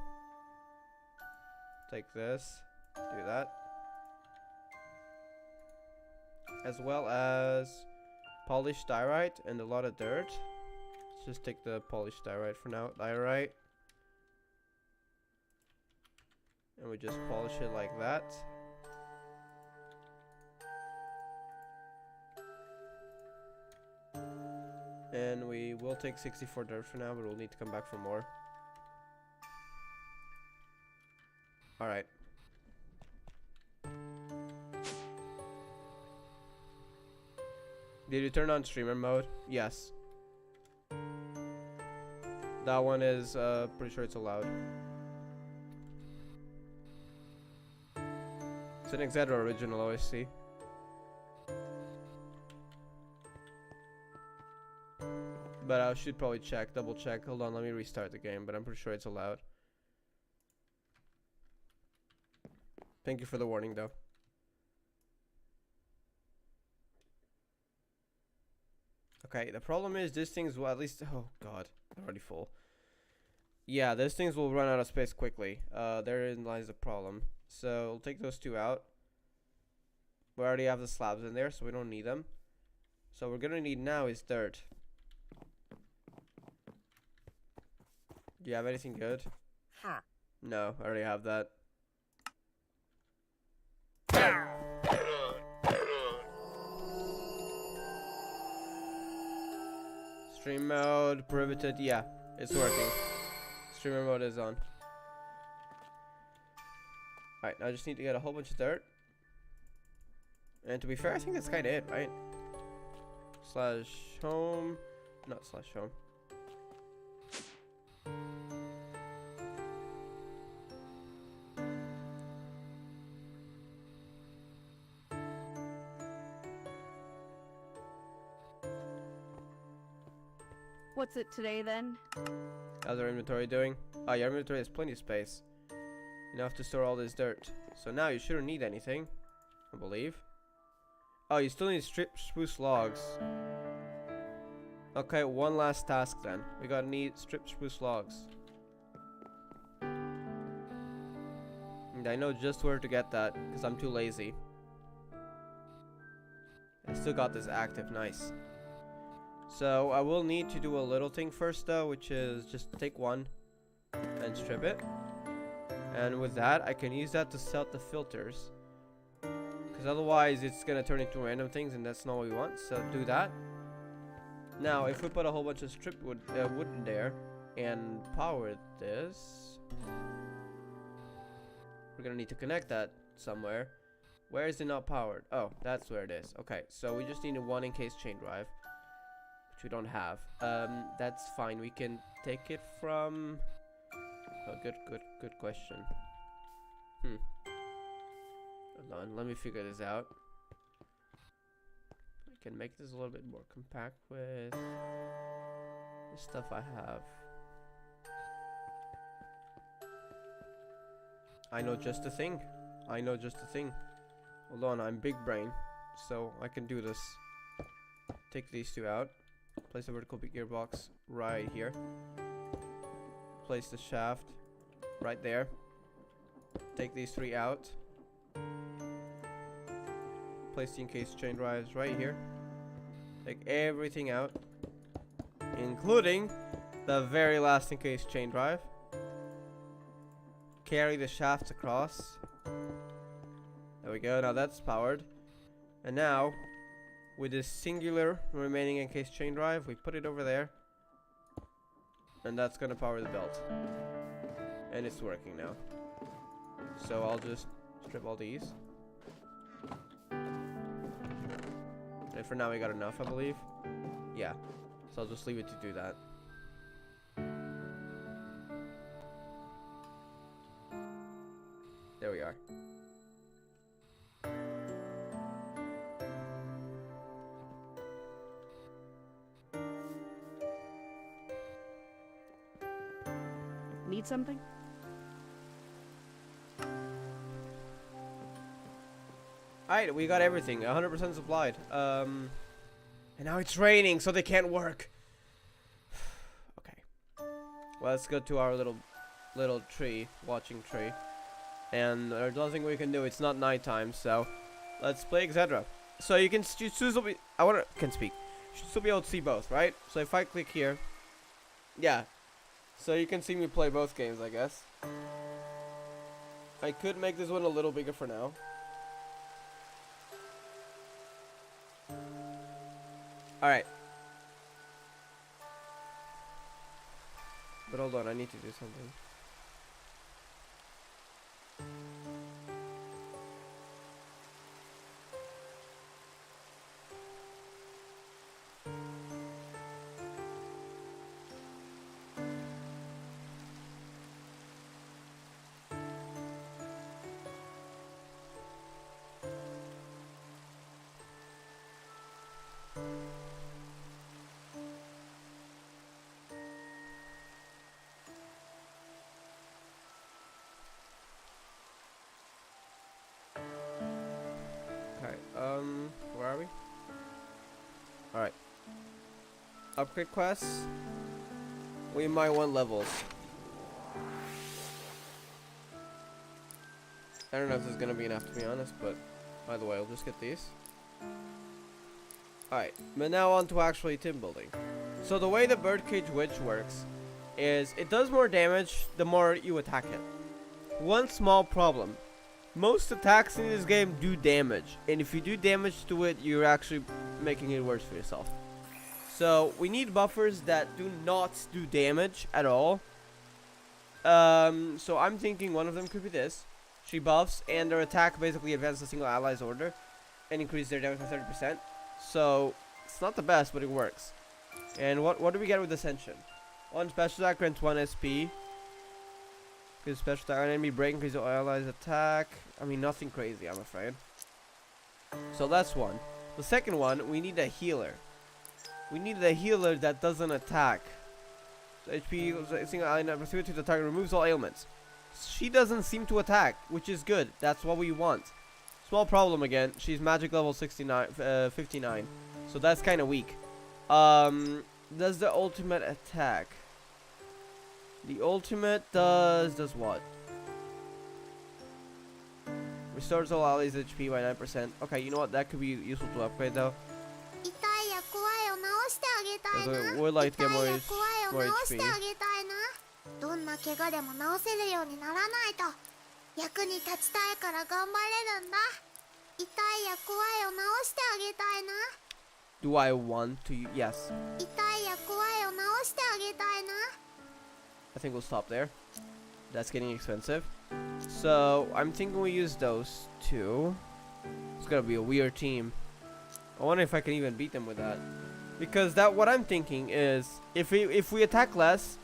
Take this. Do that. As well as polished diorite and a lot of dirt. Let's just take the polished diorite for now. Diorite. And we just polish it like that. And we will take 64 dirt for now, but we'll need to come back for more. Alright. Did you turn on streamer mode? Yes. That one is, pretty sure it's allowed. It's an Exeter original OSC. But I should probably check, double check. Hold on, let me restart the game, but I'm pretty sure it's allowed. Thank you for the warning, though. Okay, the problem is this thing's, well, at least, oh god, I'm already full. Yeah, those things will run out of space quickly. Therein lies the problem. So we'll take those 2 out. We already have the slabs in there, so we don't need them. So what we're gonna need now is dirt. Do you have anything good?
Huh.
No, I already have that. Stream mode, prohibited, yeah. It's working. Streamer mode is on. Alright, now I just need to get a whole bunch of dirt. And to be fair, I think that's kind of it, right? Slash home. Not slash home.
What's it today then?
How's our inventory doing? Oh, your inventory has plenty of space. Enough to store all this dirt. So now you shouldn't need anything, I believe. Oh, you still need strip spruce logs. Okay, one last task then. We gotta need strip spruce logs. And I know just where to get that, because I'm too lazy. I still got this active, nice. So I will need to do a little thing first though, which is just take one and strip it. And with that, I can use that to set the filters. Because otherwise it's going to turn into random things and that's not what we want. So do that. Now, if we put a whole bunch of strip wood in there and power this, we're going to need to connect that somewhere. Where is it not powered? Oh, that's where it is. Okay, so we just need a 1 in case chain drive. We don't have. That's fine. We can take it from. Oh, good question. Hold on. Let me figure this out. I can make this a little bit more compact with the stuff I have. I know just a thing. Hold on. I'm big brain, so I can do this. Take these two out. Place a vertical gearbox right here. Place the shaft right there. Take these 3 out. Place the encased chain drives right here. Take everything out, including the very last encased chain drive. Carry the shafts across. There we go. Now that's powered. And now, with this singular remaining encased chain drive, we put it over there. And that's gonna power the belt. And it's working now. So I'll just strip all these. And for now we got enough, I believe. Yeah. So I'll just leave it to do that. There we are.
Need something?
Alright, we got everything. 100% supplied. And now it's raining, so they can't work. Okay. Well, let's go to our little tree, watching tree. And there's nothing we can do. It's not nighttime, so let's play etc. So you can still be. Can speak. You should still be able to see both, right? So if I click here, yeah. So you can see me play both games, I guess. I could make this one a little bigger for now. Alright. But hold on, I need to do something. Where are we? Alright. Upgrade quests. We might want levels. I don't know if this is gonna be enough to be honest, but by the way, I'll just get these. Alright, but now on to actually team building. So the way the birdcage witch works is it does more damage the more you attack it. One small problem. Most attacks in this game do damage, and if you do damage to it, you're actually making it worse for yourself. So we need buffers that do not do damage at all. So I'm thinking one of them could be this. She buffs and their attack basically advances a single ally's order and increases their damage by 30%. So it's not the best, but it works. And what do we get with Ascension? On special attack grants 1 SP. Because special attack on enemy break increases the ally's attack. I mean, nothing crazy, I'm afraid. So that's one. The second one, we need a healer. We need a healer that doesn't attack. So HP single ally pursuant to the target removes all ailments. She doesn't seem to attack, which is good. That's what we want. Small problem again. She's magic level 59, 59. So that's kind of weak. Does the ultimate attack? The ultimate does what? Restores all allies' HP by 9%. Okay, you know what? That could be useful to upgrade though. I would like to get more HP.
どんな怪我でも治せるようにならないと役に立ちたいから頑張れるんだ痛いや怖いを治してあげたいな
Do I want to? Yes.
痛いや怖いを治してあげたいな
I think we'll stop there. That's getting expensive. So I'm thinking we use those two. It's gonna be a weird team. I wonder if I can even beat them with that. Because what I'm thinking is if we attack less,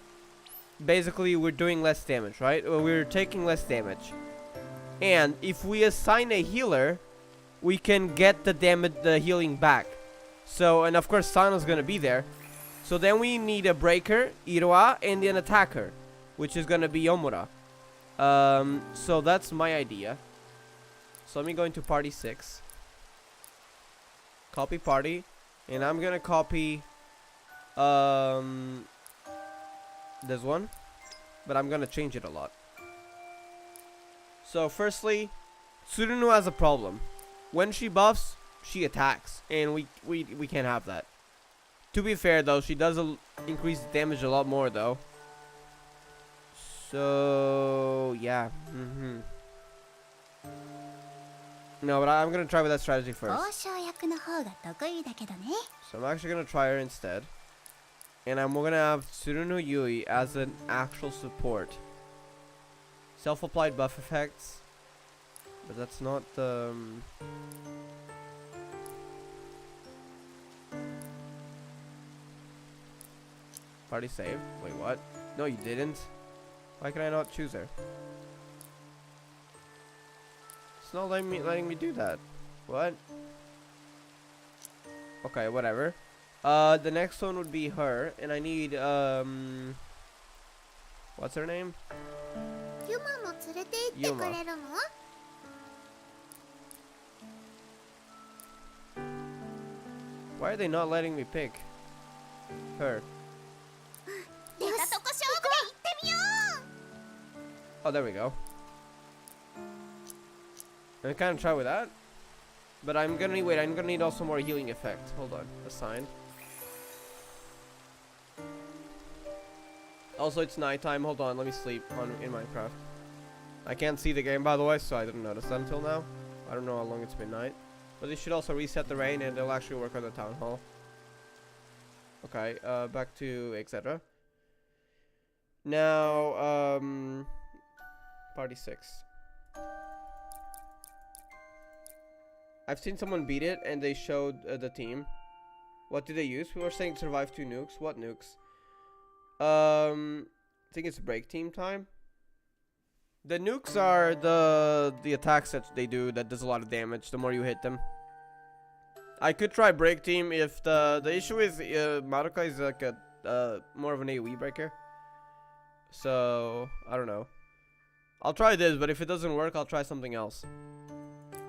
basically we're doing less damage, right? Or we're taking less damage. And if we assign a healer, we can get the healing back. So, and of course Sano's gonna be there. So then we need a breaker, Iroha, and an attacker, which is gonna be Yomura. So that's my idea. So let me go into party 6. Copy party. And I'm gonna copy this one, but I'm gonna change it a lot. So firstly, Tsurunu has a problem. When she buffs, she attacks, and we can't have that. To be fair though, she does increase damage a lot more though. So yeah. No, but I'm gonna try with that strategy first. So I'm actually gonna try her instead. And we're gonna have Tsurunu Yui as an actual support. Self-applied buff effects. But that's not the... Party save? Wait, what? No, you didn't. Why can I not choose her? It's not letting me do that. What? Okay, whatever. The next one would be her, and I need what's her name? Yuma. Why are they not letting me pick her? Oh, there we go. I kind of try with that, but I'm gonna need I'm gonna need also more healing effect. Hold on, assign. Also, it's nighttime. Hold on, let me sleep in Minecraft. I can't see the game, by the way, so I didn't notice that until now. I don't know how long it's been night, but they should also reset the rain, and they'll actually work on the town hall. Okay, back to etc. Now, party 6. I've seen someone beat it, and they showed the team. What did they use? We were saying survive 2 nukes. What nukes? I think it's break team time. The nukes are the attacks that they do that does a lot of damage the more you hit them. I could try break team if the issue is Madoka is like a more of an AoE breaker. So I don't know. I'll try this, but if it doesn't work, I'll try something else.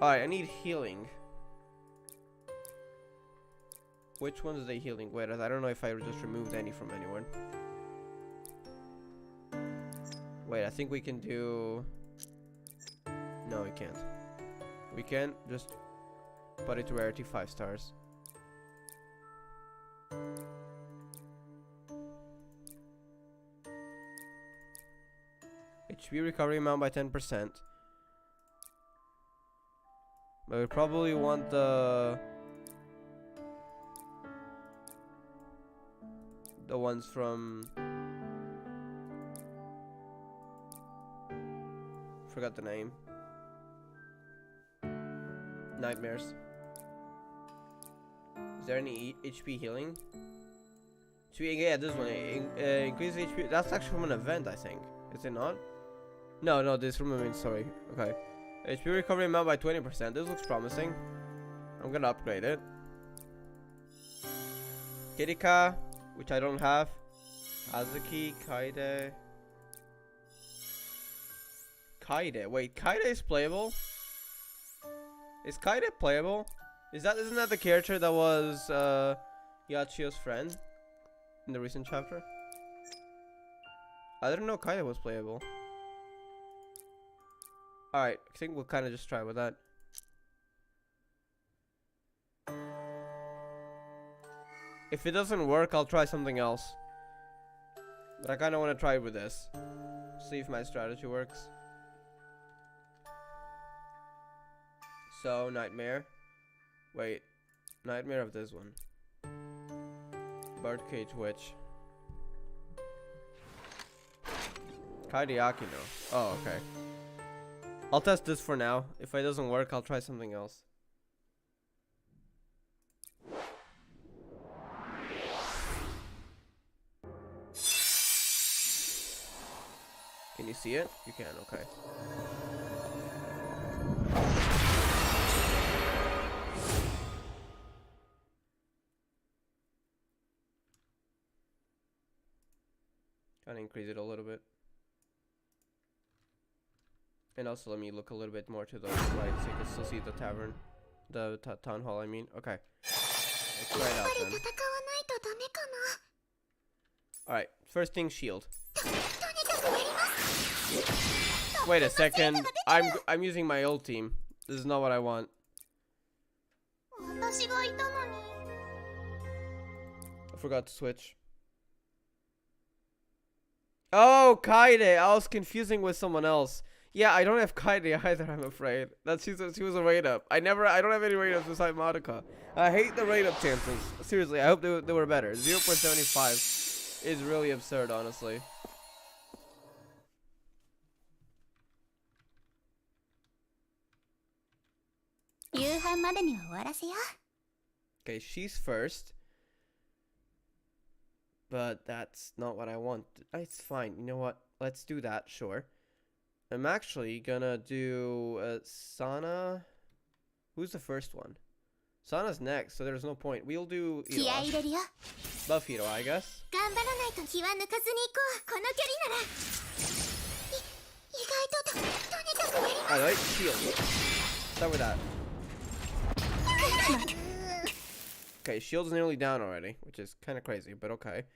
Alright, I need healing. Which ones are they healing? Wait, I don't know if I just removed any from anyone. Wait, I think we can do... No, we can't. We can just put it to rarity 5 stars. HP recovery amount by 10%. But we probably want the... The ones from... Forgot the name. Nightmares. Is there any HP healing? Yeah, this one. Increase HP. That's actually from an event, I think. Is it not? No, this from a main story. Okay. HP recovery amount by 20%. This looks promising. I'm gonna upgrade it. Kirika, which I don't have. Azuki, Kaide. Kaide. Wait, Kaide is playable? Is Kaide playable? Isn't that the character that was Yachio's friend in the recent chapter? I didn't know Kaide was playable. Alright, I think we'll kind of just try with that. If it doesn't work, I'll try something else. But I kind of want to try with this. See if my strategy works. So, Nightmare. Wait. Nightmare of this one. Birdcage Witch. Kaideaki no. Oh, okay. I'll test this for now. If it doesn't work, I'll try something else. Can you see it? You can, okay. Kind of increase it a little bit. And also let me look a little bit more to the right so you can still see the tavern. The town hall, I mean. Okay. Let's try it out then. Alright, first thing, shield. Wait a second. I'm using my old team. This is not what I want. I forgot to switch. Oh, Kaide. I was confusing with someone else. Yeah, I don't have Kaide either, I'm afraid. She was a rate up. I don't have any rate ups beside Madoka. I hate the rate up chances. Seriously, I hope they were better. 0.75 is really absurd, honestly. Okay, she's first. But that's not what I want. It's fine. You know what? Let's do that, sure. I'm actually gonna do Sana. Who's the first one? Sana's next, so there's no point. We'll do Iro. Buff Iro, I guess. I like shield. Start with that. Okay, shield's nearly down already, which is kind of crazy, but okay.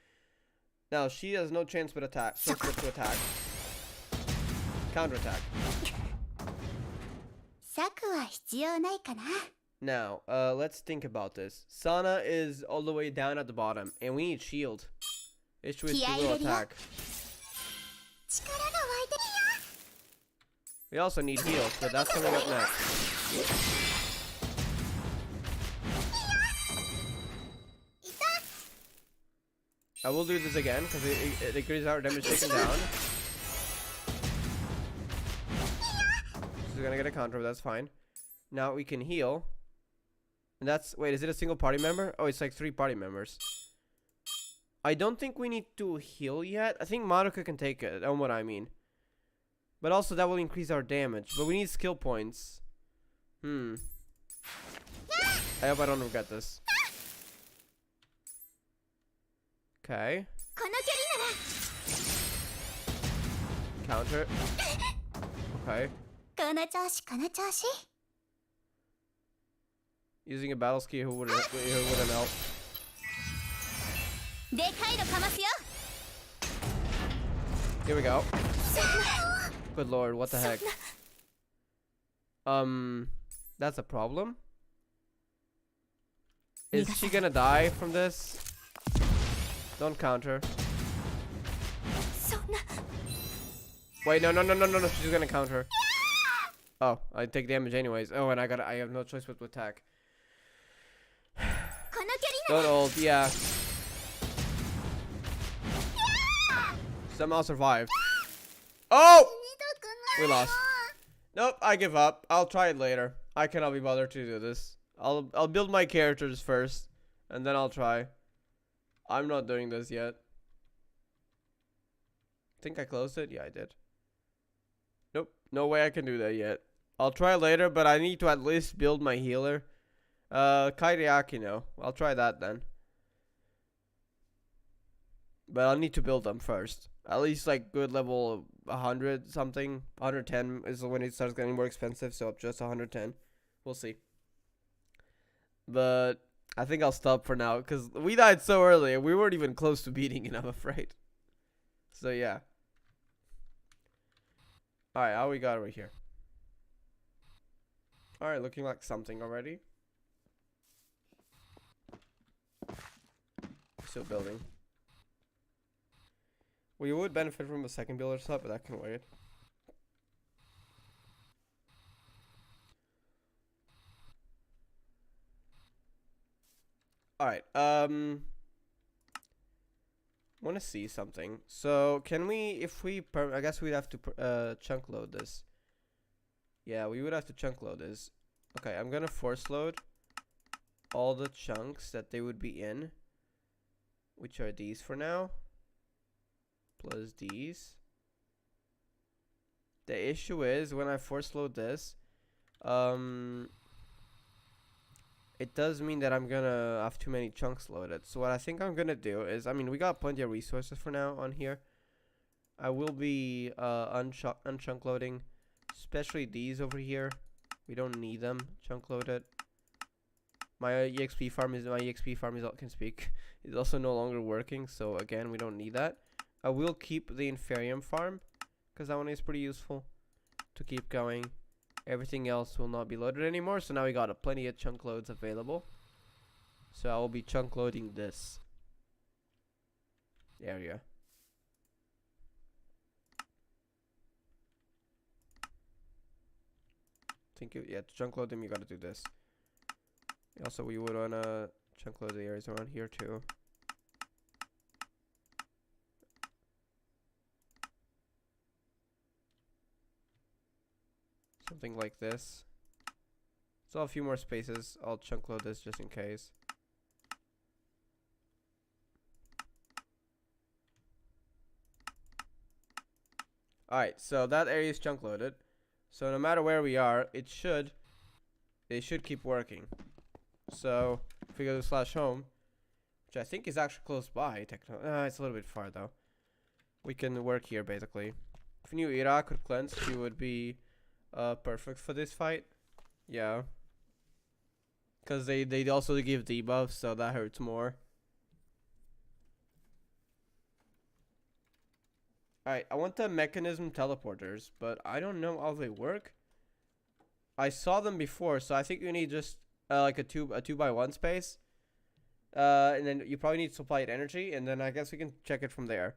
Now, she has no chance but attack. Switch to attack. Counter attack. Now, let's think about this. Sana is all the way down at the bottom, and we need shield. It's with she will attack. We also need heal, but that's coming up next. I will do this again because it increases our damage taken down. She's gonna get a counter, but that's fine. Now we can heal. And that's, wait, is it a single party member? Oh, it's like 3 party members. I don't think we need to heal yet. I think Madoka can take it, on what I mean. But also that will increase our damage. But we need skill points. I hope I don't regret this. Okay. Counter. Okay. Using a battle ski, who wouldn't help? Here we go. Good lord, what the heck? That's a problem? Is she gonna die from this? Don't counter. Wait, no, she's gonna counter. Oh, I take damage anyways. Oh, and I have no choice but to attack. Don't ult, yeah. Somehow survived. Oh!
死にたくない
We
よ
lost. Nope, I give up. I'll try it later. I cannot be bothered to do this. I'll build my characters first, and then I'll try. I'm not doing this yet. Think I closed it? Yeah, I did. Nope, no way I can do that yet. I'll try later, but I need to at least build my healer. Kairiaki, no. I'll try that then. But I'll need to build them first. At least like good level 100 something. 110 is when it starts getting more expensive, so just 110. We'll see. But I think I'll stop for now because we died so early and we weren't even close to beating it, I'm afraid. So yeah. Alright, how we got over here? Alright, looking like something already. Still building. We would benefit from a second builder slot, but that can wait. Alright, want to see something. So, can we, if we, I guess we'd have to chunk load this. Yeah, we would have to chunk load this. Okay, I'm gonna force load all the chunks that they would be in, which are these for now, plus these. The issue is when I force load this, it does mean that I'm gonna have too many chunks loaded. So what I think I'm gonna do is, I mean, we got plenty of resources for now on here. I will be unchunk loading, especially these over here. We don't need them chunk loaded. My EXP farm is can speak. Is also no longer working, so again we don't need that. I will keep the Inferium farm because that one is pretty useful to keep going. Everything else will not be loaded anymore, so now we got plenty of chunk loads available. So I will be chunk loading this area. Think you, yeah, to chunk load them you gotta do this. Also, we would wanna chunk load the areas around here too. Something like this. So a few more spaces. I'll chunk load this just in case. Alright, so that area is chunk loaded. So no matter where we are, it should keep working. So if we go to /home, which I think is actually close by, it's a little bit far though. We can work here basically. If new Ira could cleanse, she would be perfect for this fight. Yeah. Cause they also give debuffs, so that hurts more. Alright, I want the mechanism teleporters, but I don't know how they work. I saw them before, so I think you need just like a 2x1 space. And then you probably need supplied energy, and then I guess we can check it from there.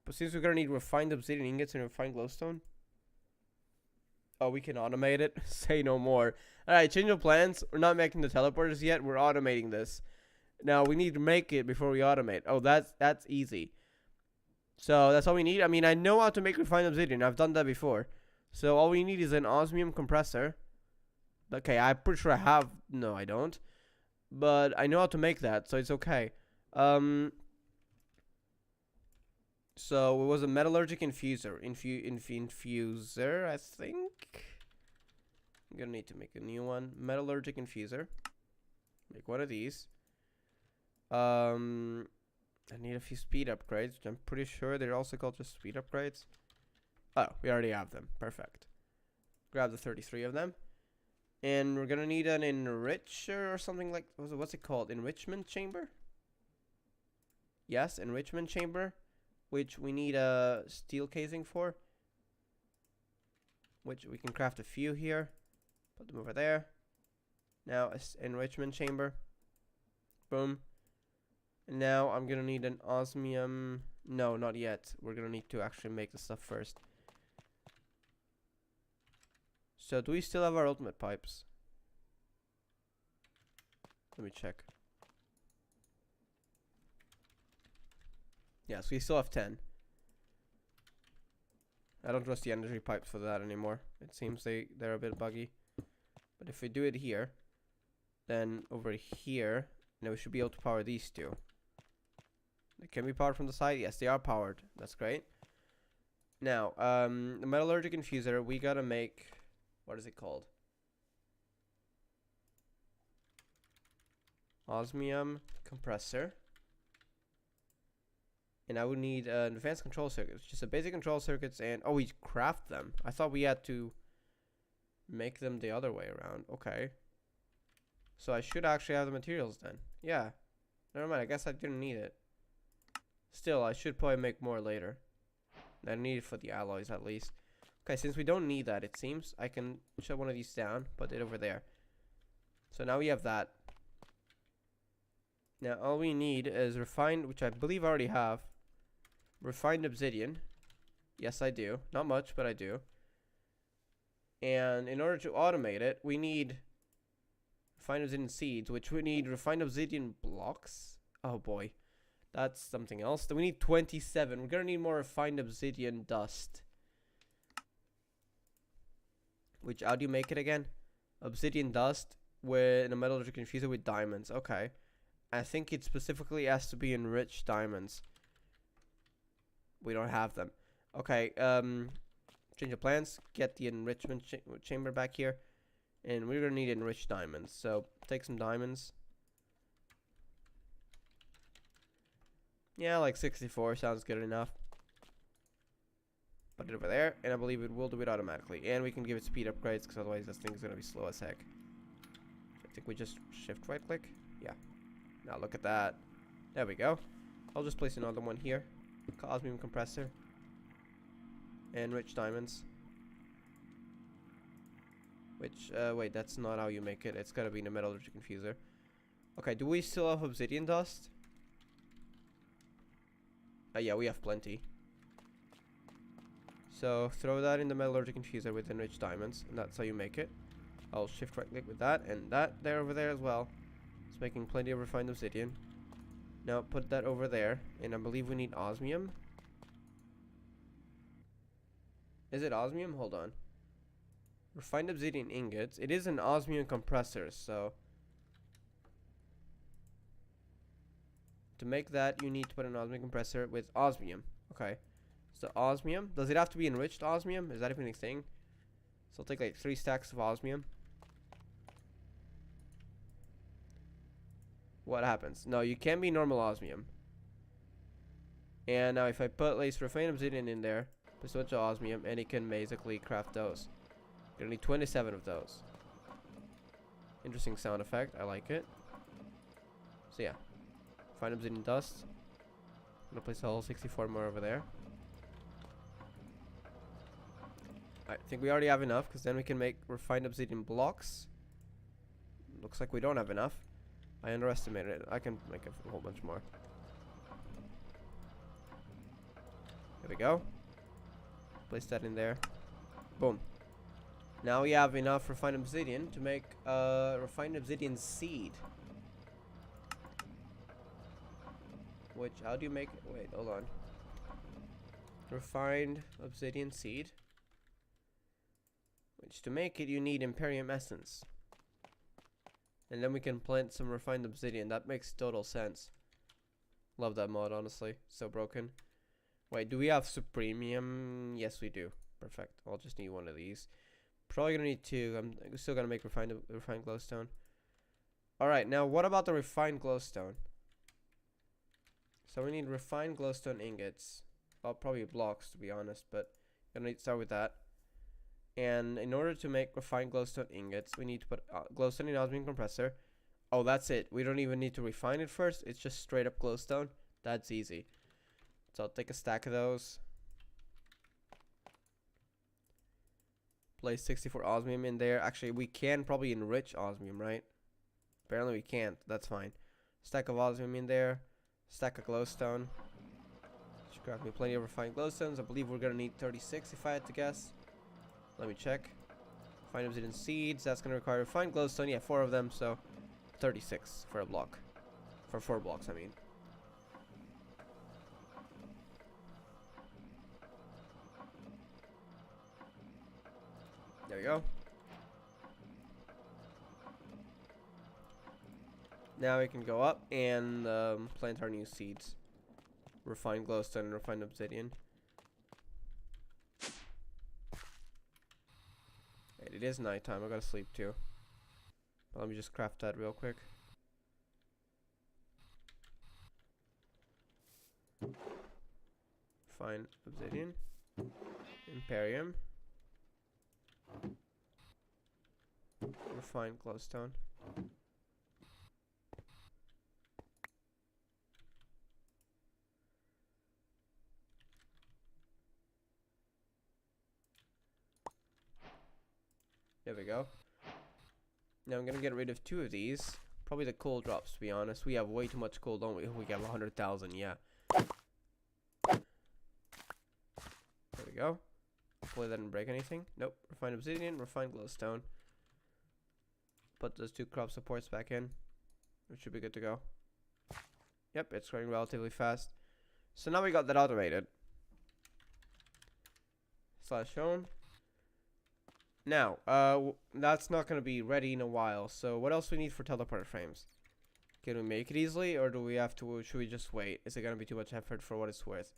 But since we're gonna need refined obsidian ingots and refined glowstone. Oh, we can automate it. Say no more. Alright, change of plans. We're not making the teleporters yet. We're automating this. Now we need to make it before we automate. Oh, that's easy. So that's all we need. I mean, I know how to make refined obsidian. I've done that before. So all we need is an osmium compressor. Okay, I'm pretty sure I have. No, I don't. But I know how to make that, so it's okay. So it was a metallurgic infuser. Infuser, I think. I'm gonna need to make a new one. Metallurgic infuser. Make one of these. I need a few speed upgrades, which I'm pretty sure they're also called just speed upgrades. Oh, we already have them. Perfect. Grab the 33 of them. And we're gonna need an enricher or something like, what's it called? Enrichment chamber? Yes, enrichment chamber. Which we need a steel casing for. Which we can craft a few here. Put them over there. Now, enrichment chamber. Boom. And now I'm gonna need an osmium. No, not yet. We're gonna need to actually make the stuff first. So do we still have our ultimate pipes? Let me check. Yes, we still have 10. I don't trust the energy pipes for that anymore. It seems they're a bit buggy. But if we do it here, then over here, now we should be able to power these two. They can be powered from the side. Yes, they are powered. That's great. Now, the metallurgic infuser, we gotta make, what is it called? Osmium compressor. And I would need advanced control circuits, just a basic control circuits, and oh, we craft them. I thought we had to make them the other way around. Okay. So I should actually have the materials then. Yeah. Never mind, I guess I didn't need it. Still, I should probably make more later. I need it for the alloys at least. Okay, since we don't need that, it seems, I can shut one of these down, put it over there. So now we have that. Now all we need is refined, which I believe I already have. Refined obsidian. Yes, I do. Not much, but I do. And in order to automate it, we need refined obsidian seeds, which we need refined obsidian blocks. Oh boy. That's something else. Then we need 27. We're gonna need more refined obsidian dust. Which, how do you make it again? Obsidian dust with a metallurgic infuser with diamonds. Okay. I think it specifically has to be enriched diamonds. We don't have them. Okay, change of plans. Get the enrichment chamber back here. And we're gonna need enriched diamonds. So, take some diamonds. Yeah, like 64 sounds good enough. Put it over there, and I believe it will do it automatically. And we can give it speed upgrades, because otherwise this thing is gonna be slow as heck. I think we just shift right click. Yeah. Now look at that. There we go. I'll just place another one here. Osmium compressor. Enriched diamonds. Which, wait, that's not how you make it. It's gotta be in the metallurgic infuser. Okay, do we still have obsidian dust? Yeah, we have plenty. So, throw that in the metallurgic infuser with enriched diamonds. And that's how you make it. I'll shift right click with that. And that there over there as well. It's making plenty of refined obsidian. Now put that over there. And I believe we need osmium. Is it osmium? Hold on. Refined obsidian ingots. It is an osmium compressor, so to make that you need to put an osmium compressor with osmium. Okay. So osmium. Does it have to be enriched osmium? Is that even a thing? So I'll take like 3 stacks of osmium. What happens? No, you can't be normal osmium. And now if I put at least refined obsidian in there, put a bunch of osmium, and it can basically craft those. Gonna need 27 of those. Interesting sound effect. I like it. So yeah. Refined obsidian dust. I'm gonna place a whole 64 more over there. I think we already have enough, because then we can make refined obsidian blocks. Looks like we don't have enough. I underestimated it. I can make a whole bunch more. There we go. Place that in there. Boom. Now we have enough refined obsidian to make refined obsidian seed. Which, how do you make it? Wait, hold on. Refined obsidian seed. Which, to make it, you need Imperium essence. And then we can plant some refined obsidian. That makes total sense. Love that mod, honestly. So broken. Wait, do we have Supremium? Yes, we do. Perfect. I'll just need one of these. Probably gonna need 2. I'm still gonna make refined glowstone. Alright, now what about the refined glowstone? So we need refined glowstone ingots. Well, probably blocks, to be honest, but gonna need to start with that. And in order to make refined glowstone ingots, we need to put glowstone in osmium compressor. Oh, that's it. We don't even need to refine it first. It's just straight up glowstone. That's easy. So I'll take a stack of those. Place 64 osmium in there. Actually, we can probably enrich osmium, right? Apparently we can't. That's fine. Stack of osmium in there. Stack of glowstone. Should grab me plenty of refined glowstones. I believe we're gonna need 36 if I had to guess. Let me check. Refined obsidian seeds. That's gonna require refined glowstone. Yeah, 4 of them. So 36 for a block. For 4 blocks, I mean. There we go. Now we can go up and plant our new seeds. Refined glowstone and refined obsidian. It is nighttime. I gotta sleep too. But let me just craft that real quick. Refined obsidian. Imperium. Refined glowstone. There we go. Now I'm gonna get rid of 2 of these. Probably the coal drops, to be honest. We have way too much coal, don't we? We have 100,000, yeah. There we go. Hopefully that didn't break anything. Nope. Refined obsidian, refined glowstone. Put those 2 crop supports back in. It should be good to go. Yep, it's growing relatively fast. So now we got that automated. Slash home. Now, that's not going to be ready in a while. So what else we need for teleporter frames? Can we make it easily, or do we have to? Should we just wait? Is it going to be too much effort for what it's worth?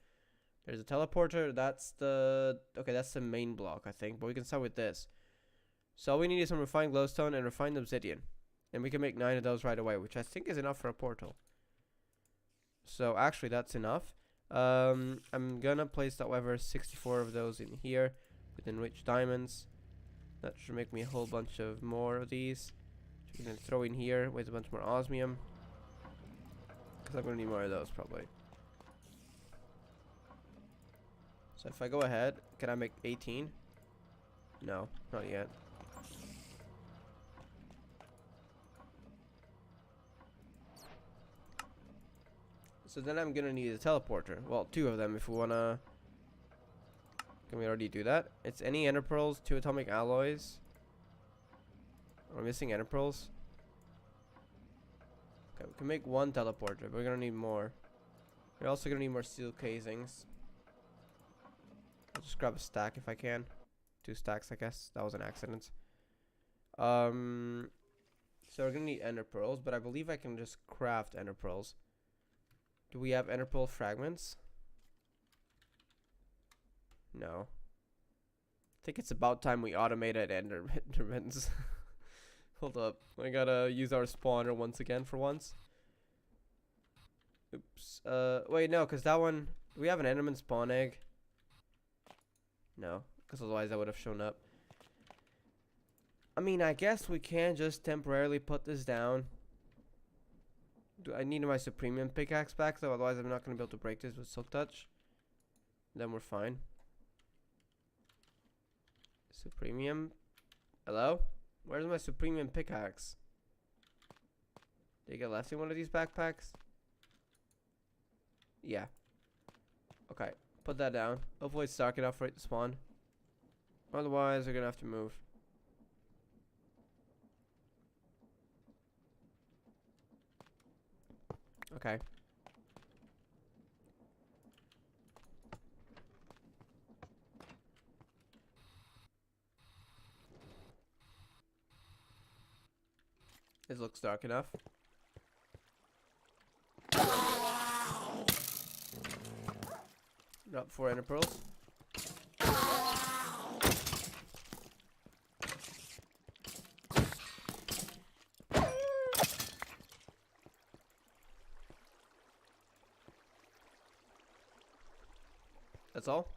There's a teleporter. That's the that's the main block, I think. But we can start with this. So all we need is some refined glowstone and refined obsidian, and we can make 9 of those right away, which I think is enough for a portal. So actually, that's enough. I'm gonna place, however, 64 of those in here with enriched diamonds. That should make me a whole bunch of more of these. So we can throw in here with a bunch more osmium. Because I'm going to need more of those probably. So if I go ahead, can I make 18? No, not yet. So then I'm going to need a teleporter. Well, 2 of them if we want to... Can we already do that? It's any ender pearls, 2 atomic alloys. We're missing ender pearls. Okay, we can make 1 teleporter, but we're gonna need more. We're also gonna need more steel casings. I'll just grab a stack if I can. 2 stacks, I guess. That was an accident. So we're gonna need ender pearls, but I believe I can just craft ender pearls. Do we have ender pearl fragments? No. I think it's about time we automated endermans. Hold up. I gotta use our spawner once again for once. Oops. Wait, no, because that one... Do we have an enderman spawn egg? No, because otherwise that would have shown up. I mean, I guess we can just temporarily put this down. Do I need my supremium pickaxe back, though? Otherwise I'm not going to be able to break this with silk touch. Then we're fine. Supremium. Hello? Where's my supremium pickaxe? Did I get left in one of these backpacks? Yeah. Okay. Put that down. Hopefully it's dark enough for it to spawn. Otherwise, we're gonna have to move. Okay. This looks dark enough. Drop 4 ender pearls. That's all?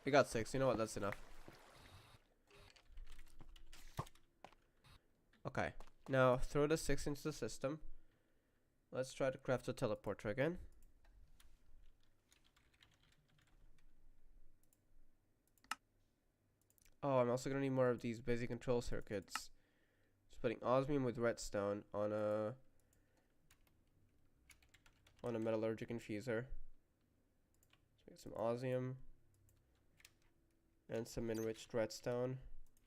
We got 6. You know what? That's enough. Okay. Now throw the 6 into the system. Let's try to craft a teleporter again. Oh, I'm also gonna need more of these basic control circuits. Just putting osmium with redstone on a metallurgic infuser. Let's make some osmium and some enriched redstone.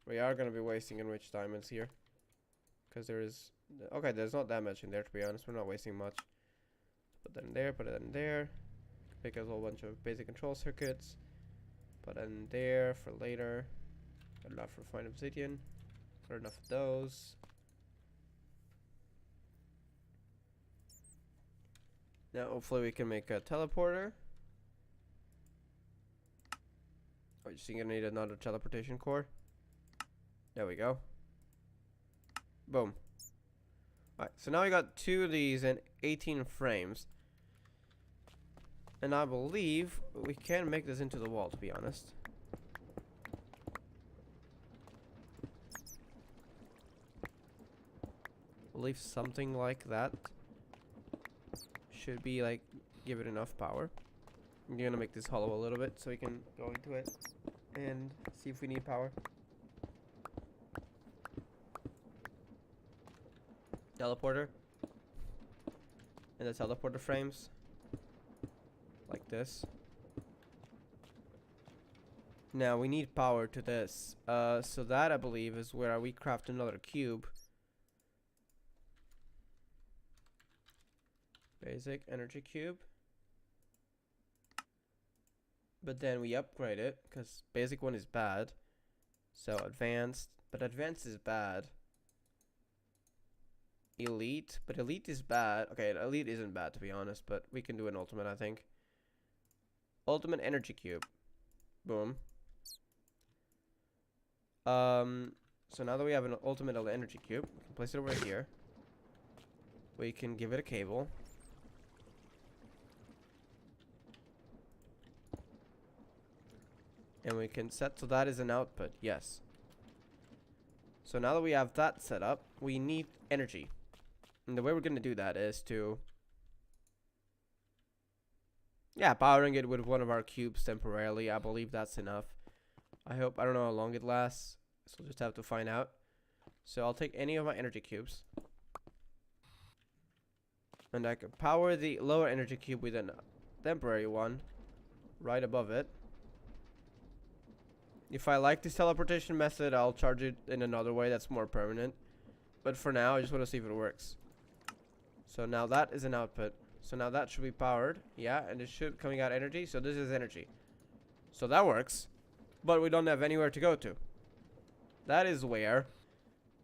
We are gonna be wasting enriched diamonds here, because there is there's not that much in there, to be honest. We're not wasting much. Put that in there. Put it in there. Pick a whole bunch of basic control circuits. Put it in there for later. Got enough refined obsidian. Got enough of those. Now hopefully we can make a teleporter. Oh, you're gonna need another teleportation core. There we go. Boom. Alright, so now we got 2 of these and 18 frames. And I believe we can make this into the wall, to be honest. I believe something like that should be like, give it enough power. I'm gonna make this hollow a little bit so we can go into it and see if we need power. Teleporter. And the teleporter frames. Like this. Now we need power to this. So that I believe is where we craft another cube. Basic energy cube. But then we upgrade it because basic one is bad. So advanced, but advanced is bad. Elite, but elite is bad. Okay, elite isn't bad to be honest, but we can do an ultimate, I think. Ultimate energy cube. Boom. So now that we have an ultimate energy cube, we can place it over here. We can give it a cable. And we can set, so that is an output, yes. So now that we have that set up, we need energy. And the way we're going to do that is to... yeah, powering it with one of our cubes temporarily. I believe that's enough. I don't know how long it lasts. So we'll just have to find out. So I'll take any of my energy cubes. And I can power the lower energy cube with a temporary one right above it. If I like this teleportation method, I'll charge it in another way that's more permanent. But for now, I just want to see if it works. So now that is an output. So now that should be powered. Yeah, and it should coming out energy. So this is energy. So that works. But we don't have anywhere to go to. That is where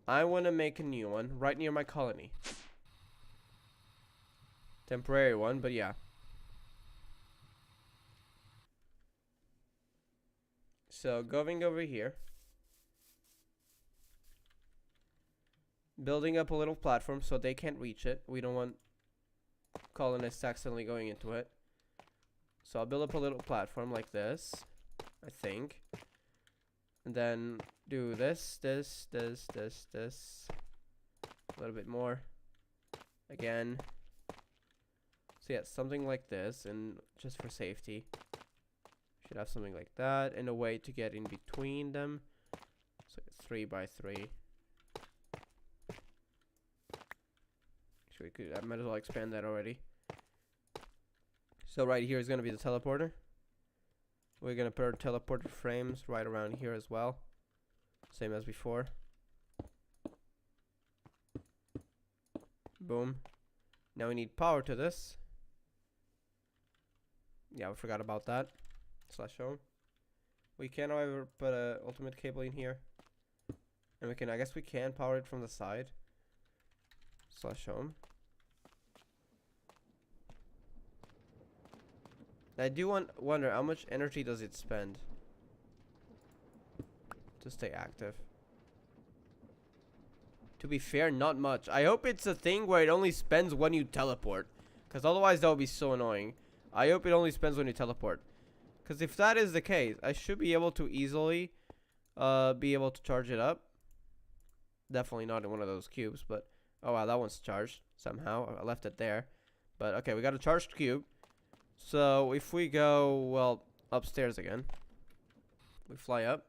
I want to make a new one right near my colony. Temporary one, but yeah. So going over here. Building up a little platform so they can't reach it. We don't want colonists accidentally going into it. So I'll build up a little platform like this, I think. And then do this. A little bit more. Again. So yeah, something like this, and just for safety. Should have something like that, and a way to get in between them. So 3 by 3. I might as well expand that already. So right here is going to be the teleporter. We're going to put our teleporter frames right around here as well. Same as before. Boom. Now we need power to this. Yeah, we forgot about that. Slash home. We can, however, put a ultimate cable in here. And we can, I guess we can power it from the side. Slash home. I do wonder how much energy does it spend to stay active. To be fair, not much. I hope it's a thing where it only spends when you teleport, because otherwise that would be so annoying. I hope it only spends when you teleport, because if that is the case, I should be able to easily charge it up. Definitely not in one of those cubes, but oh wow, that one's charged somehow. I left it there. But okay, we got a charged cube. So if we go, well, upstairs again. We fly up.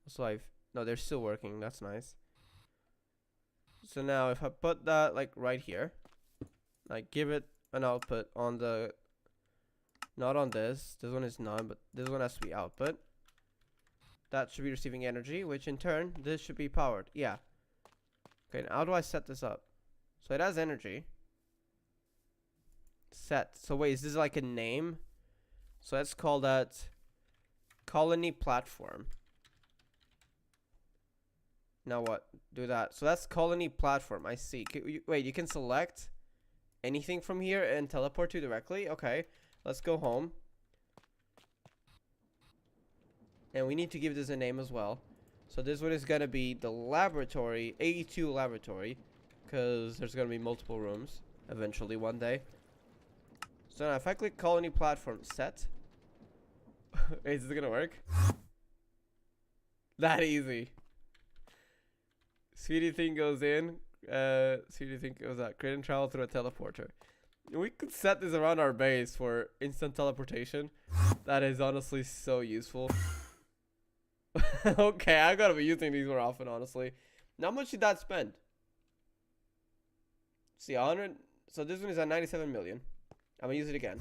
So no, they're still working. That's nice. So now if I put that like right here, like give it an output on the, not on this one is none, but this one has to be output. That should be receiving energy, which in turn, this should be powered. Yeah. Okay, now how do I set this up? So it has energy. Set. So wait, is this like a name? So let's call that colony platform. Now what? Do that. So that's colony platform. I see. Wait, you can select anything from here and teleport to directly? Okay. Let's go home. And we need to give this a name as well. So this one is going to be the laboratory, 82 laboratory. Because there's going to be multiple rooms eventually one day. So now if I click colony platform set. Is this going to work? That easy. Speedy thing goes in. Speedy thing goes out. Create and travel through a teleporter. We could set this around our base for instant teleportation. That is honestly so useful. Okay, I gotta be using these more often, honestly. Now, how much did that spend? See, 100. So this one is at 97 million. I'm gonna use it again.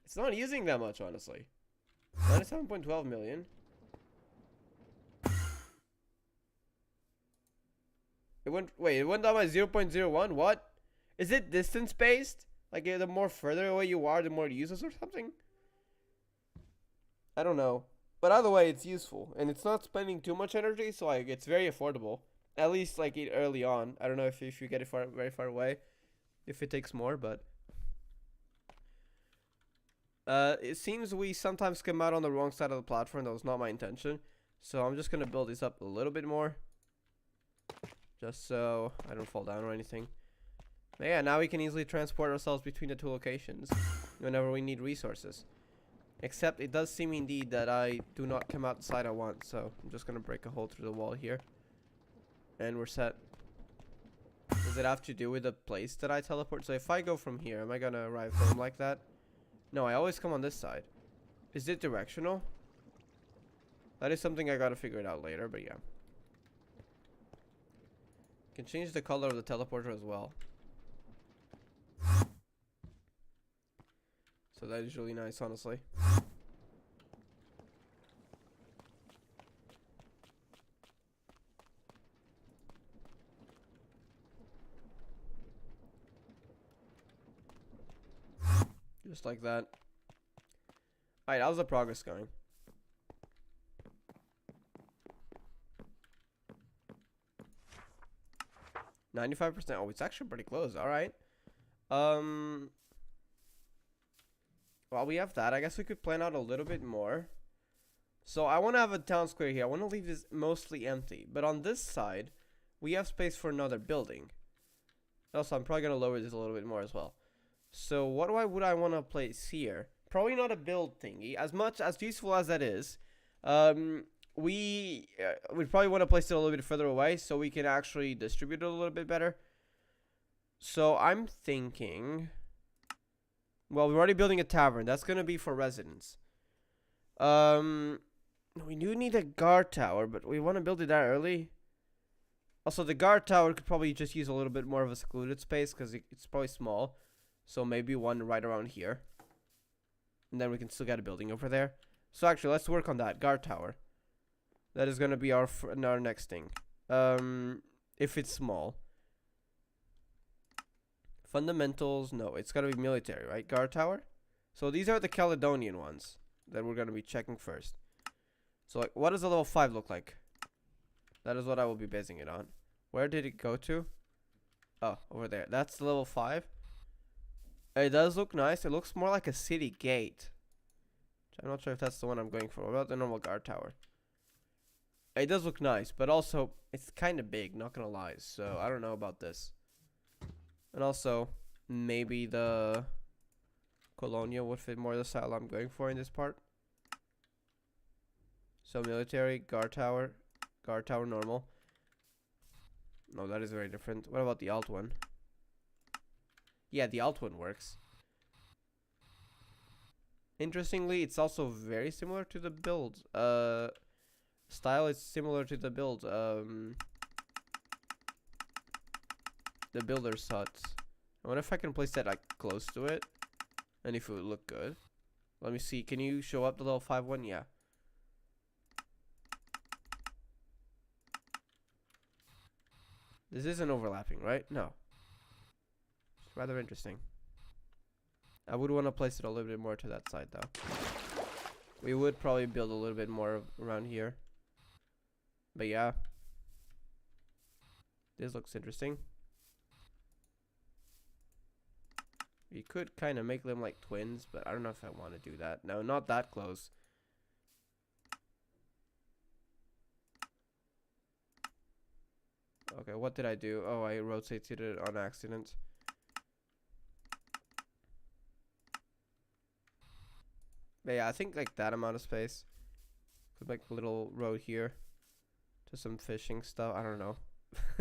It's not using that much, honestly. 97.12 million. It went down by 0.01. What? Is it distance based? Like the more further away you are, the more it uses or something? I don't know. But either way, it's useful. And it's not spending too much energy, so like it's very affordable. At least like early on. I don't know if you get it very far away. If it takes more, but it seems we sometimes come out on the wrong side of the platform. That was not my intention. So I'm just gonna build this up a little bit more. Just so I don't fall down or anything. But yeah, now we can easily transport ourselves between the two locations whenever we need resources. Except it does seem indeed that I do not come out the side I want. So I'm just gonna break a hole through the wall here. And we're set. Does it have to do with the place that I teleport? So if I go from here, am I gonna arrive home like that? No, I always come on this side. Is it directional? That is something I gotta figure it out later, but yeah. Can change the color of the teleporter as well. So that is really nice, honestly. Just like that. Alright, how's the progress going? 95%. Oh, it's actually pretty close. Alright. Well, we have that. I guess we could plan out a little bit more. So I want to have a town square here. I want to leave this mostly empty. But on this side, we have space for another building. Also, I'm probably going to lower this a little bit more as well. So what would I want to place here? Probably not a build thingy. As much as useful as that is, we'd probably want to place it a little bit further away so we can actually distribute it a little bit better. So I'm thinking, well, we're already building a tavern. That's going to be for residents. We do need a guard tower, but we want to build it that early. Also, the guard tower could probably just use a little bit more of a secluded space because it's probably small. So maybe one right around here. And then we can still get a building over there. So actually, let's work on that guard tower. That is going to be our next thing. If it's small. Fundamentals, no, it's got to be military, right? Guard tower. So these are the Caledonian ones that we're going to be checking first. So like, what does a level 5 look like? That is what I will be basing it on. Where did it go to? Oh, over there. That's the level 5. It does look nice. It looks more like a city gate. I'm not sure if that's the one I'm going for. What about the normal guard tower? It does look nice, but also it's kind of big, not gonna lie. So I don't know about this. And also, maybe the Colonial would fit more the style I'm going for in this part. So military, guard tower normal. No, that is very different. What about the alt one? Yeah, the alt one works. Interestingly, it's also very similar to the build. Style is similar to the build. The builder's huts. I wonder if I can place that like close to it, and if it would look good. Let me see. Can you show up the level 5 one? Yeah. This isn't overlapping, right? No. It's rather interesting. I would want to place it a little bit more to that side, though. We would probably build a little bit more around here. But yeah. This looks interesting. You could kind of make them like twins, but I don't know if I want to do that. No, not that close. Okay, what did I do? Oh, I rotated it on accident. But yeah, I think like that amount of space. Could make a little road here to some fishing stuff. I don't know.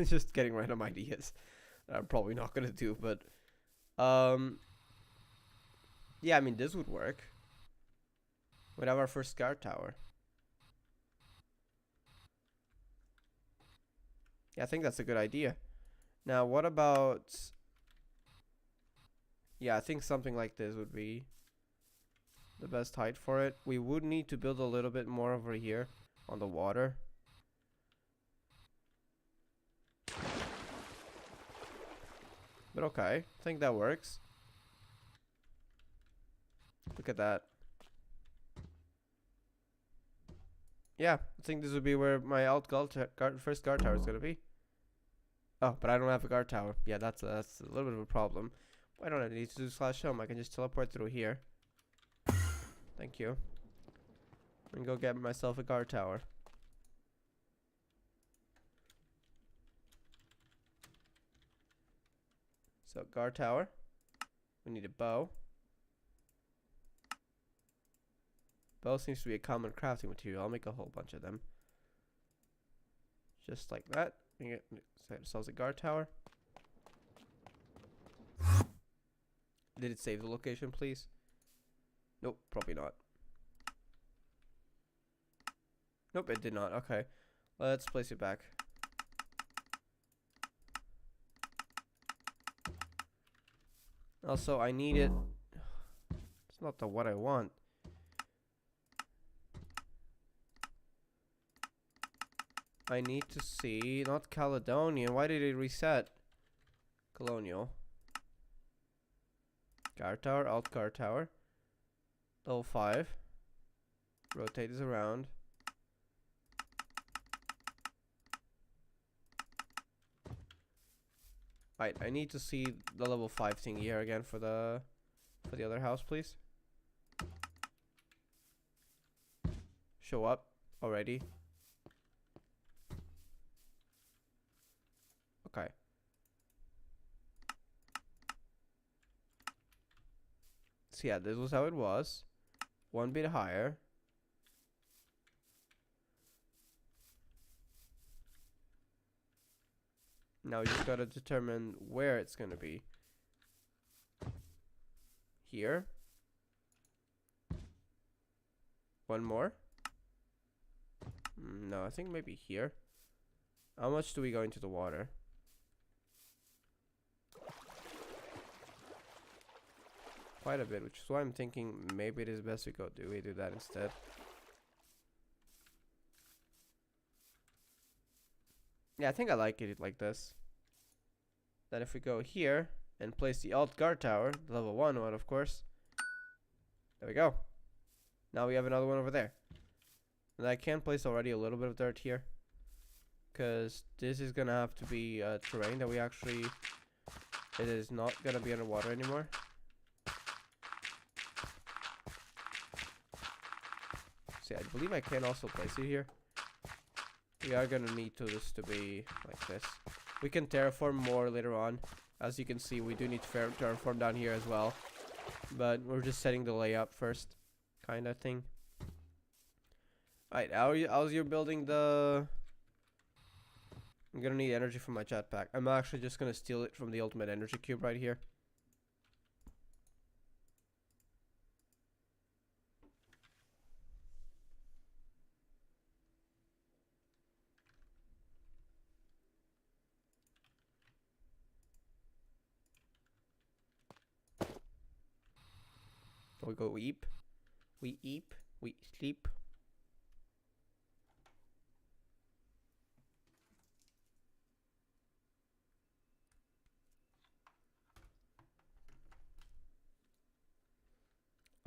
Just getting random ideas that I'm probably not gonna do, but yeah, I mean this would work. We'd have our first guard tower. Yeah, I think that's a good idea. Now, what about... Yeah, I think something like this would be the best height for it. We would need to build a little bit more over here on the water. But okay, I think that works. Look at that. Yeah, I think this would be where my first guard tower is gonna be. Oh, but I don't have a guard tower. Yeah, that's a little bit of a problem. Why don't I need to do /home? I can just teleport through here. Thank you. And go get myself a guard tower. So, guard tower. We need a bow. Bow seems to be a common crafting material. I'll make a whole bunch of them. Just like that. We get ourselves a guard tower. Did it save the location, please? Nope, probably not. Nope, it did not. Okay. Let's place it back. Also, I need it. It's not the what I want. I need to see, not Caledonian. Why did it reset? Colonial. Guard tower, alt guard tower. Level 5. Rotate this around. Right, I need to see the level 5 thing here again for the other house, please. Show up already. Okay. So yeah, this was how it was. One bit higher. Now we just gotta determine where it's gonna be. Here. One more. No, I think maybe here. How much do we go into the water? Quite a bit, which is why I'm thinking maybe it is best we do that instead. Yeah, I think I like it like this. Then if we go here and place the alt guard tower, the level 1 one of course. There we go. Now we have another one over there. And I can place already a little bit of dirt here, because this is gonna have to be terrain that we actually... It is not gonna be underwater anymore. See, I believe I can also place it here. We are gonna need this to be like this. We can terraform more later on. As you can see, we do need to terraform down here as well. But we're just setting the layup first, kind of thing. Alright, how's your building the... I'm gonna need energy from my jetpack. I'm actually just gonna steal it from the ultimate energy cube right here. We go eep. We eep. We sleep.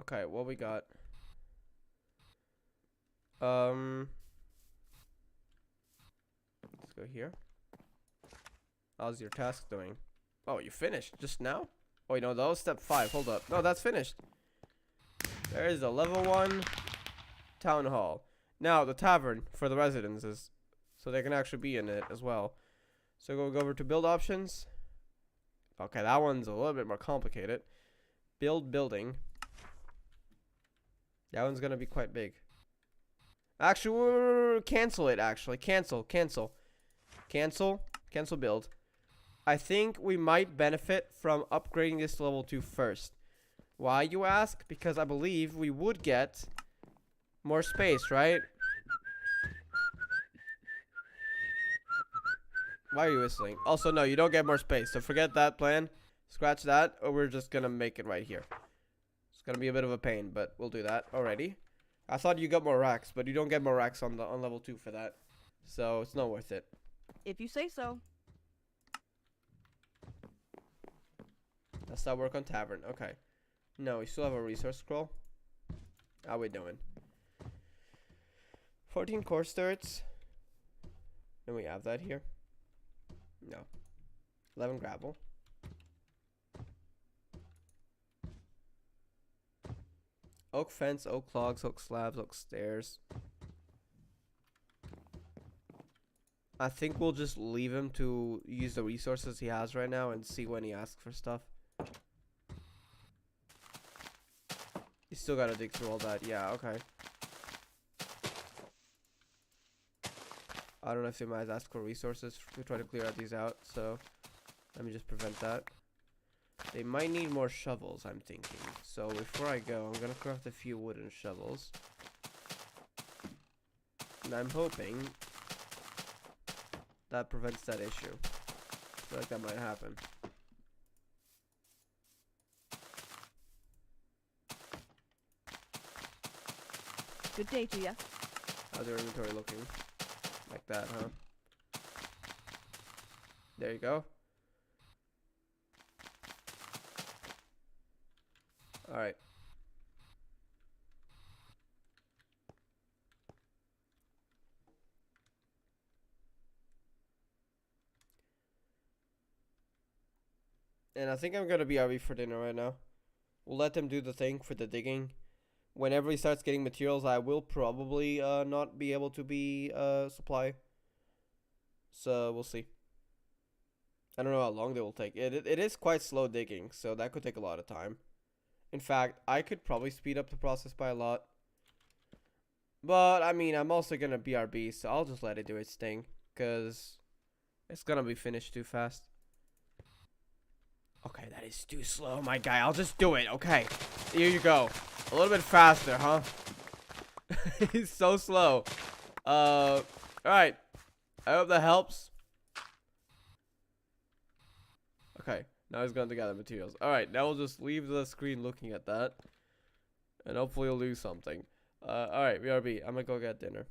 Okay, what we got? Let's go here. How's your task doing? Oh, you finished just now? Oh, wait, no, that was step 5. Hold up. No, that's finished. There is a level 1 town hall. Now, the tavern for the residences. So they can actually be in it as well. So we'll go over to build options. Okay, that one's a little bit more complicated. Build building. That one's going to be quite big. Actually, cancel it, actually. Cancel build. I think we might benefit from upgrading this to level 2 first. Why, you ask? Because I believe we would get more space, right? Why are you whistling? Also, no, you don't get more space, so forget that plan. Scratch that, or we're just gonna make it right here. It's gonna be a bit of a pain, but we'll do that already. I thought you got more racks, but you don't get more racks on level 2 for that. So it's not worth it.
If you say so.
Let's start work on tavern. Okay. No, we still have a resource scroll. How we doing? 14 course turrets. And we have that here. No. 11 gravel. Oak fence, oak logs, oak slabs, oak stairs. I think we'll just leave him to use the resources he has right now and see when he asks for stuff. You still gotta dig through all that. Yeah, okay. I don't know if they might ask for resources to try to clear out these out, so let me just prevent that. They might need more shovels, I'm thinking. So before I go, I'm gonna craft a few wooden shovels. And I'm hoping that prevents that issue. I feel like that might happen.
Good day to ya.
How's your inventory looking? Like that, huh? There you go. Alright. And I think I'm gonna BRB for dinner right now. We'll let them do the thing for the digging. Whenever he starts getting materials, I will probably not be able to be supply. So we'll see. I don't know how long they will take. It is quite slow digging, so that could take a lot of time. In fact, I could probably speed up the process by a lot. But, I mean, I'm also going to BRB, so I'll just let it do its thing. Because it's going to be finished too fast. Okay, that is too slow, my guy. I'll just do it. Okay, here you go. A little bit faster, huh? He's so slow. Alright. I hope that helps. Okay, now he's going to gather materials. Alright, now we'll just leave the screen looking at that. And hopefully we'll do something. Alright, BRB. I'm gonna go get dinner.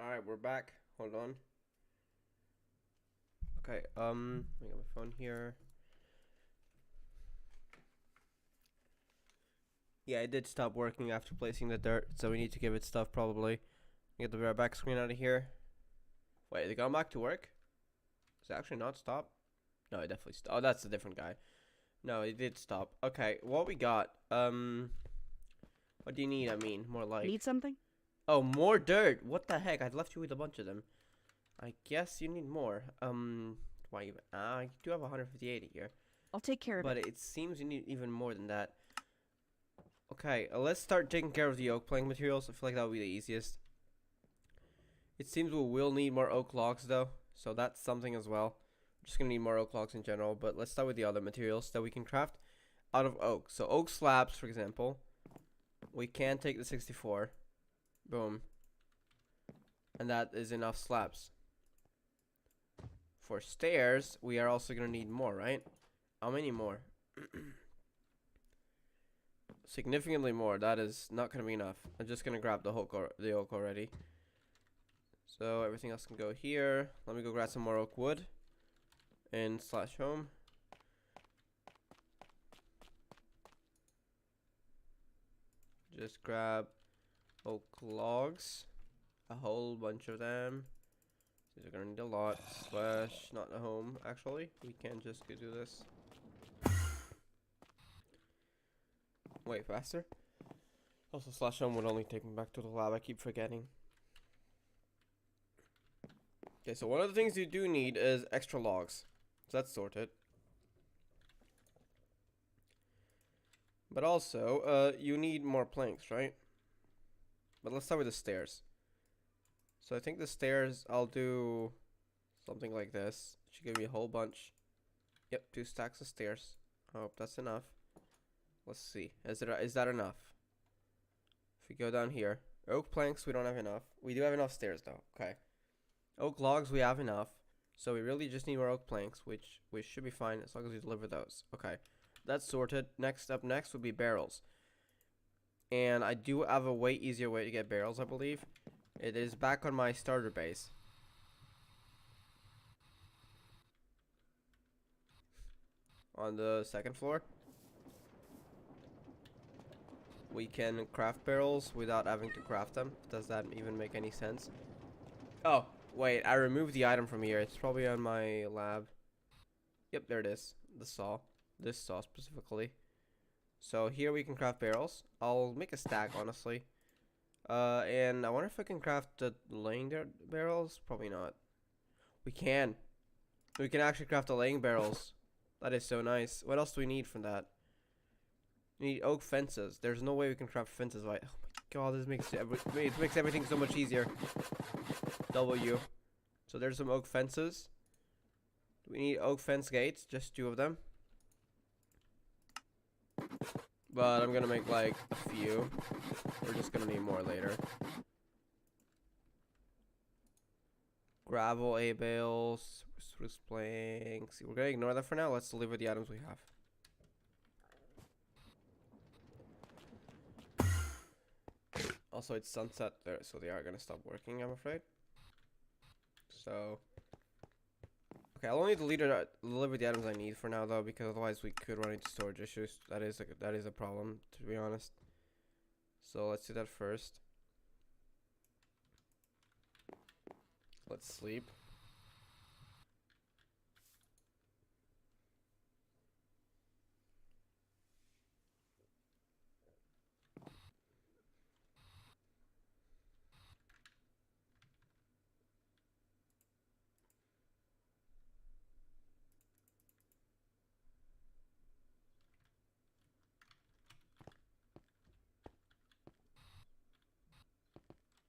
Alright, we're back. Hold on. Okay, I got my phone here. Yeah, it did stop working after placing the dirt, so we need to give it stuff probably. Get the back screen out of here. Wait, they gone back to work? Does it actually not stop? No, it definitely stopped. Oh, that's a different guy. No, it did stop. Okay, what we got? What do you need? I mean, more like.
Need something?
Oh, more dirt. What the heck? I'd left you with a bunch of them. I guess you need more. Why even? I do have 158 here.
I'll take care of it.
But it seems you need even more than that. Okay, let's start taking care of the oak plank materials. I feel like that would be the easiest. It seems we will need more oak logs though, so that's something as well. We're just gonna need more oak logs in general, but let's start with the other materials that we can craft out of oak. So oak slabs, for example, we can take the 64. Boom. And that is enough slabs. For stairs, we are also gonna need more, right? How many more? Significantly more. That is not gonna be enough. I'm just gonna grab the oak already. So everything else can go here. Let me go grab some more oak wood and slash home. Just grab oak logs, a whole bunch of them. These are gonna need a lot. Slash not a home. Actually, we can just go do this. Wait, faster. Also, slash home would only take me back to the lab. I keep forgetting. Okay, so one of the things you do need is extra logs. So that's sorted. But also, you need more planks, right? But let's start with the stairs. So I think the stairs, I'll do something like this. It should give me a whole bunch. Yep, 2 stacks of stairs. I hope that's enough. Let's see. Is that enough? If we go down here. Oak planks, we don't have enough. We do have enough stairs, though. Okay. Oak logs, we have enough. So we really just need more oak planks, which should be fine as long as we deliver those. Okay. That's sorted. Next would be barrels. And I do have a way easier way to get barrels, I believe. It is back on my starter base. On the 2nd floor. We can craft barrels without having to craft them. Does that even make any sense? Oh, wait, I removed the item from here. It's probably on my lab. Yep, there it is. The saw. This saw specifically. So here we can craft barrels. I'll make a stack, honestly. And I wonder if I can craft the laying barrels. Probably not. We can. We can actually craft the laying barrels. That is so nice. What else do we need from that? We need oak fences. There's no way we can craft fences, right? Oh my god, this makes everything so much easier. W. So there's some oak fences. We need oak fence gates, just 2 of them. But I'm gonna make like a few. We're just gonna need more later. Gravel, A bales, spruce planks. We're gonna ignore that for now. Let's deliver the items we have. Also, it's sunset there, so they are gonna stop working, I'm afraid. So, okay, I'll only deliver the items I need for now, though, because otherwise we could run into storage issues. That is a problem, to be honest. So let's do that first. Let's sleep.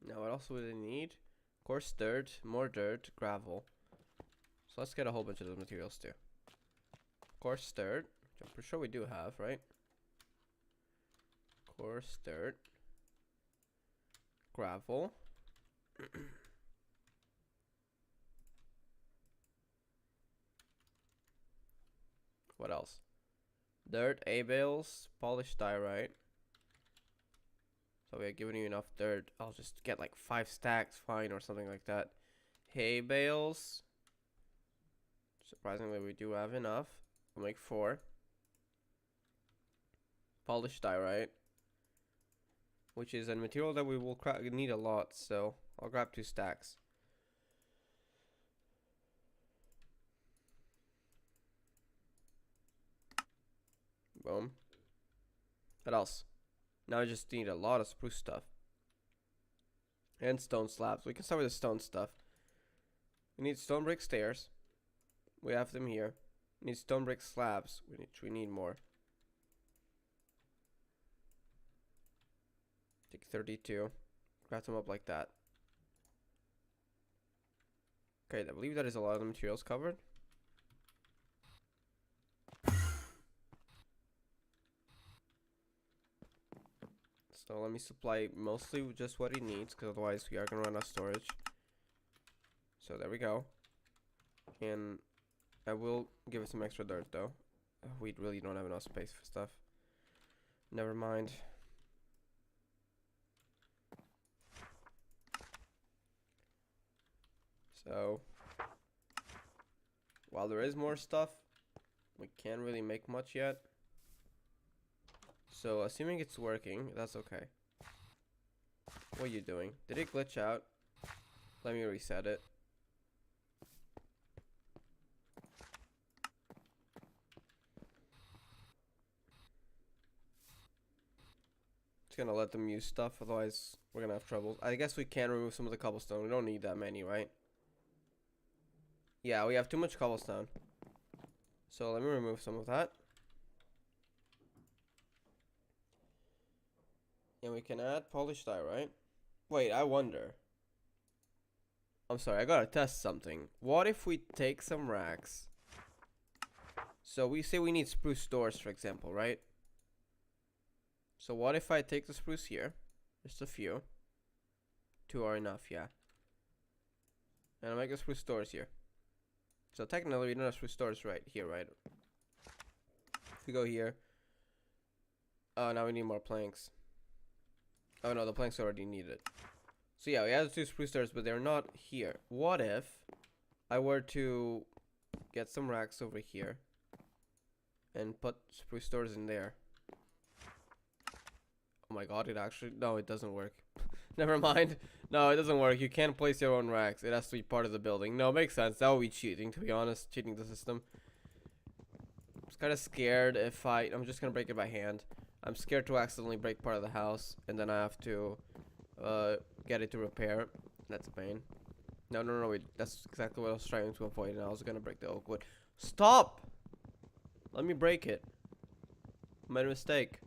Now, what else would I need? Coarse dirt, more dirt, gravel. So let's get a whole bunch of those materials too. Coarse dirt, which I'm pretty sure we do have, right? Coarse dirt, gravel. What else? Dirt, A bales, polished diorite, So we are giving you enough dirt. I'll just get like 5 stacks, fine, or something like that. Hay bales. Surprisingly, we do have enough. I'll make 4. Polished diorite, which is a material that we will need a lot, so I'll grab 2 stacks. Boom. What else? Now I just need a lot of spruce stuff. And stone slabs. We can start with the stone stuff. We need stone brick stairs. We have them here. We need stone brick slabs, which we need more. Take 32. Craft them up like that. Okay, I believe that is a lot of the materials covered. So let me supply mostly just what he needs, because otherwise we are going to run out of storage. So there we go. And I will give it some extra dirt though. We really don't have enough space for stuff. Never mind. So while there is more stuff, we can't really make much yet. So assuming it's working, that's okay. What are you doing? Did it glitch out? Let me reset it. Just gonna let them use stuff, otherwise we're gonna have trouble. I guess we can remove some of the cobblestone. We don't need that many, right? Yeah, we have too much cobblestone. So let me remove some of that. And we can add polished diorite. Wait, I wonder. I'm sorry, I gotta test something. What if we take some racks? So we say we need spruce doors, for example, right? So what if I take the spruce here? Just a few. 2 are enough, yeah. And I make the spruce doors here. So technically we don't have spruce doors right here, right? If we go here. Oh, now we need more planks. Oh no, the planks already needed. So yeah, we have 2 spruce doors, but they're not here. What if I were to get some racks over here and put spruce doors in there? Oh my god, it actually... No, it doesn't work. Never mind. No, it doesn't work. You can't place your own racks. It has to be part of the building. No, it makes sense. That would be cheating, to be honest. Cheating the system. I'm just kind of scared if I'm just going to break it by hand. I'm scared to accidentally break part of the house, and then I have to get it to repair. That's a pain. No, wait. That's exactly what I was trying to avoid, and I was going to break the oak wood. Stop! Let me break it. I made a mistake.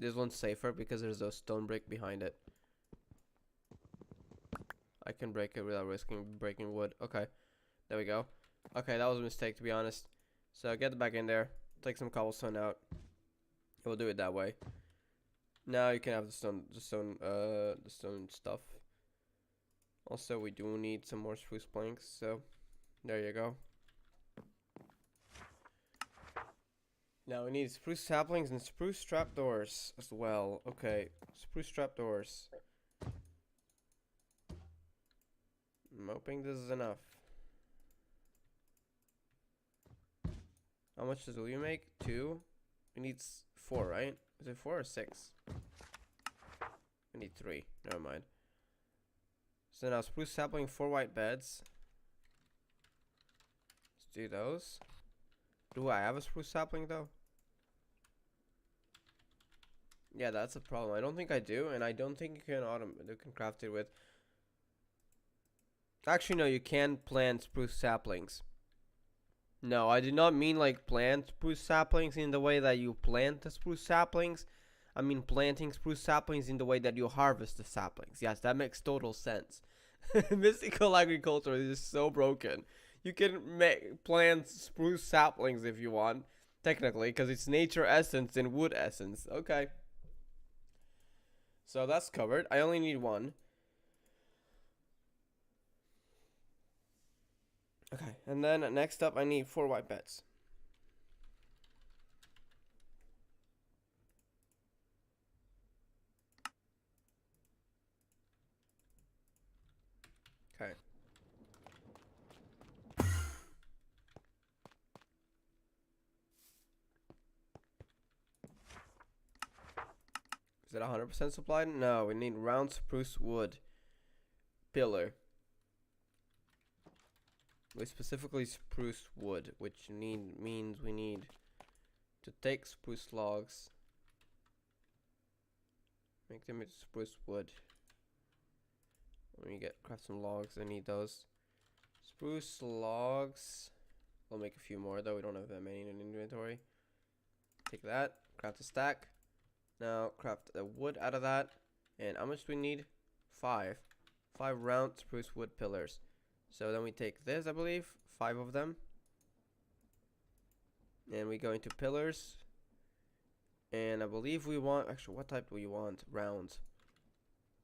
This one's safer because there's a stone brick behind it. I can break it without risking breaking wood. Okay, there we go. Okay, that was a mistake, to be honest. So get back in there, take some cobblestone out. We'll do it that way. Now you can have the stone stuff. Also, we do need some more spruce planks, so there you go. Now we need spruce saplings and spruce trapdoors as well. Okay, spruce trapdoors. I'm hoping this is enough. How much does you make? 2? We need 4, right? Is it 4 or 6? We need 3. Never mind. So now spruce sapling, 4 white beds. Let's do those. Do I have a spruce sapling though? Yeah, that's a problem. I don't think I do, and I don't think you can craft it with. Actually, no, you can plant spruce saplings. No, I did not mean like plant spruce saplings in the way that you plant the spruce saplings. I mean planting spruce saplings in the way that you harvest the saplings. Yes, that makes total sense. Mystical agriculture is so broken. You can plant spruce saplings if you want, technically, because it's nature essence and wood essence. Okay. So that's covered. I only need 1. Okay, and then next up I need 4 white beds. Okay. Is it 100% supplied? No, we need round spruce wood pillar. We specifically spruce wood, which means we need to take spruce logs, make them into spruce wood. When you craft some logs, I need those spruce logs. We'll make a few more though. We don't have that many in inventory. Take that, craft a stack. Now craft a wood out of that. And how much do we need? 5 round spruce wood pillars. So then we take this, I believe, 5 of them, and we go into pillars. And I believe we want, actually, what type do we want? Round.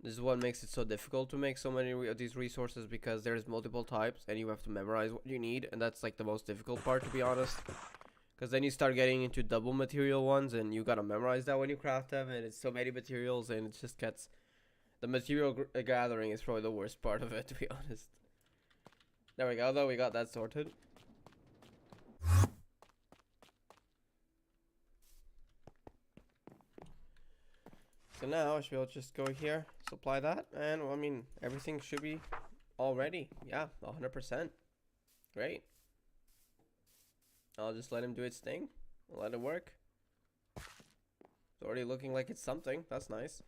This is what makes it so difficult to make so many of these resources, because there's multiple types and you have to memorize what you need, and that's like the most difficult part, to be honest. Because then you start getting into double material ones, and you gotta memorize that when you craft them, and it's so many materials, and it just gets, the material gathering is probably the worst part of it, to be honest. There we go, though, we got that sorted. So now I should be able to just go here, supply that, and well, I mean, everything should be all ready. Yeah, 100%. Great. I'll just let him do its thing. I'll let it work. It's already looking like it's something. That's nice.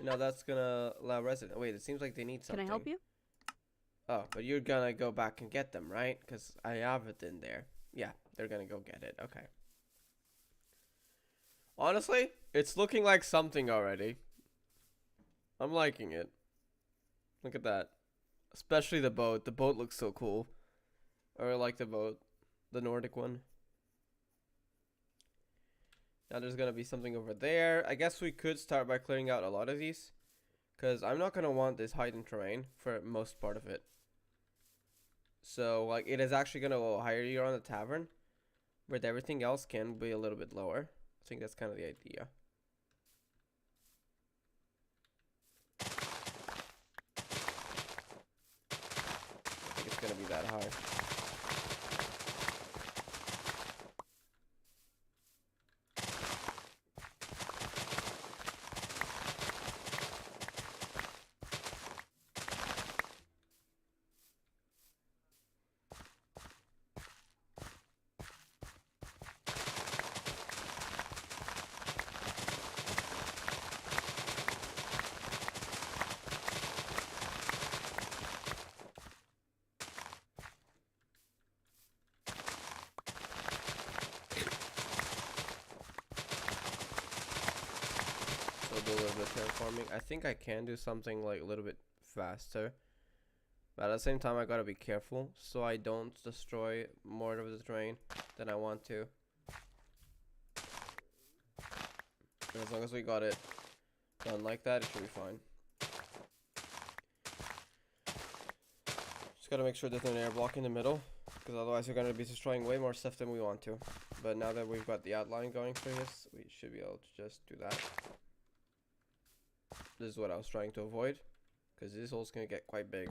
Now that's gonna allow resident. Wait, it seems like they need something.
Can I help you?
Oh, but you're gonna go back and get them, right? Because I have it in there. Yeah, they're gonna go get it. Okay. Honestly, it's looking like something already. I'm liking it. Look at that. Especially the boat. The boat looks so cool. Or I like the boat. The Nordic one. Now there's gonna be something over there. I guess we could start by clearing out a lot of these, because I'm not gonna want this hidden terrain for most part of it. So like it is actually gonna go higher here on the tavern, but everything else can be a little bit lower. I think that's kind of the idea. I think it's gonna be that high. Do a little bit of terraforming. I think I can do something like a little bit faster, but at the same time I gotta be careful so I don't destroy more of the terrain than I want to. And as long as we got it done like that, it should be fine. Just gotta make sure there's an air block in the middle, because otherwise we're gonna be destroying way more stuff than we want to. But now that we've got the outline going for this, we should be able to just do that. This is what I was trying to avoid, because this hole's gonna get quite big.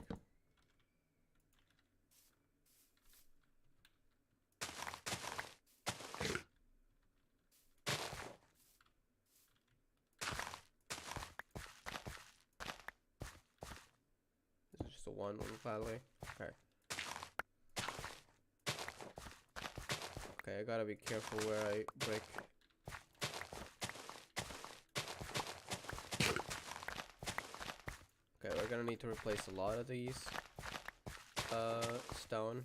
This is just a one gladly. Okay. Okay, I gotta be careful where I break. Okay, we're gonna need to replace a lot of these stone.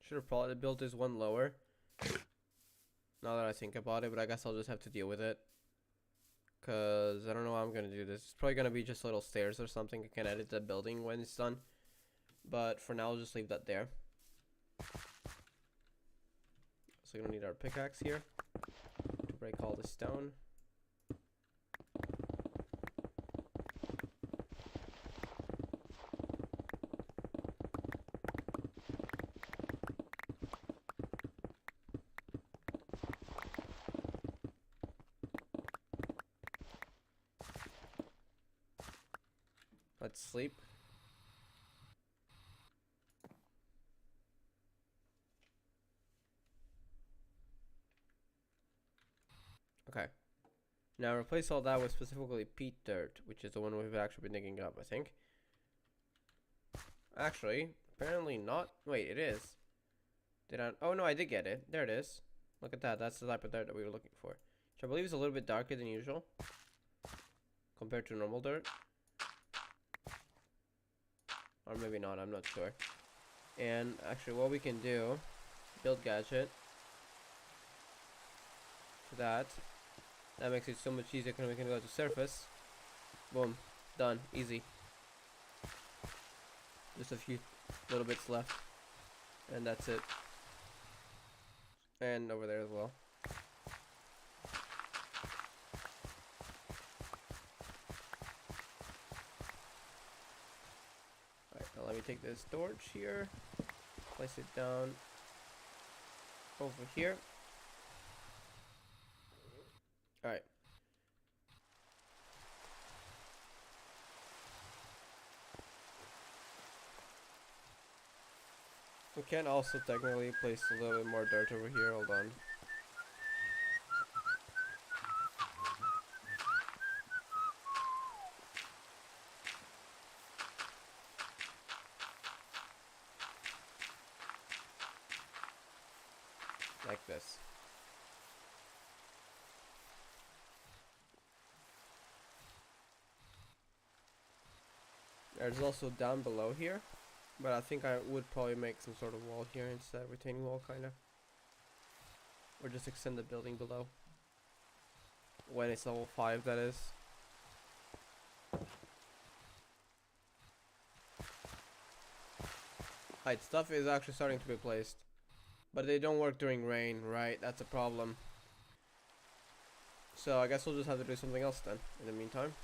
Should have probably built this one lower. Now that I think about it, but I guess I'll just have to deal with it. Because I don't know how I'm going to do this. It's probably going to be just little stairs or something. I can edit the building when it's done. But for now, I'll just leave that there. So we're gonna need our pickaxe here to break all the stone. Let's sleep. Okay. Now replace all that with specifically peat dirt, which is the one we've actually been digging up, I think. Actually, apparently not. Wait, it is. Did I? Oh no, I did get it. There it is. Look at that. That's the type of dirt that we were looking for. Which I believe is a little bit darker than usual compared to normal dirt. Or maybe not, I'm not sure. And actually what we can do, build gadget. For that. That makes it so much easier when we can go to surface. Boom. Done. Easy. Just a few little bits left. And that's it. And over there as well. Alright, now let me take this torch here. Place it down over here. Alright. We can also technically place a little bit more dirt over here. Hold on. Like this. There's also down below here, but I think I would probably make some sort of wall here instead, retaining wall kinda. Or just extend the building below. When it's level 5, that is. Alright, stuff is actually starting to be placed. But they don't work during rain, right? That's a problem. So I guess we'll just have to do something else then, in the meantime.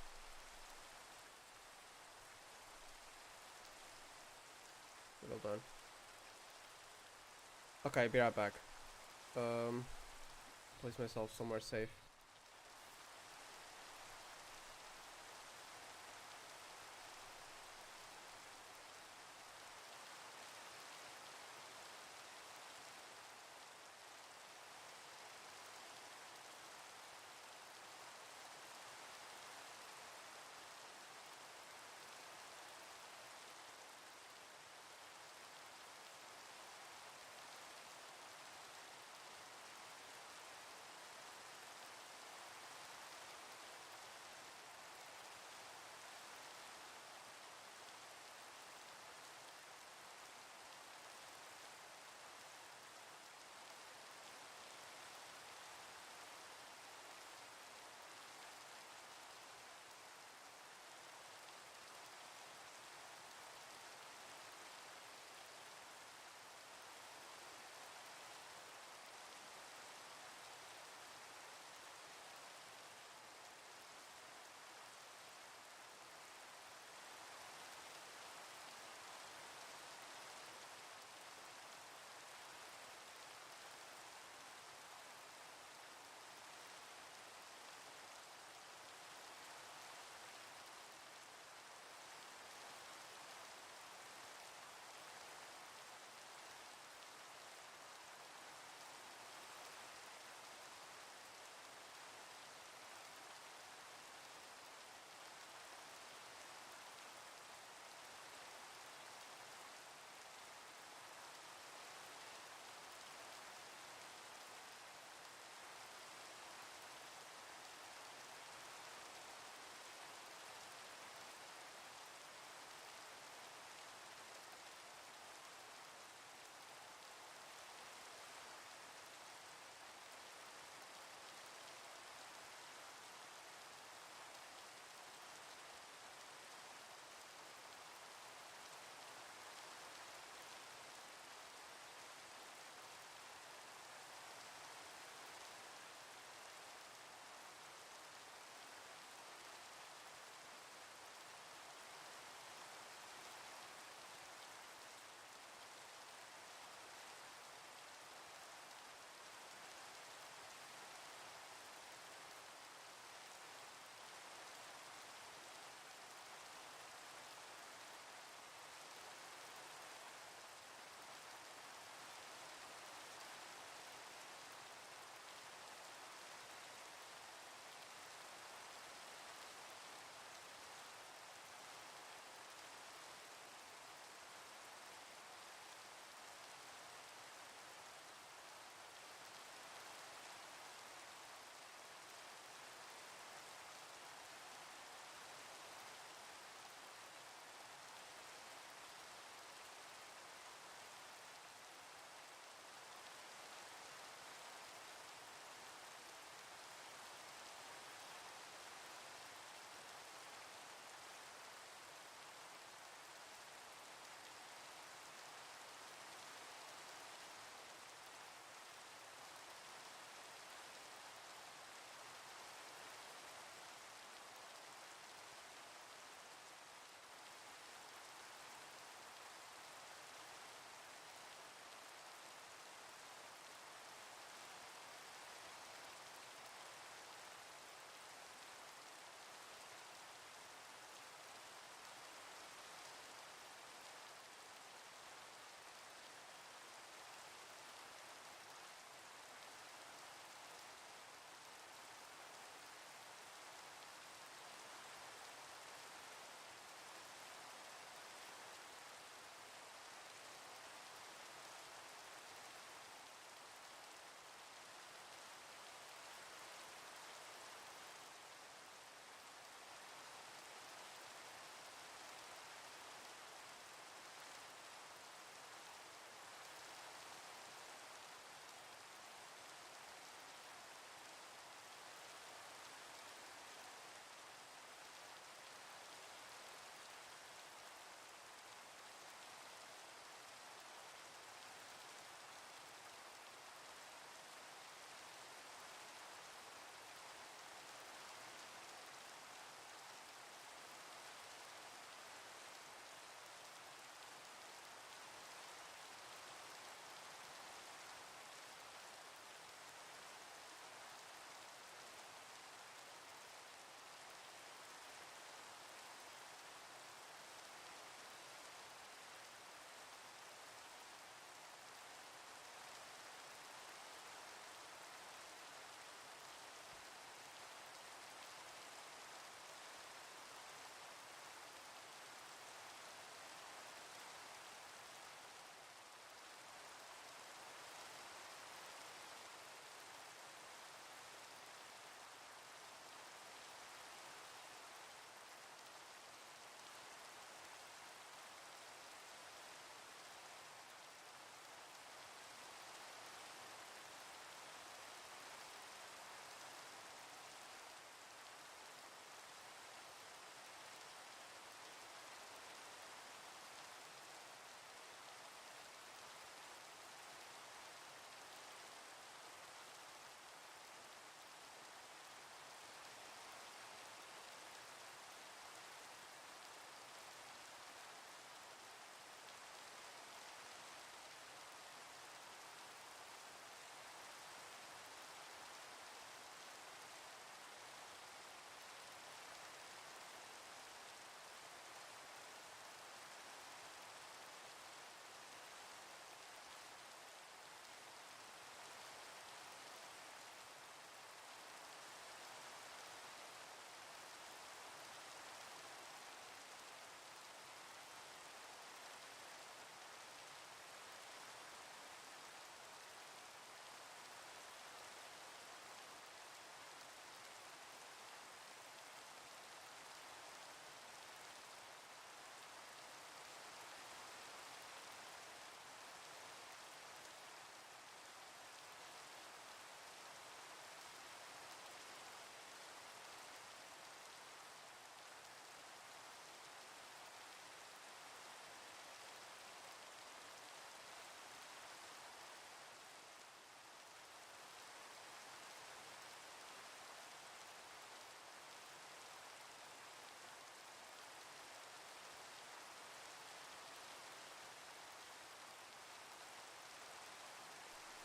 Hold on. Okay, be right back. Place myself somewhere safe.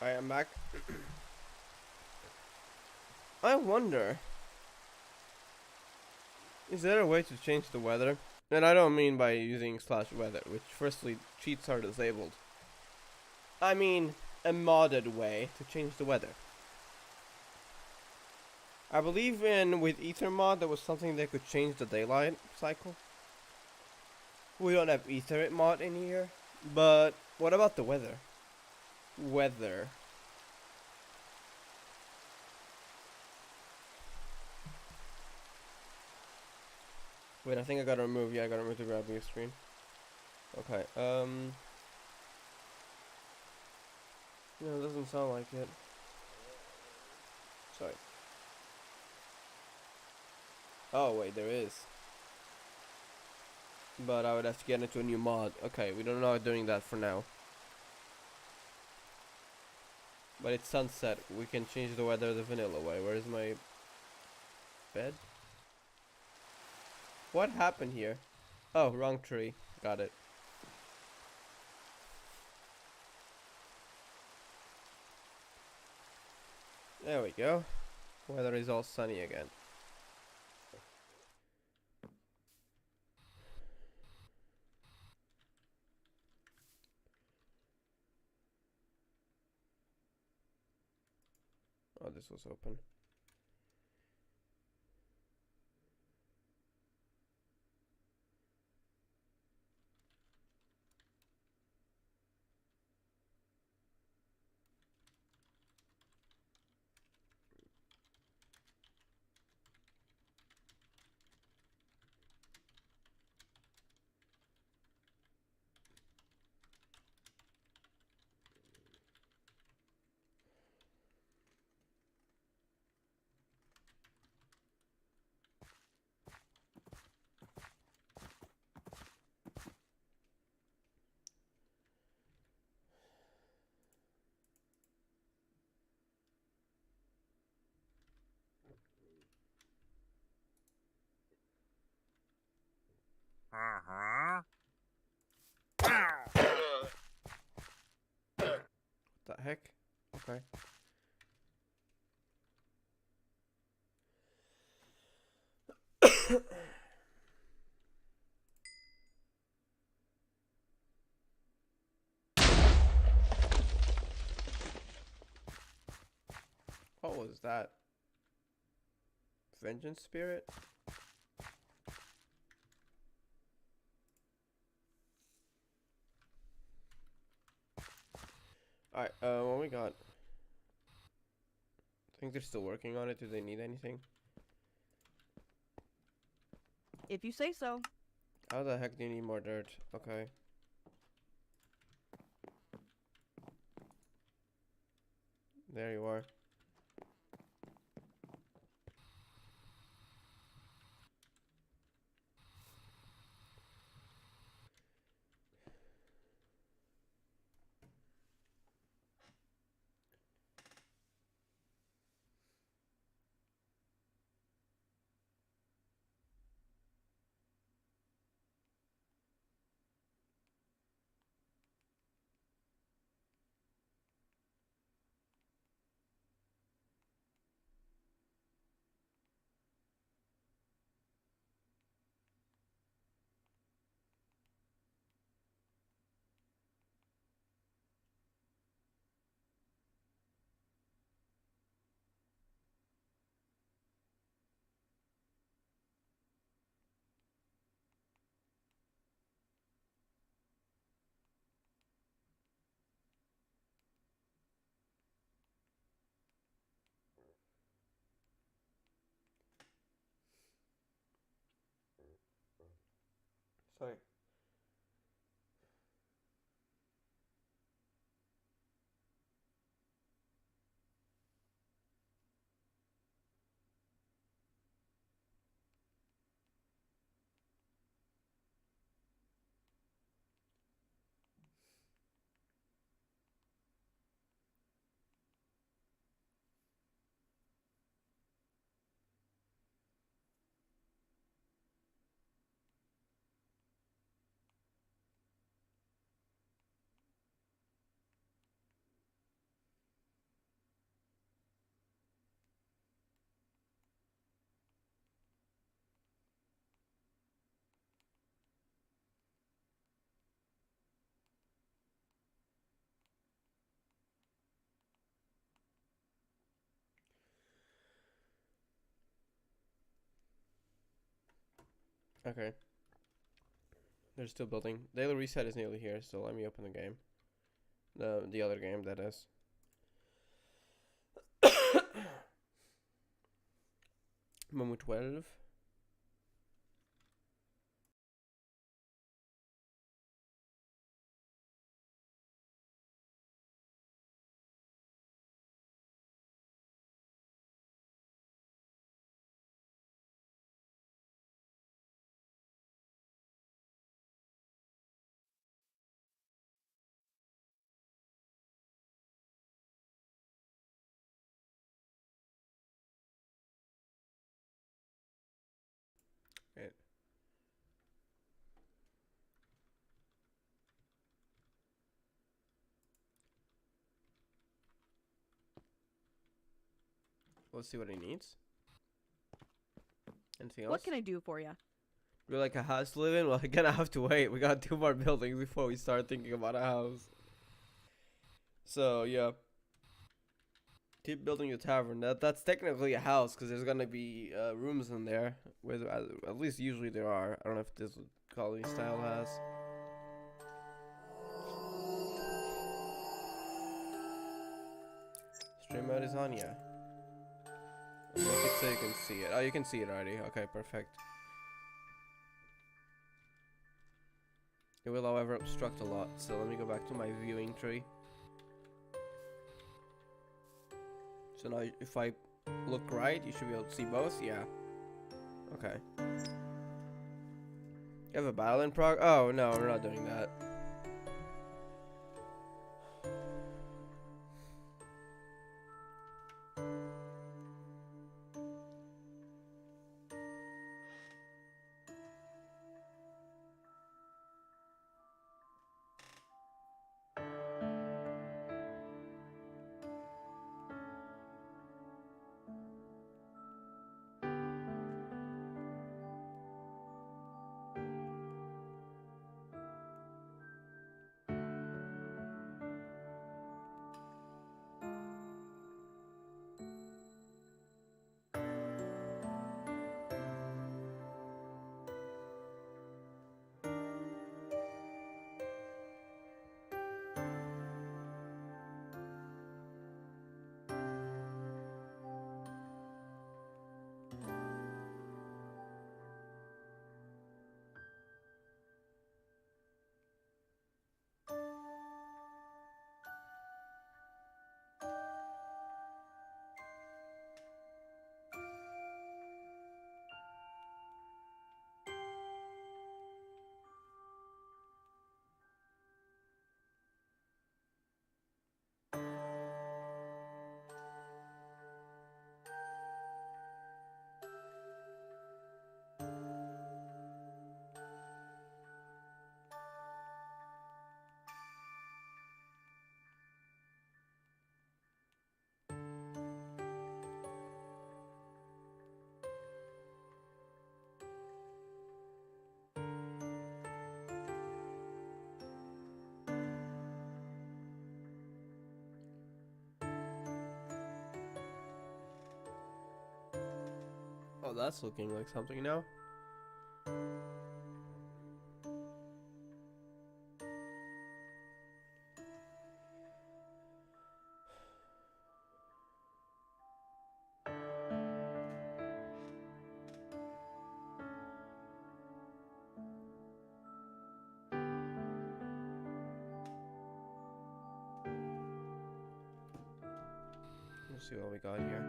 I am back. I wonder, is there a way to change the weather? And I don't mean by using /weather, which firstly, cheats are disabled. I mean a modded way to change the weather. I believe with Ether mod there was something that could change the daylight cycle. We don't have Ether mod in here, but what about the weather? Weather. Wait, I think I gotta remove. Yeah, I gotta remove the grabbing screen. Okay. No, it doesn't sound like it. Sorry. Oh wait, there is. But I would have to get into a new mod. Okay, we don't know doing that for now. But it's sunset. We can change the weather the vanilla way. Where is my bed? What happened here? Oh, wrong tree. Got it. There we go. Weather is all sunny again. Oh, this was open. What the heck? Okay. What was that? Vengeance spirit? Alright, what we got? I think they're still working on it. Do they need anything?
If you say so.
How the heck do you need more dirt? Okay. There you are. Sorry. Okay. They're still building. Daily reset is nearly here, so let me open the game. The other game, that is. Moment 12. Wait. Let's see what he needs. Anything else?
What can I do for you?
Would you like a house to live in? Well, again, I have to wait. We got 2 more buildings before we start thinking about a house. So, yeah. Keep building your tavern. That's technically a house because there's gonna be rooms in there. With at least usually there are. I don't know if this colony style has. Stream mode is on, yeah. Make it so you can see it. Oh, you can see it already. Okay, perfect. It will, however, obstruct a lot. So let me go back to my viewing tree. So now, if I look right, you should be able to see both. Yeah. Okay. You have a battle in prog? Oh no, we're not doing that. Oh, that's looking like something now. Let's see what we got here.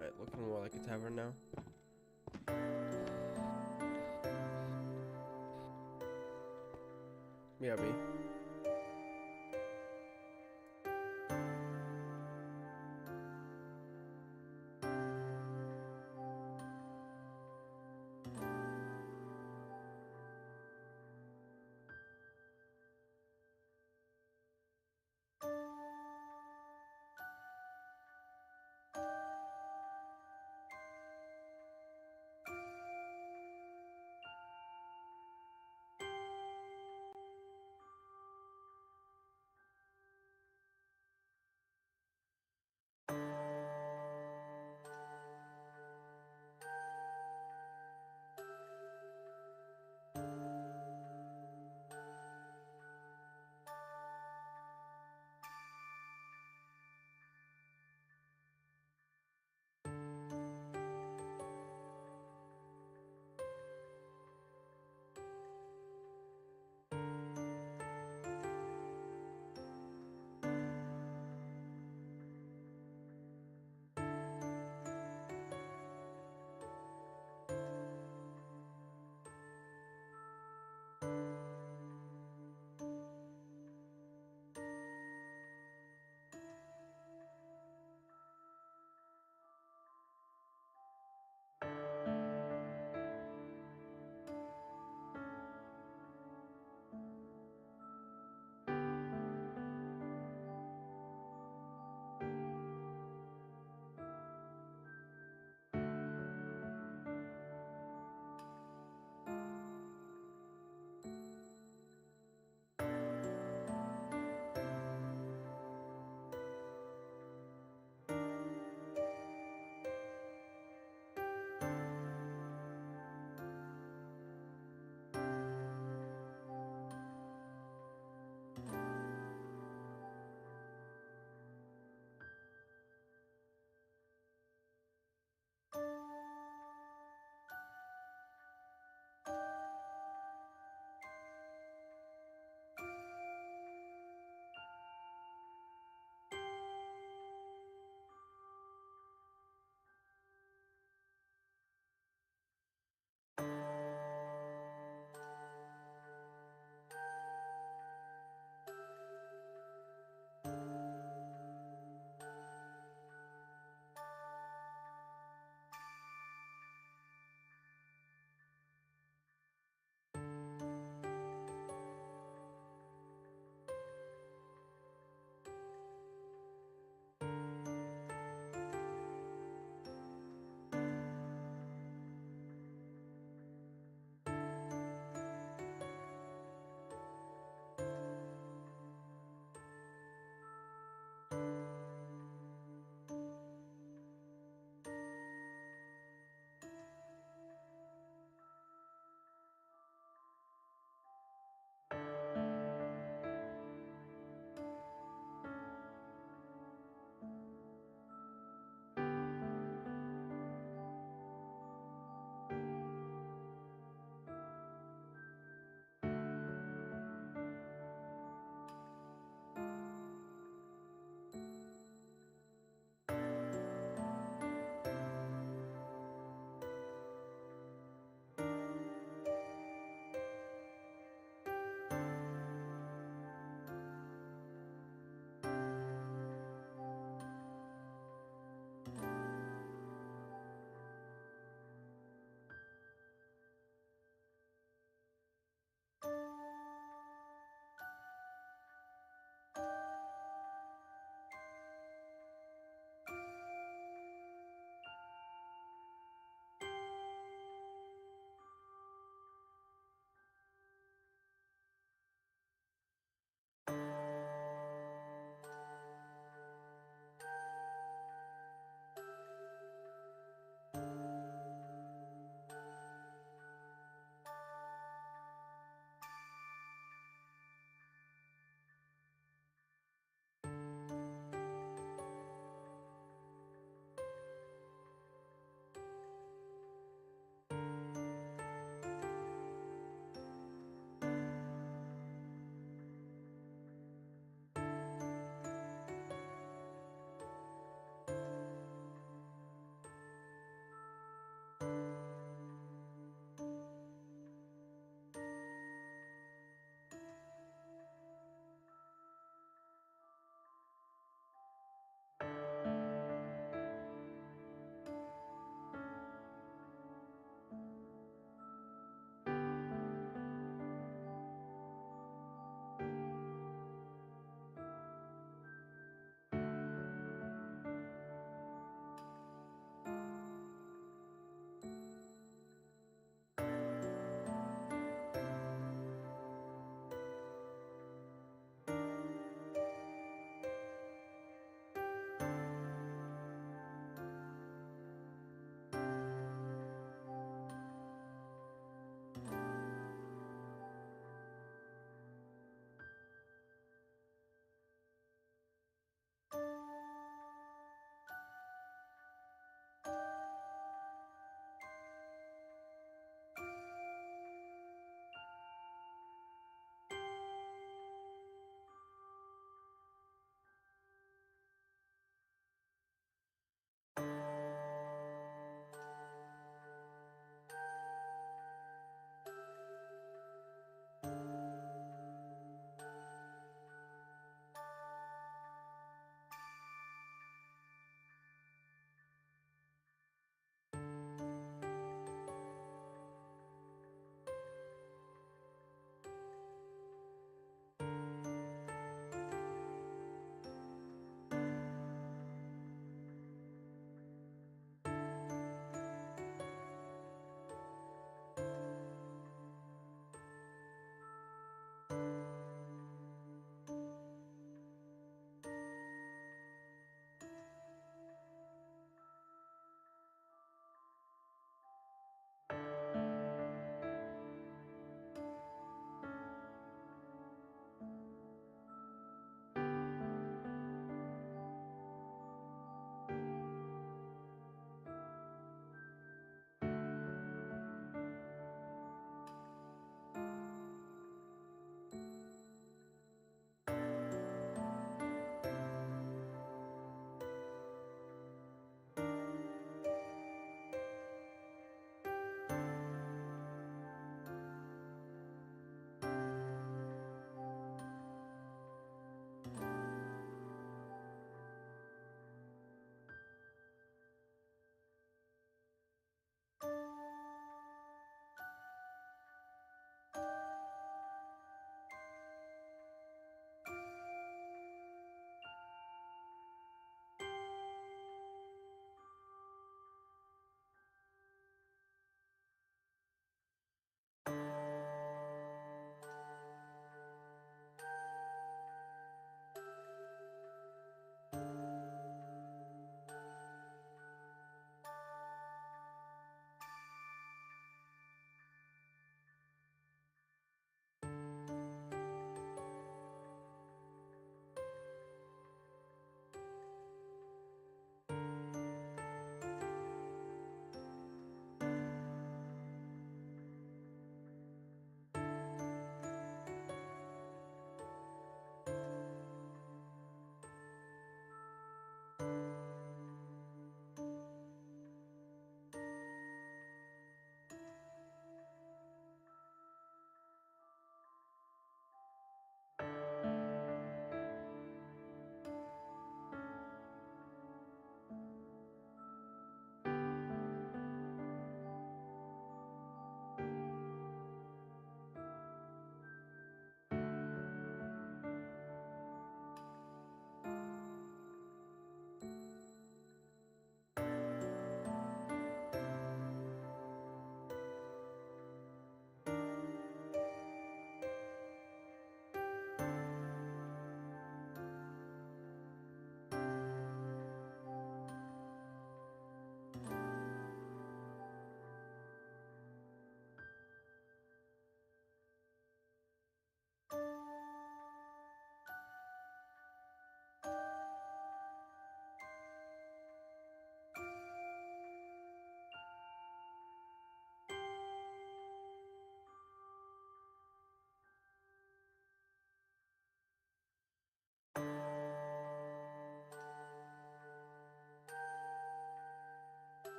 Alright, looking more like a tavern now. BRB.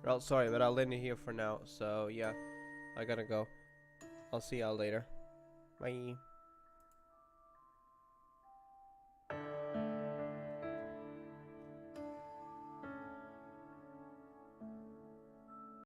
Oh, sorry, but I'll end it here for now. So yeah, I gotta go. I'll see y'all later. Bye.